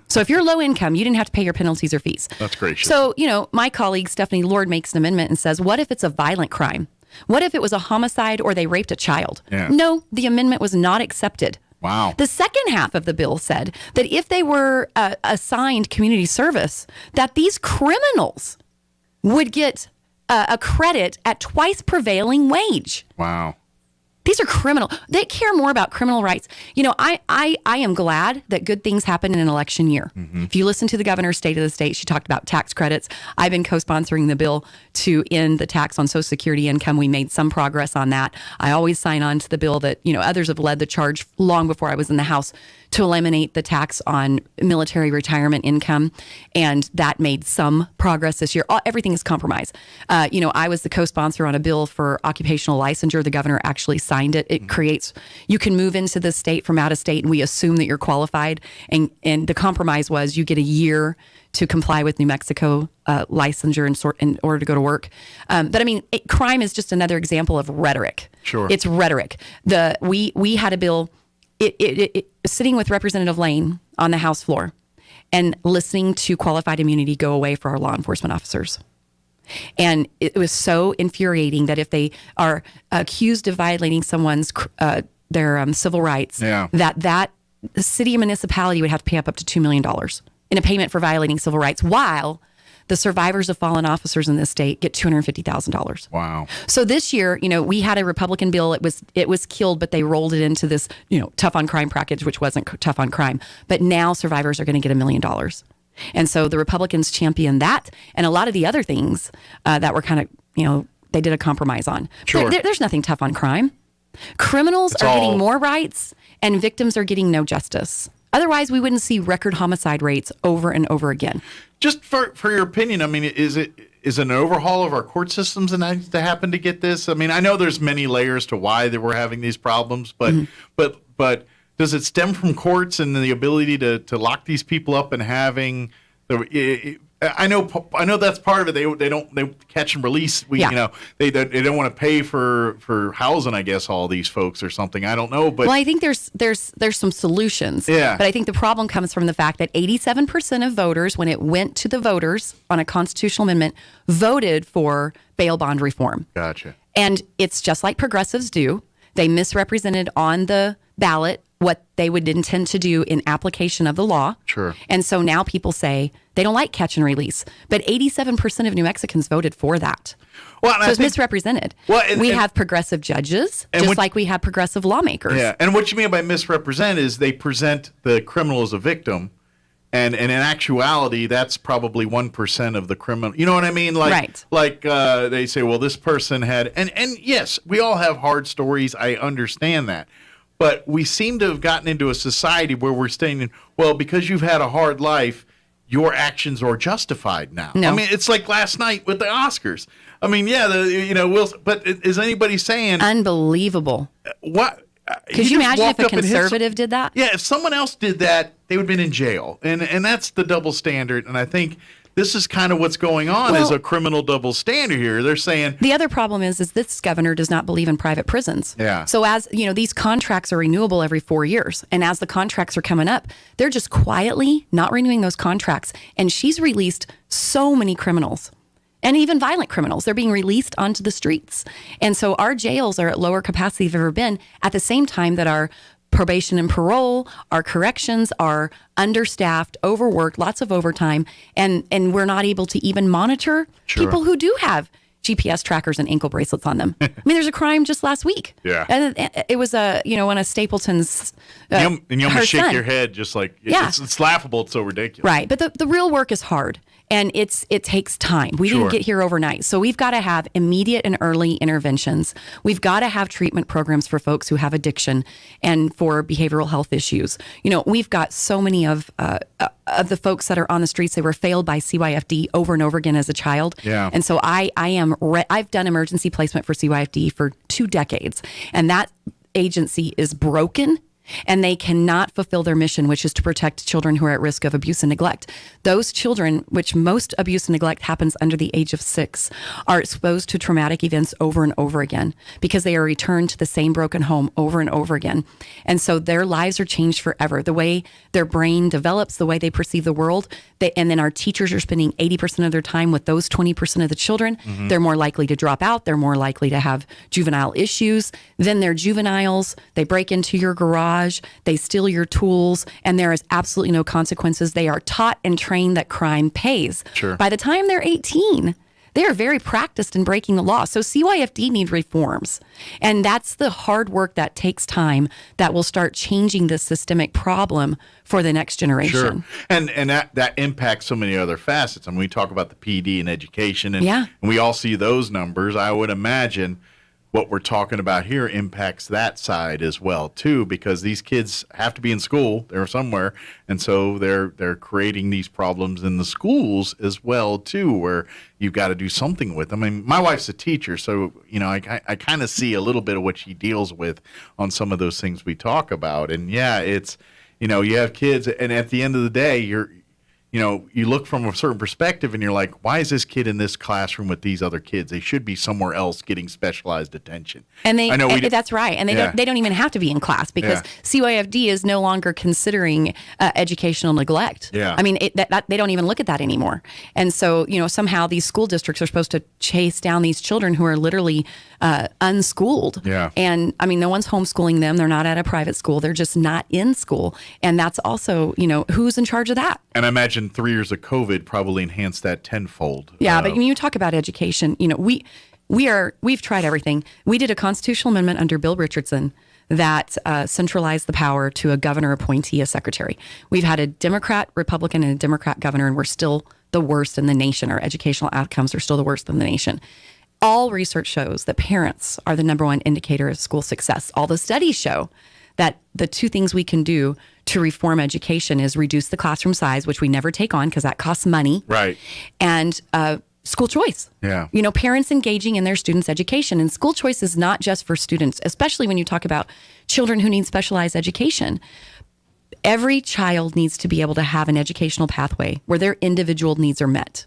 So if you're low income, you didn't have to pay your penalties or fees. That's gracious. So, my colleague Stephanie Lord makes an amendment and says, what if it's a violent crime? What if it was a homicide or they raped a child? Yeah. No, the amendment was not accepted. Wow. The second half of the bill said that if they were assigned community service, that these criminals would get a credit at twice prevailing wage. Wow. These are criminal. They care more about criminal rights. I am glad that good things happen in an election year. If you listen to the governor's State of the State, she talked about tax credits. I've been co-sponsoring the bill to end the tax on Social Security income. We made some progress on that. I always sign on to the bill that, others have led the charge long before I was in the House to eliminate the tax on military retirement income. And that made some progress this year. Everything is compromise. I was the co-sponsor on a bill for occupational licensure. The governor actually signed it. It creates, you can move into the state from out of state and we assume that you're qualified. And the compromise was you get a year to comply with New Mexico licensure in order to go to work. Crime is just another example of rhetoric. Sure. It's rhetoric. We had a bill sitting with Representative Lane on the House floor and listening to qualified immunity go away for our law enforcement officers. And it was so infuriating that if they are accused of violating someone's their civil rights, that the city or municipality would have to pay up to $2 million in a payment for violating civil rights, while the survivors of fallen officers in this state get $250,000. Wow. So this year, we had a Republican bill. It was killed, but they rolled it into this, tough on crime package, which wasn't tough on crime. But now survivors are going to get $1 million. And so the Republicans championed that and a lot of the other things that were kind of, they did a compromise on. Sure. There's nothing tough on crime. Criminals are getting more rights and victims are getting no justice. Otherwise, we wouldn't see record homicide rates over and over again. Just for your opinion, is it an overhaul of our court systems that needs to happen to get this? I know there's many layers to why that we're having these problems, but does it stem from courts and the ability to lock these people up and having the? I know that's part of it. They don't catch and release. They don't want to pay for housing, I guess, all these folks or something. I don't know, but I think there's some solutions. Yeah. But I think the problem comes from the fact that 87% of voters, when it went to the voters on a constitutional amendment, voted for bail bond reform. Gotcha. And it's just like progressives do. They misrepresented on the ballot what they would intend to do in application of the law. Sure. And so now people say they don't like catch and release. But 87% of New Mexicans voted for that. So it's misrepresented. We have progressive judges, just like we have progressive lawmakers. Yeah, and what you mean by misrepresent is they present the criminal as a victim, and in actuality, that's probably 1% of the criminal. You know what I mean? Right. They say, well, this person had, and yes, we all have hard stories. I understand that. But we seem to have gotten into a society where we're saying, well, because you've had a hard life, your actions are justified now. No. It's like last night with the Oscars. But is anybody saying unbelievable? What Could you imagine if a conservative did that? Yeah, if someone else did that, they would have been in jail. And that's the double standard. And I think this is kind of what's going on is a criminal double standard here. They're saying the other problem is this governor does not believe in private prisons. Yeah. So as you know, these contracts are renewable every 4 years, and as the contracts are coming up, they're just quietly not renewing those contracts. And she's released so many criminals. And even violent criminals, they're being released onto the streets. And so our jails are at lower capacity than they've ever been, at the same time that our probation and parole, our corrections are understaffed, overworked, lots of overtime, and we're not able to even monitor people who do have GPS trackers and ankle bracelets on them. I mean, there's a crime just last week. Yeah. And it was one of Stapleton's and you almost shake son. your head just like, it's laughable. It's so ridiculous. Right. But the real work is hard. And it takes time. We didn't get here overnight. So we've got to have immediate and early interventions. We've got to have treatment programs for folks who have addiction and for behavioral health issues. You know, we've got so many of the folks that are on the streets. They were failed by CYFD over and over again as a child. Yeah. And so I've done emergency placement for CYFD for 2 decades. And that agency is broken. And they cannot fulfill their mission, which is to protect children who are at risk of abuse and neglect. Those children, which most abuse and neglect happens under the age of 6, are exposed to traumatic events over and over again because they are returned to the same broken home over and over again. And so their lives are changed forever. The way their brain develops, the way they perceive the world, and then our teachers are spending 80% of their time with those 20% of the children. Mm-hmm. They're more likely to drop out. They're more likely to have juvenile issues. Then they're juveniles. They break into your garage. They steal your tools, and there is absolutely no consequences. They are taught and trained that crime pays. Sure. By the time they're 18, they are very practiced in breaking the law. So CYFD need reforms. And that's the hard work that takes time that will start changing this systemic problem for the next generation. Sure. And that impacts so many other facets. I mean, we talk about the PD and education, and, yeah. and we all see those numbers. I would imagine what we're talking about here impacts that side as well too, because these kids have to be in school, they're somewhere, and so they're creating these problems in the schools as well too, where you've got to do something with them. I mean, my wife's a teacher, so you know I kind of see a little bit of what she deals with on some of those things we talk about. And yeah, it's, you know, you have kids, and at the end of the day, you look from a certain perspective and you're like, why is this kid in this classroom with these other kids? They should be somewhere else getting specialized attention. And that's right. And they don't even have to be in class because CYFD is no longer considering educational neglect. Yeah. I mean, they don't even look at that anymore. And so, you know, somehow these school districts are supposed to chase down these children who are literally unschooled. Yeah. And I mean, no one's homeschooling them. They're not at a private school. They're just not in school. And that's also, you know, who's in charge of that? And I imagine 3 years of COVID probably enhanced that tenfold. Yeah, but when you talk about education, you know, we've tried everything. We did a constitutional amendment under Bill Richardson that centralized the power to a governor appointee, a secretary. We've had a Democrat, Republican, and a Democrat governor, and we're still the worst in the nation. Our educational outcomes are still the worst in the nation. All research shows that parents are the number one indicator of school success. All the studies show that the 2 things we can do to reform education is reduce the classroom size, which we never take on because that costs money. Right. And school choice. Yeah. You know, parents engaging in their students' education. And school choice is not just for students, especially when you talk about children who need specialized education. Every child needs to be able to have an educational pathway where their individual needs are met,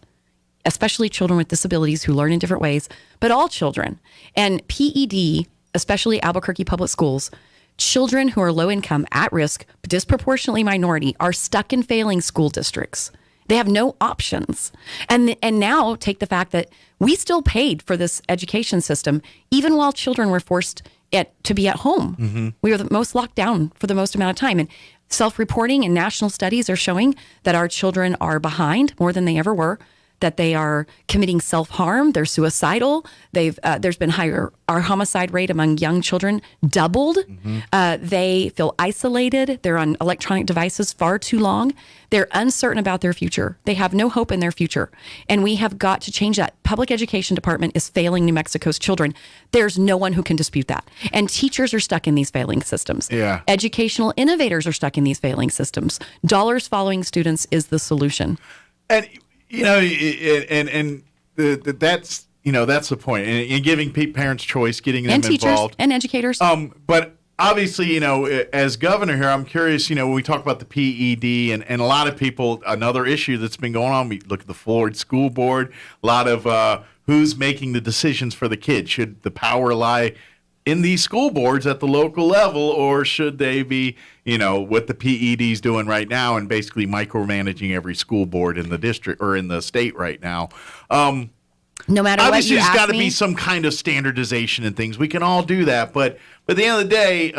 especially children with disabilities who learn in different ways, but all children. And PED, especially Albuquerque Public Schools, children who are low income, at risk, disproportionately minority, are stuck in failing school districts. They have no options. And now take the fact that we still paid for this education system, even while children were forced to be at home. Mm-hmm. We were the most locked down for the most amount of time. And self-reporting and national studies are showing that our children are behind more than they ever were, that they are committing self-harm, they're suicidal, there's been our homicide rate among young children doubled. Mm-hmm. They feel isolated, they're on electronic devices far too long, they're uncertain about their future, they have no hope in their future, and we have got to change that. Public education department is failing New Mexico's children. There's no one who can dispute that. And teachers are stuck in these failing systems. Yeah. Educational innovators are stuck in these failing systems. Dollars following students is the solution. And you know, that's the point. And giving parents choice, getting them and teachers involved, and educators. But obviously, you know, as governor here, I'm curious, you know, when we talk about the PED and a lot of people, another issue that's been going on, we look at the Ford School Board, a lot of who's making the decisions for the kids. Should the power lie in these school boards at the local level, or should they be, you know, what the PED's doing right now and basically micromanaging every school board in the district or in the state right now? No matter obviously, what you there's got to ask be me, some kind of standardization and things. We can all do that, but at the end of the day,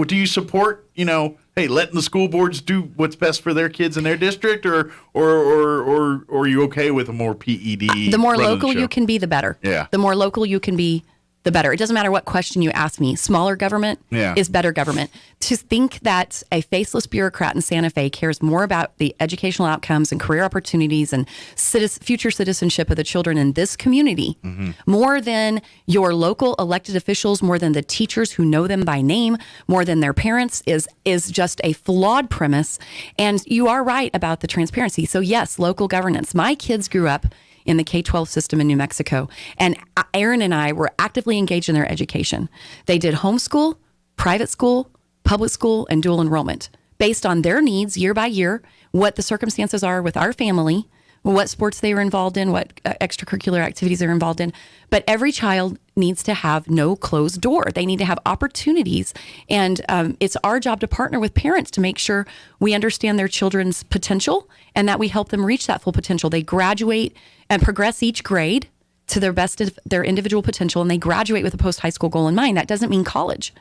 do you support, you know, hey, letting the school boards do what's best for their kids in their district, or are you okay with a more PED? the more run of the local show? you can be, the better. Yeah. The more local you can be, the better. It doesn't matter what question you ask me. Smaller government is better government. To think that a faceless bureaucrat in Santa Fe cares more about the educational outcomes and career opportunities and future citizenship of the children in this community more than your local elected officials, more than the teachers who know them by name, more than their parents is just a flawed premise. And you are right about the transparency. So yes, local governance. My kids grew up in the K-12 system in New Mexico. And Aaron and I were actively engaged in their education. They did homeschool, private school, public school, and dual enrollment based on their needs year by year, what the circumstances are with our family, what sports they were involved in, what extracurricular activities they're involved in. But every child needs to have no closed door. They need to have opportunities. And it's our job to partner with parents to make sure we understand their children's potential and that we help them reach that full potential. They graduate and progress each grade to their best of their individual potential, and they graduate with a post-high school goal in mind. That doesn't mean college.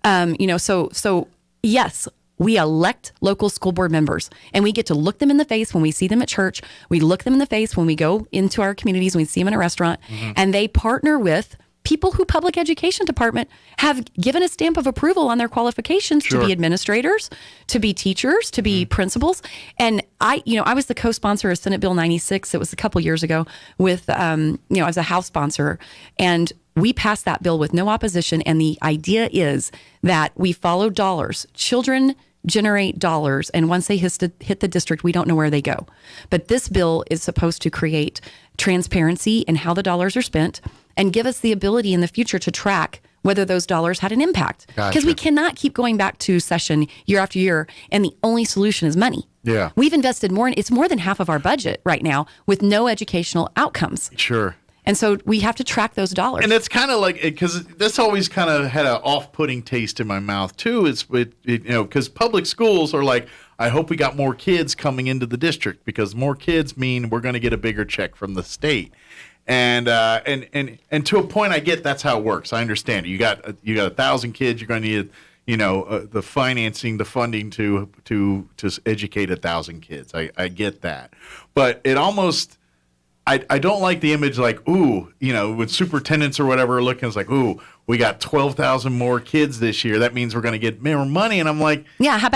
So yes, we elect local school board members, and we get to look them in the face when we see them at church. We look them in the face when we go into our communities, when we see them in a restaurant, and they partner with people who public education department have given a stamp of approval on their qualifications to be administrators, to be teachers, to be principals. And I was the co-sponsor of Senate Bill 96. It was a couple years ago with, I was a House sponsor, and we passed that bill with no opposition. And the idea is that we follow dollars. Children generate dollars, and once they hit the district, we don't know where they go. But this bill is supposed to create transparency in how the dollars are spent and give us the ability in the future to track whether those dollars had an impact. Because we cannot keep going back to session year after year, and the only solution is money. Yeah. We've invested more, it's more than half of our budget right now with no educational outcomes. Sure. And so we have to track those dollars. And it's kind of like, because this always kind of had an off-putting taste in my mouth too. Because public schools are like, I hope we got more kids coming into the district, because more kids mean we're going to get a bigger check from the state. And to a point, I get that's how it works. I understand it. You got 1,000 kids. You're going to need, the financing, the funding to educate 1,000 kids. I get that, but it almost. I don't like the image like, ooh, with superintendents or whatever looking, it's like, ooh, we got 12,000 more kids this year. That means we're going to get more money. And I'm like, yeah, how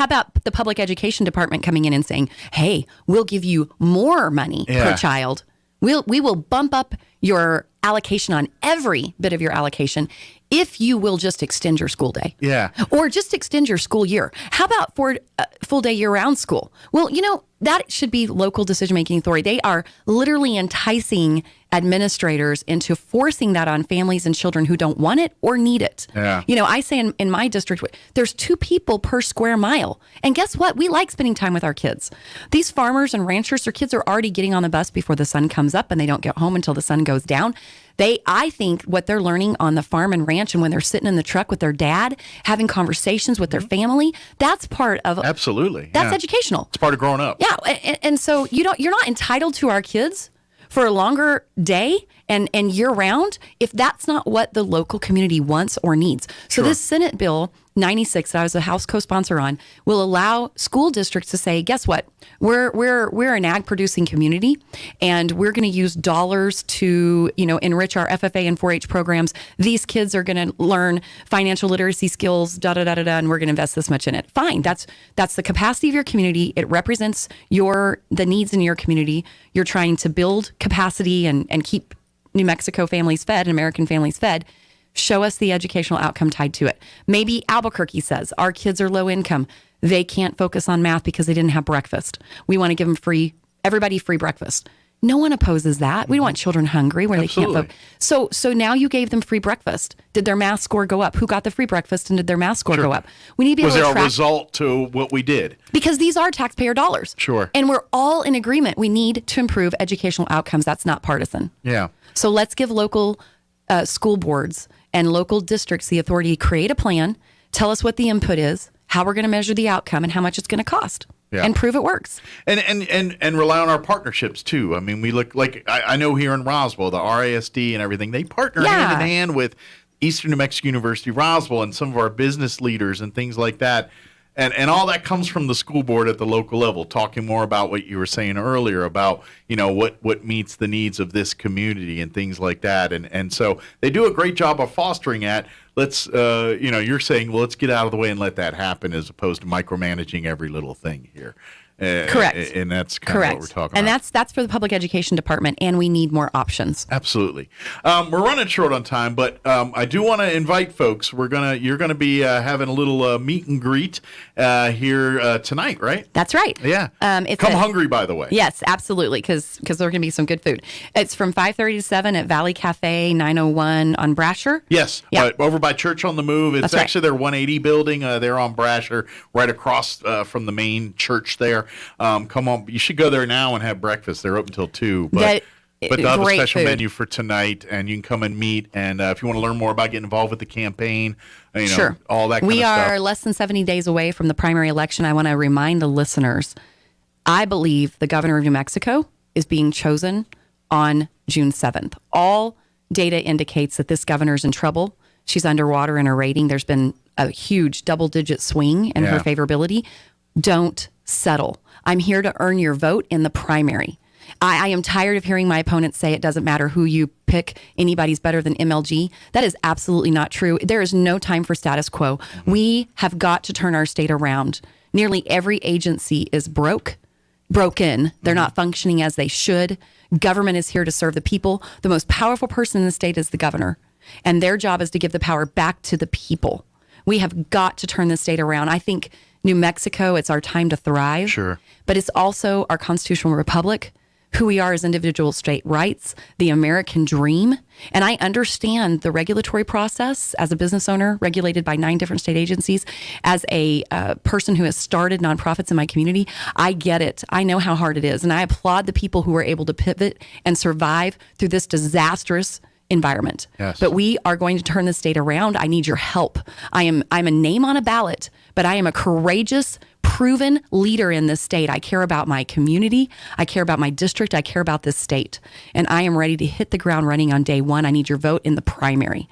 about the public education department coming in and saying, hey, we'll give you more money per child. We will bump up your allocation on every bit of your allocation if you will just extend your school day. Yeah. Or just extend your school year. How about for full day year-round school? Well, that should be local decision-making authority. They are literally enticing administrators into forcing that on families and children who don't want it or need it. Yeah. I say in my district, there's 2 people per square mile. And guess what? We like spending time with our kids. These farmers and ranchers, their kids are already getting on the bus before the sun comes up, and they don't get home until the sun goes down. I think what they're learning on the farm and ranch, and when they're sitting in the truck with their dad, having conversations with their family, that's part of absolutely. That's educational. It's part of growing up. Yeah, and so you're not entitled to our kids for a longer day and year round if that's not what the local community wants or needs. So this Senate Bill 96 that I was a House co-sponsor on will allow school districts to say, guess what? We're an ag producing community, and we're going to use dollars to enrich our FFA and 4-H programs. These kids are going to learn financial literacy skills, and we're going to invest this much in it. Fine, that's the capacity of your community. It represents the needs in your community. You're trying to build capacity and keep New Mexico families fed and American families fed. Show us the educational outcome tied to it. Maybe Albuquerque says our kids are low income. They can't focus on math because they didn't have breakfast. We want to give them everybody free breakfast. No one opposes that. We want children hungry where Absolutely. they can't vote. So now you gave them free breakfast. Did their math score go up? Who got the free breakfast and did their math score go up? We need to be Was able there to a track result to what we did? because these are taxpayer dollars. Sure. And we're all in agreement. We need to improve educational outcomes. That's not partisan. Yeah. So let's give local school boards and local districts the authority to create a plan, tell us what the input is, how we're going to measure the outcome, and how much it's going to cost. Yeah. And prove it works. And rely on our partnerships too. I mean, we look like I know here in Roswell, the RASD and everything, they partner hand in hand with Eastern New Mexico University Roswell and some of our business leaders and things like that. And all that comes from the school board at the local level, talking more about what you were saying earlier about, what meets the needs of this community and things like that. And so they do a great job of fostering that. Let's, you're saying, well, let's get out of the way and let that happen as opposed to micromanaging every little thing here. Correct. And that's kind of what we're talking and about. that's for the public education department, and we need more options. Absolutely. We're running short on time, but I do want to invite folks. You're gonna be having a little meet and greet here tonight, right? That's right. Yeah. Come hungry, by the way. Yes, absolutely, because there's going to be some good food. It's from 5:30 to 7 at Valley Cafe, 901 on Brasher. Yes, Yeah. over by Church on the Move. It's That's right. actually their 180 building. They're on Brasher, right across from the main church there. Come on, you should go there now and have breakfast. They're open till 2. But they'll have a great special food. menu for tonight, and you can come and meet. And if you want to learn more about getting involved with the campaign, Sure. all that kind We of stuff. are less than 70 days away from the primary election. I want to remind the listeners, I believe the governor of New Mexico is being chosen on June 7th. All data indicates that this governor's in trouble. She's underwater in her rating. There's been a huge double-digit swing in her Yeah. favorability. Don't settle. I'm here to earn your vote in the primary. I am tired of hearing my opponents say it doesn't matter who you pick, anybody's better than MLG. That is absolutely not true. There is no time for status quo. We have got to turn our state around. Nearly every agency is broken. They're not functioning as they should. Government is here to serve the people. The most powerful person in the state is the governor, and their job is to give the power back to the people. We have got to turn the state around. I think New Mexico, it's our time to thrive. Sure. But it's also our constitutional republic, who we are as individual state rights, the American dream. And I understand the regulatory process as a business owner, regulated by 9 different state agencies, as a person who has started nonprofits in my community. I get it. I know how hard it is. And I applaud the people who are able to pivot and survive through this disastrous environment. Yes. But we are going to turn the state around. I need your help. I'm a name on a ballot, but I am a courageous, proven leader in this state. I care about my community. I care about my district. I care about this state. And I am ready to hit the ground running on day one. I need your vote in the primary.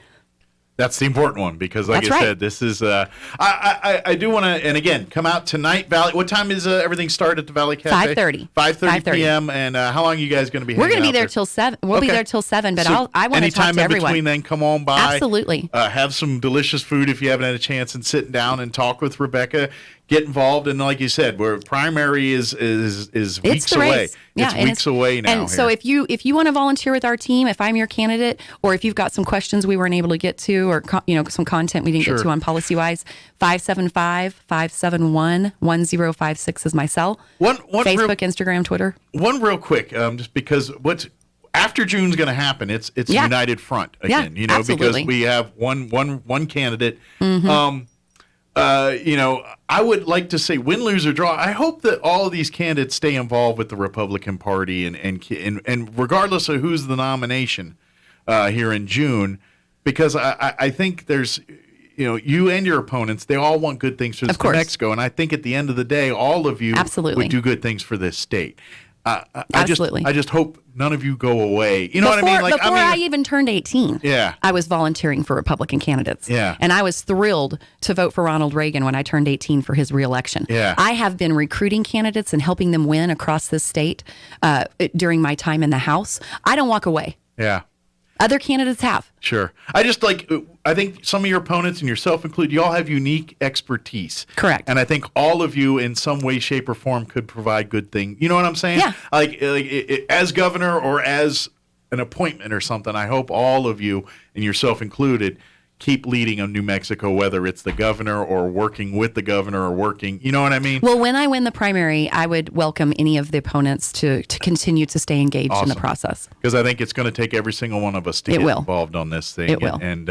That's the important one because, like That's I right. said, this is. I do want to, and again, come out tonight. Valley. What time is everything start at the Valley Cafe? 5:30. 5:30 p.m. And how long are you guys going to be? We're going to be there till 7. We'll be Okay. there till 7, but So I want to talk anytime to in everyone. between, then come on by. Absolutely. Have some delicious food if you haven't had a chance, and sit down and talk with Rebecca. Get involved, and like you said, where primary is It's weeks the away. race. Yeah, It's and weeks away now. And so here. if you want to volunteer with our team, if I'm your candidate, or if you've got some questions we weren't able to get to, or some content we didn't Sure. get to on policy wise, 575-571-1056 is my cell. One Facebook, Instagram, Twitter. One real quick, just because what's after June's going to happen, it's Yeah. United Front Yeah, again. absolutely. Because we have one candidate. Mhm. I would like to say win, lose, or draw. I hope that all of these candidates stay involved with the Republican Party, and regardless of who's the nomination here in June, because I think there's. You and your opponents, they all want good things for Of course. New Mexico. And I think at the end of the day, all of you Absolutely. would do good things for this state. Absolutely. I just hope none of you go away. You know what I mean? Before I even turned 18, Yeah. I was volunteering for Republican candidates. Yeah. And I was thrilled to vote for Ronald Reagan when I turned 18 for his reelection. Yeah. I have been recruiting candidates and helping them win across this state during my time in the House. I don't walk away. Yeah. Other candidates have. Sure. I think some of your opponents and yourself included, you all have unique expertise. Correct. And I think all of you in some way, shape, or form could provide good thing. You know what I'm saying? Yeah. As governor or as an appointment or something, I hope all of you, and yourself included, keep leading on New Mexico, whether it's the governor or working with the governor or working, you know what I mean? Well, when I win the primary, I would welcome any of the opponents to continue to stay engaged in the process. Because I think it's going to take every single one of us to get involved on this thing. It will. And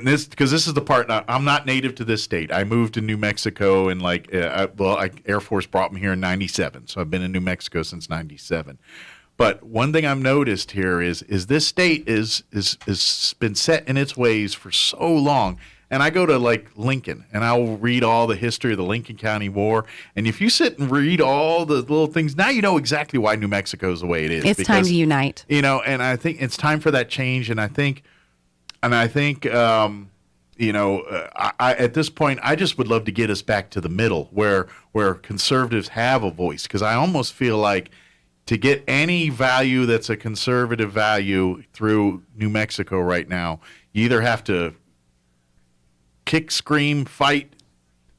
this, because this is the part, I'm not native to this state. I moved to New Mexico and Air Force brought me here in 97. So I've been in New Mexico since 97. But one thing I've noticed here is this state is been set in its ways for so long. And I go to like Lincoln and I'll read all the history of the Lincoln County War. And if you sit and read all the little things, now you know exactly why New Mexico is the way it is. It's time to unite. You know, and I think it's time for that change. And I think at this point, I just would love to get us back to the middle where conservatives have a voice. Because I almost feel like to get any value that's a conservative value through New Mexico right now, you either have to kick, scream, fight,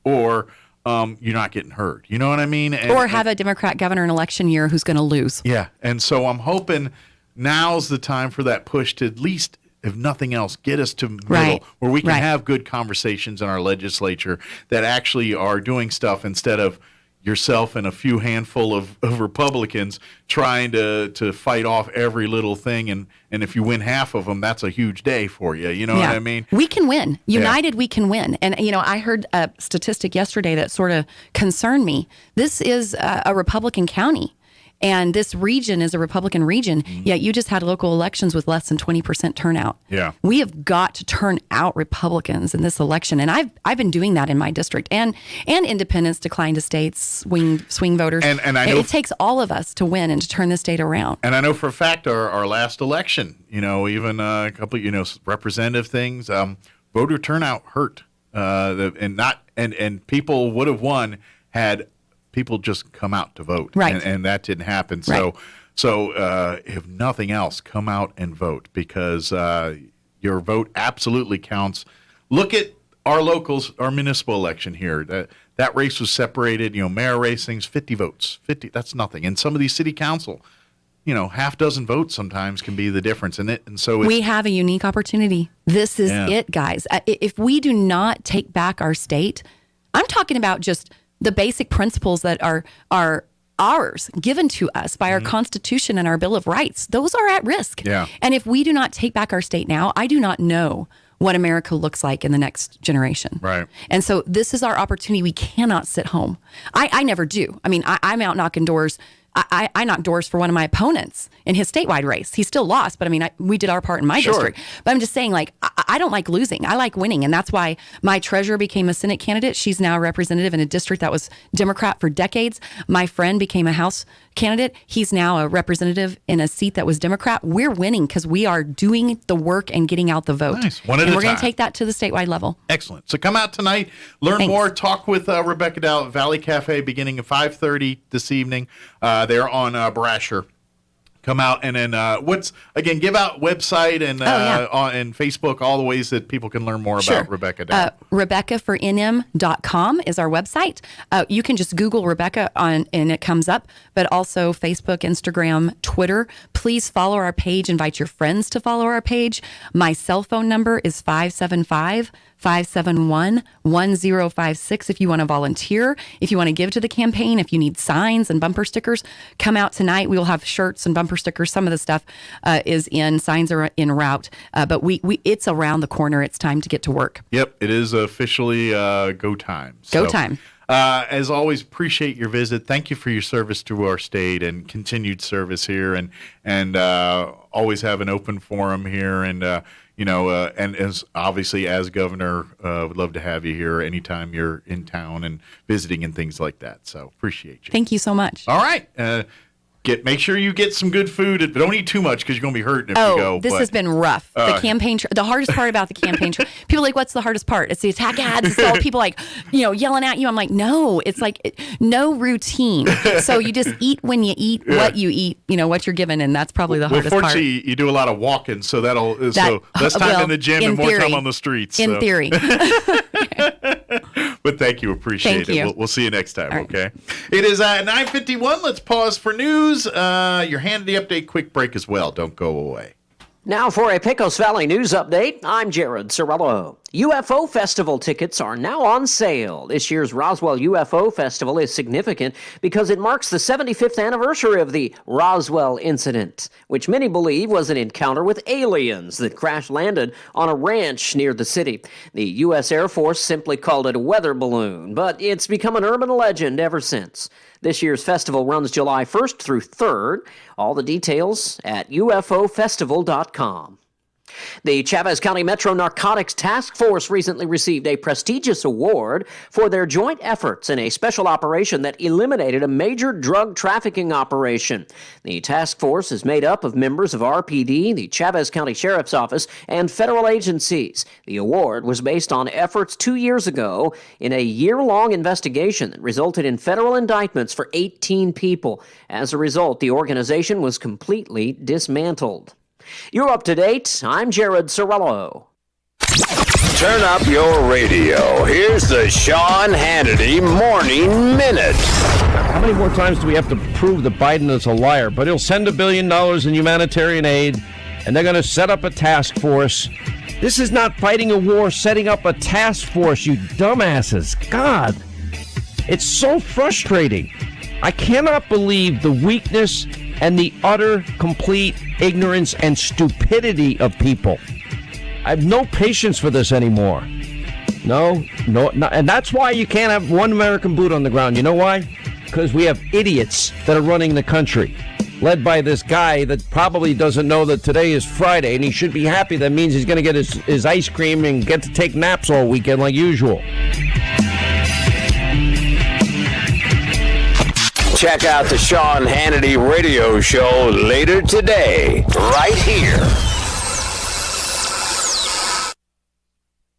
or you're not getting heard. You know what I mean? Or have a Democrat governor in election year who's going to lose. Yeah, and so I'm hoping now's the time for that push to at least, if nothing else, get us to middle where we can have good conversations in our legislature that actually are doing stuff instead of yourself and a few handful of Republicans trying to fight off every little thing. And if you win half of them, that's a huge day for you. You know what I mean? We can win. United, we can win. And, I heard a statistic yesterday that sort of concerned me. This is a Republican county. And this region is a Republican region, yet you just had local elections with less than 20% turnout. Yeah. We have got to turn out Republicans in this election. And I've been doing that in my district. And independents, declined estates, swing voters. And I know it takes all of us to win and to turn this state around. And I know for a fact our last election, even a couple, representative things, voter turnout hurt. And people would have won had people just come out to vote. Right. And that didn't happen. Right. So if nothing else, come out and vote because your vote absolutely counts. Look at our municipal election here. That race was separated, mayor race things, 50 votes. 50, that's nothing. And some of these city council, half dozen votes sometimes can be the difference in it. And so we have a unique opportunity. This is it, guys. If we do not take back our state, I'm talking about just the basic principles that are ours, given to us by our Constitution and our Bill of Rights, those are at risk. Yeah. And if we do not take back our state now, I do not know what America looks like in the next generation. Right. And so this is our opportunity. We cannot sit home. I never do. I mean, I'm out knocking doors. I knocked doors for one of my opponents in his statewide race. He still lost, but I mean, we did our part in my district. But I'm just saying, I don't like losing. I like winning. And that's why my treasurer became a Senate candidate. She's now a representative in a district that was Democrat for decades. My friend became a House candidate. He's now a representative in a seat that was Democrat. We're winning because we are doing the work and getting out the vote. Nice. One at a and we're going time. to take that to the statewide level. Excellent. So come out tonight, learn more, talk with Rebecca Dow at Valley Cafe beginning at 5:30 this evening. They're on Brasher. Come out and then give out website and and Facebook, all the ways that people can learn more about Rebecca Dow. RebeccaForNM.com is our website. You can just Google Rebecca and it comes up, but also Facebook, Instagram, Twitter. Please follow our page. Invite your friends to follow our page. My cell phone number is 575-571-1056 if you want to volunteer, if you want to give to the campaign, if you need signs and bumper stickers, come out tonight. We will have shirts and bumper stickers. Some of the stuff signs are en route, but it's around the corner. It's time to get to work. Yep, it is officially go time. Go time. As always, appreciate your visit. Thank you for your service to our state and continued service here, and always have an open forum here. And and as obviously as governor, would love to have you here anytime you're in town and visiting and things like that. So appreciate you. Thank you so much. All right. Make sure you get some good food, but don't eat too much because you're going to be hurting if you go. This has been rough. The campaign, the hardest part about the campaign, people are like, what's the hardest part? It's the attack ads. It's all people yelling at you. I'm like, no, it's like no routine. So you just eat when you eat, what you eat, what you're given, and that's probably the hardest part. Fortunately, you do a lot of walking, so so less time in the gym and more time on the streets. In theory. But thank you. Appreciate it. We'll see you next time, okay? It is 9:51. Let's pause for news. Your Hannity update, quick break as well. Don't go away. Now for a Pecos Valley news update, I'm Jared Sorello. UFO Festival tickets are now on sale. This year's Roswell UFO Festival is significant because it marks the 75th anniversary of the Roswell incident, which many believe was an encounter with aliens that crash-landed on a ranch near the city. The U.S. Air Force simply called it a weather balloon, but it's become an urban legend ever since. This year's festival runs July 1st through 3rd. All the details at ufofestival.com. The Chavez County Metro Narcotics Task Force recently received a prestigious award for their joint efforts in a special operation that eliminated a major drug trafficking operation. The task force is made up of members of RPD, the Chavez County Sheriff's Office, and federal agencies. The award was based on efforts 2 years ago in a year-long investigation that resulted in federal indictments for 18 people. As a result, the organization was completely dismantled. You're up to date. I'm Jared Sorello. Turn up your radio. Here's the Sean Hannity Morning Minute. How many more times do we have to prove that Biden is a liar? But he'll send $1 billion in humanitarian aid, and they're going to set up a task force. This is not fighting a war, setting up a task force, you dumbasses. God, it's so frustrating. I cannot believe the weakness and the utter, complete ignorance and stupidity of people. I have no patience for this anymore. No, and that's why you can't have one American boot on the ground. You know why? Because we have idiots that are running the country, led by this guy that probably doesn't know that today is Friday, and he should be happy. That means he's going to get his ice cream and get to take naps all weekend like usual. Check out the Sean Hannity radio show later today, right here.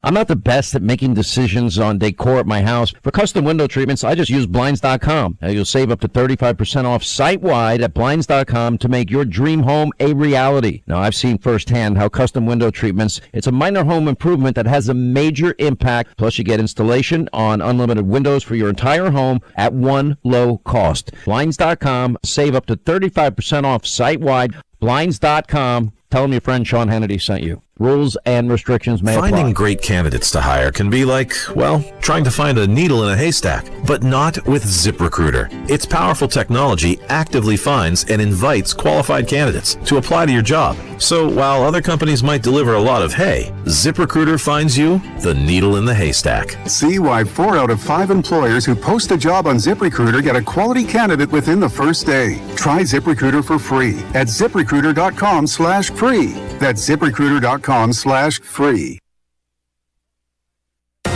I'm not the best at making decisions on decor at my house. For custom window treatments, I just use Blinds.com. You'll save up to 35% off site-wide at Blinds.com to make your dream home a reality. Now, I've seen firsthand how custom window treatments, it's a minor home improvement that has a major impact. Plus, you get installation on unlimited windows for your entire home at one low cost. Blinds.com, save up to 35% off site-wide. Blinds.com. Tell them your friend Sean Hannity sent you. Rules and restrictions may apply. Finding great candidates to hire can be like, well, trying to find a needle in a haystack, but not with ZipRecruiter. Its powerful technology actively finds and invites qualified candidates to apply to your job. So while other companies might deliver a lot of hay, ZipRecruiter finds you the needle in the haystack. See why 4 out of 5 employers who post a job on ZipRecruiter get a quality candidate within the first day. Try ZipRecruiter for free at ZipRecruiter.com/free. That's ZipRecruiter.com/free.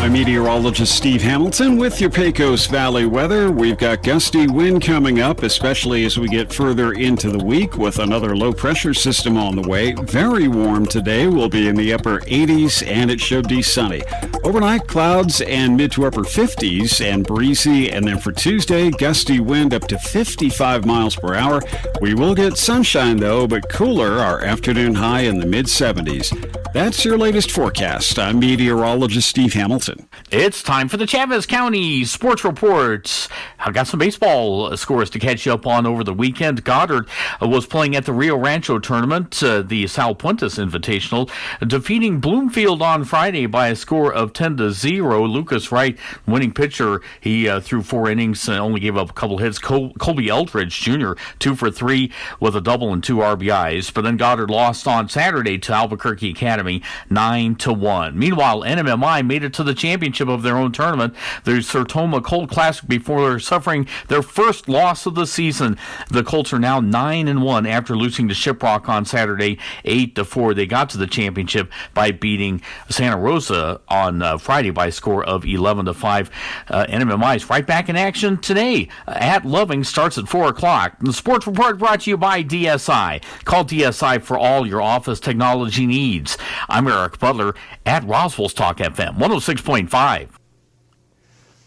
I'm meteorologist Steve Hamilton with your Pecos Valley weather. We've got gusty wind coming up, especially as we get further into the week with another low pressure system on the way. Very warm today. We'll be in the upper 80s and it should be sunny. Overnight clouds and mid to upper 50s and breezy. And then for Tuesday, gusty wind up to 55 miles per hour. We will get sunshine though, but cooler. Our afternoon high in the mid 70s. That's your latest forecast. I'm meteorologist Steve Hamilton. It's time for the Chavez County Sports Reports. I've got some baseball scores to catch you up on over the weekend. Goddard was playing at the Rio Rancho tournament, the Sal Puentes Invitational, defeating Bloomfield on Friday by a score of 10-0. Lucas Wright, winning pitcher, he threw 4 innings and only gave up a couple hits. Colby Eldridge Jr., 2 for 3 with a double and 2 RBIs. But then Goddard lost on Saturday to Albuquerque Academy 9-1. Meanwhile, NMMI made it to the championship of their own tournament, the Sertoma Colt Classic, before suffering their first loss of the season. The Colts are now 9-1 after losing to Shiprock on Saturday 8-4. They got to the championship by beating Santa Rosa on Friday by a score of 11-5. NMMI is right back in action today at Loving. Starts at 4 o'clock. The Sports Report brought to you by DSI. Call DSI for all your office technology needs. I'm Eric Butler at Roswell Talk FM 106.5.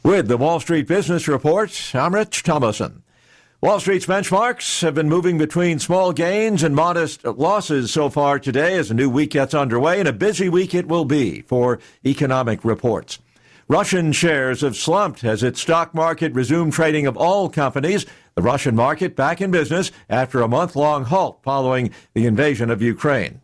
With the Wall Street Business Report, I'm Rich Thomason. Wall Street's benchmarks have been moving between small gains and modest losses so far today as a new week gets underway, and a busy week it will be for economic reports. Russian shares have slumped as its stock market resumed trading of all companies. The Russian market back in business after a month-long halt following the invasion of Ukraine.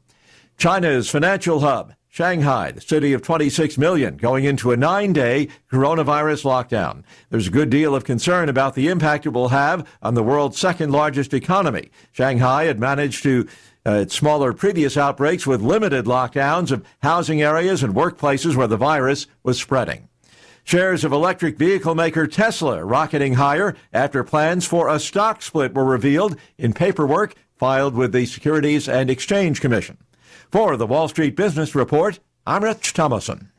China's financial hub, Shanghai, the city of 26 million, going into a 9-day coronavirus lockdown. There's a good deal of concern about the impact it will have on the world's second largest economy. Shanghai had managed to smaller previous outbreaks with limited lockdowns of housing areas and workplaces where the virus was spreading. Shares of electric vehicle maker Tesla rocketing higher after plans for a stock split were revealed in paperwork filed with the Securities and Exchange Commission. For the Wall Street Business Report, I'm Rich Thomason.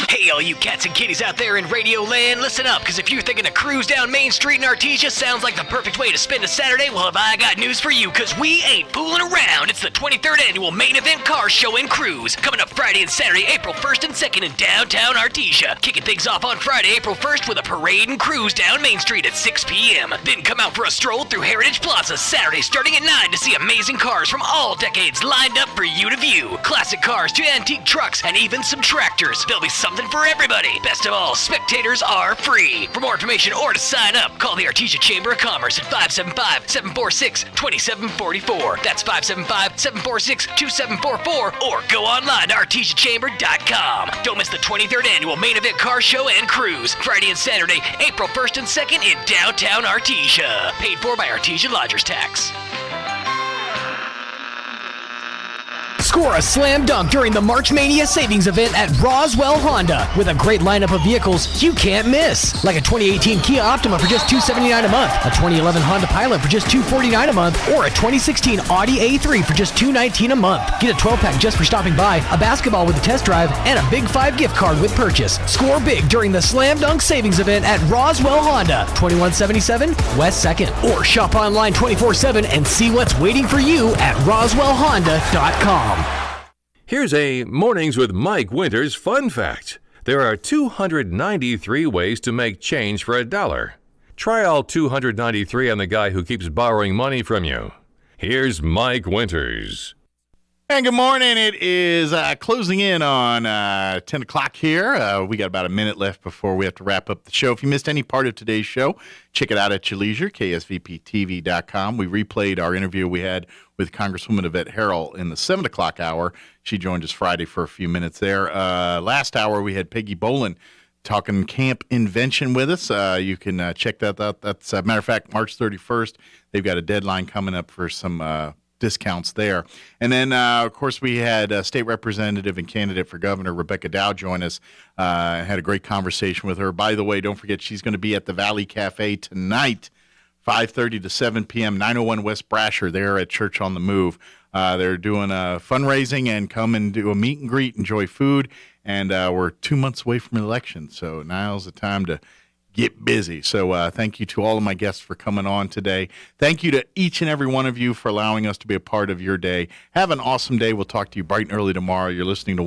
Hey, all you cats and kitties out there in Radio Land, listen up, because if you're thinking a cruise down Main Street in Artesia sounds like the perfect way to spend a Saturday, well, have I got news for you, because we ain't fooling around. It's the 23rd Annual Main Event Car Show and Cruise, coming up Friday and Saturday, April 1st and 2nd in downtown Artesia. Kicking things off on Friday, April 1st with a parade and cruise down Main Street at 6 p.m. Then come out for a stroll through Heritage Plaza Saturday starting at 9 to see amazing cars from all decades lined up for you to view. Classic cars to antique trucks and even some tractors. There'll be something for everybody. Best of all, spectators are free. For more information or to sign up, call the Artesia Chamber of Commerce at 575-746-2744. That's 575-746-2744, or go online to artesiachamber.com. Don't miss the 23rd Annual Main Event Car Show and Cruise, Friday and Saturday, April 1st and 2nd in downtown Artesia. Paid for by Artesia Lodgers Tax. Score a slam dunk during the March Mania savings event at Roswell Honda with a great lineup of vehicles you can't miss. Like a 2018 Kia Optima for just $279 a month, a 2011 Honda Pilot for just $249 a month, or a 2016 Audi A3 for just $219 a month. Get a 12-pack just for stopping by, a basketball with a test drive, and a Big 5 gift card with purchase. Score big during the slam dunk savings event at Roswell Honda, 2177 West 2nd. Or shop online 24/7 and see what's waiting for you at roswellhonda.com. Here's a Mornings with Mike Winters fun fact. There are 293 ways to make change for $1. Try all 293 on the guy who keeps borrowing money from you. Here's Mike Winters. And good morning. It is closing in on 10 o'clock here. We got about a minute left before we have to wrap up the show. If you missed any part of today's show, check it out at your leisure, ksvptv.com. We replayed our interview we had with Congresswoman Yvette Harrell in the 7 o'clock hour. She joined us Friday for a few minutes there. Last hour, we had Peggy Boland talking camp invention with us. You can check that out. That's, matter of fact, March 31st. They've got a deadline coming up for some discounts there. And then, of course, we had State Representative and candidate for governor Rebecca Dow join us. Had a great conversation with her. By the way, don't forget she's going to be at the Valley Cafe tonight, 5:30 to 7 p.m., 901 West Brasher, there at Church on the Move. They're doing a fundraising and come and do a meet and greet, enjoy food. And we're 2 months away from an election, so now's the time to get busy. So thank you to all of my guests for coming on today. Thank you to each and every one of you for allowing us to be a part of your day. Have an awesome day. We'll talk to you bright and early tomorrow. You're listening to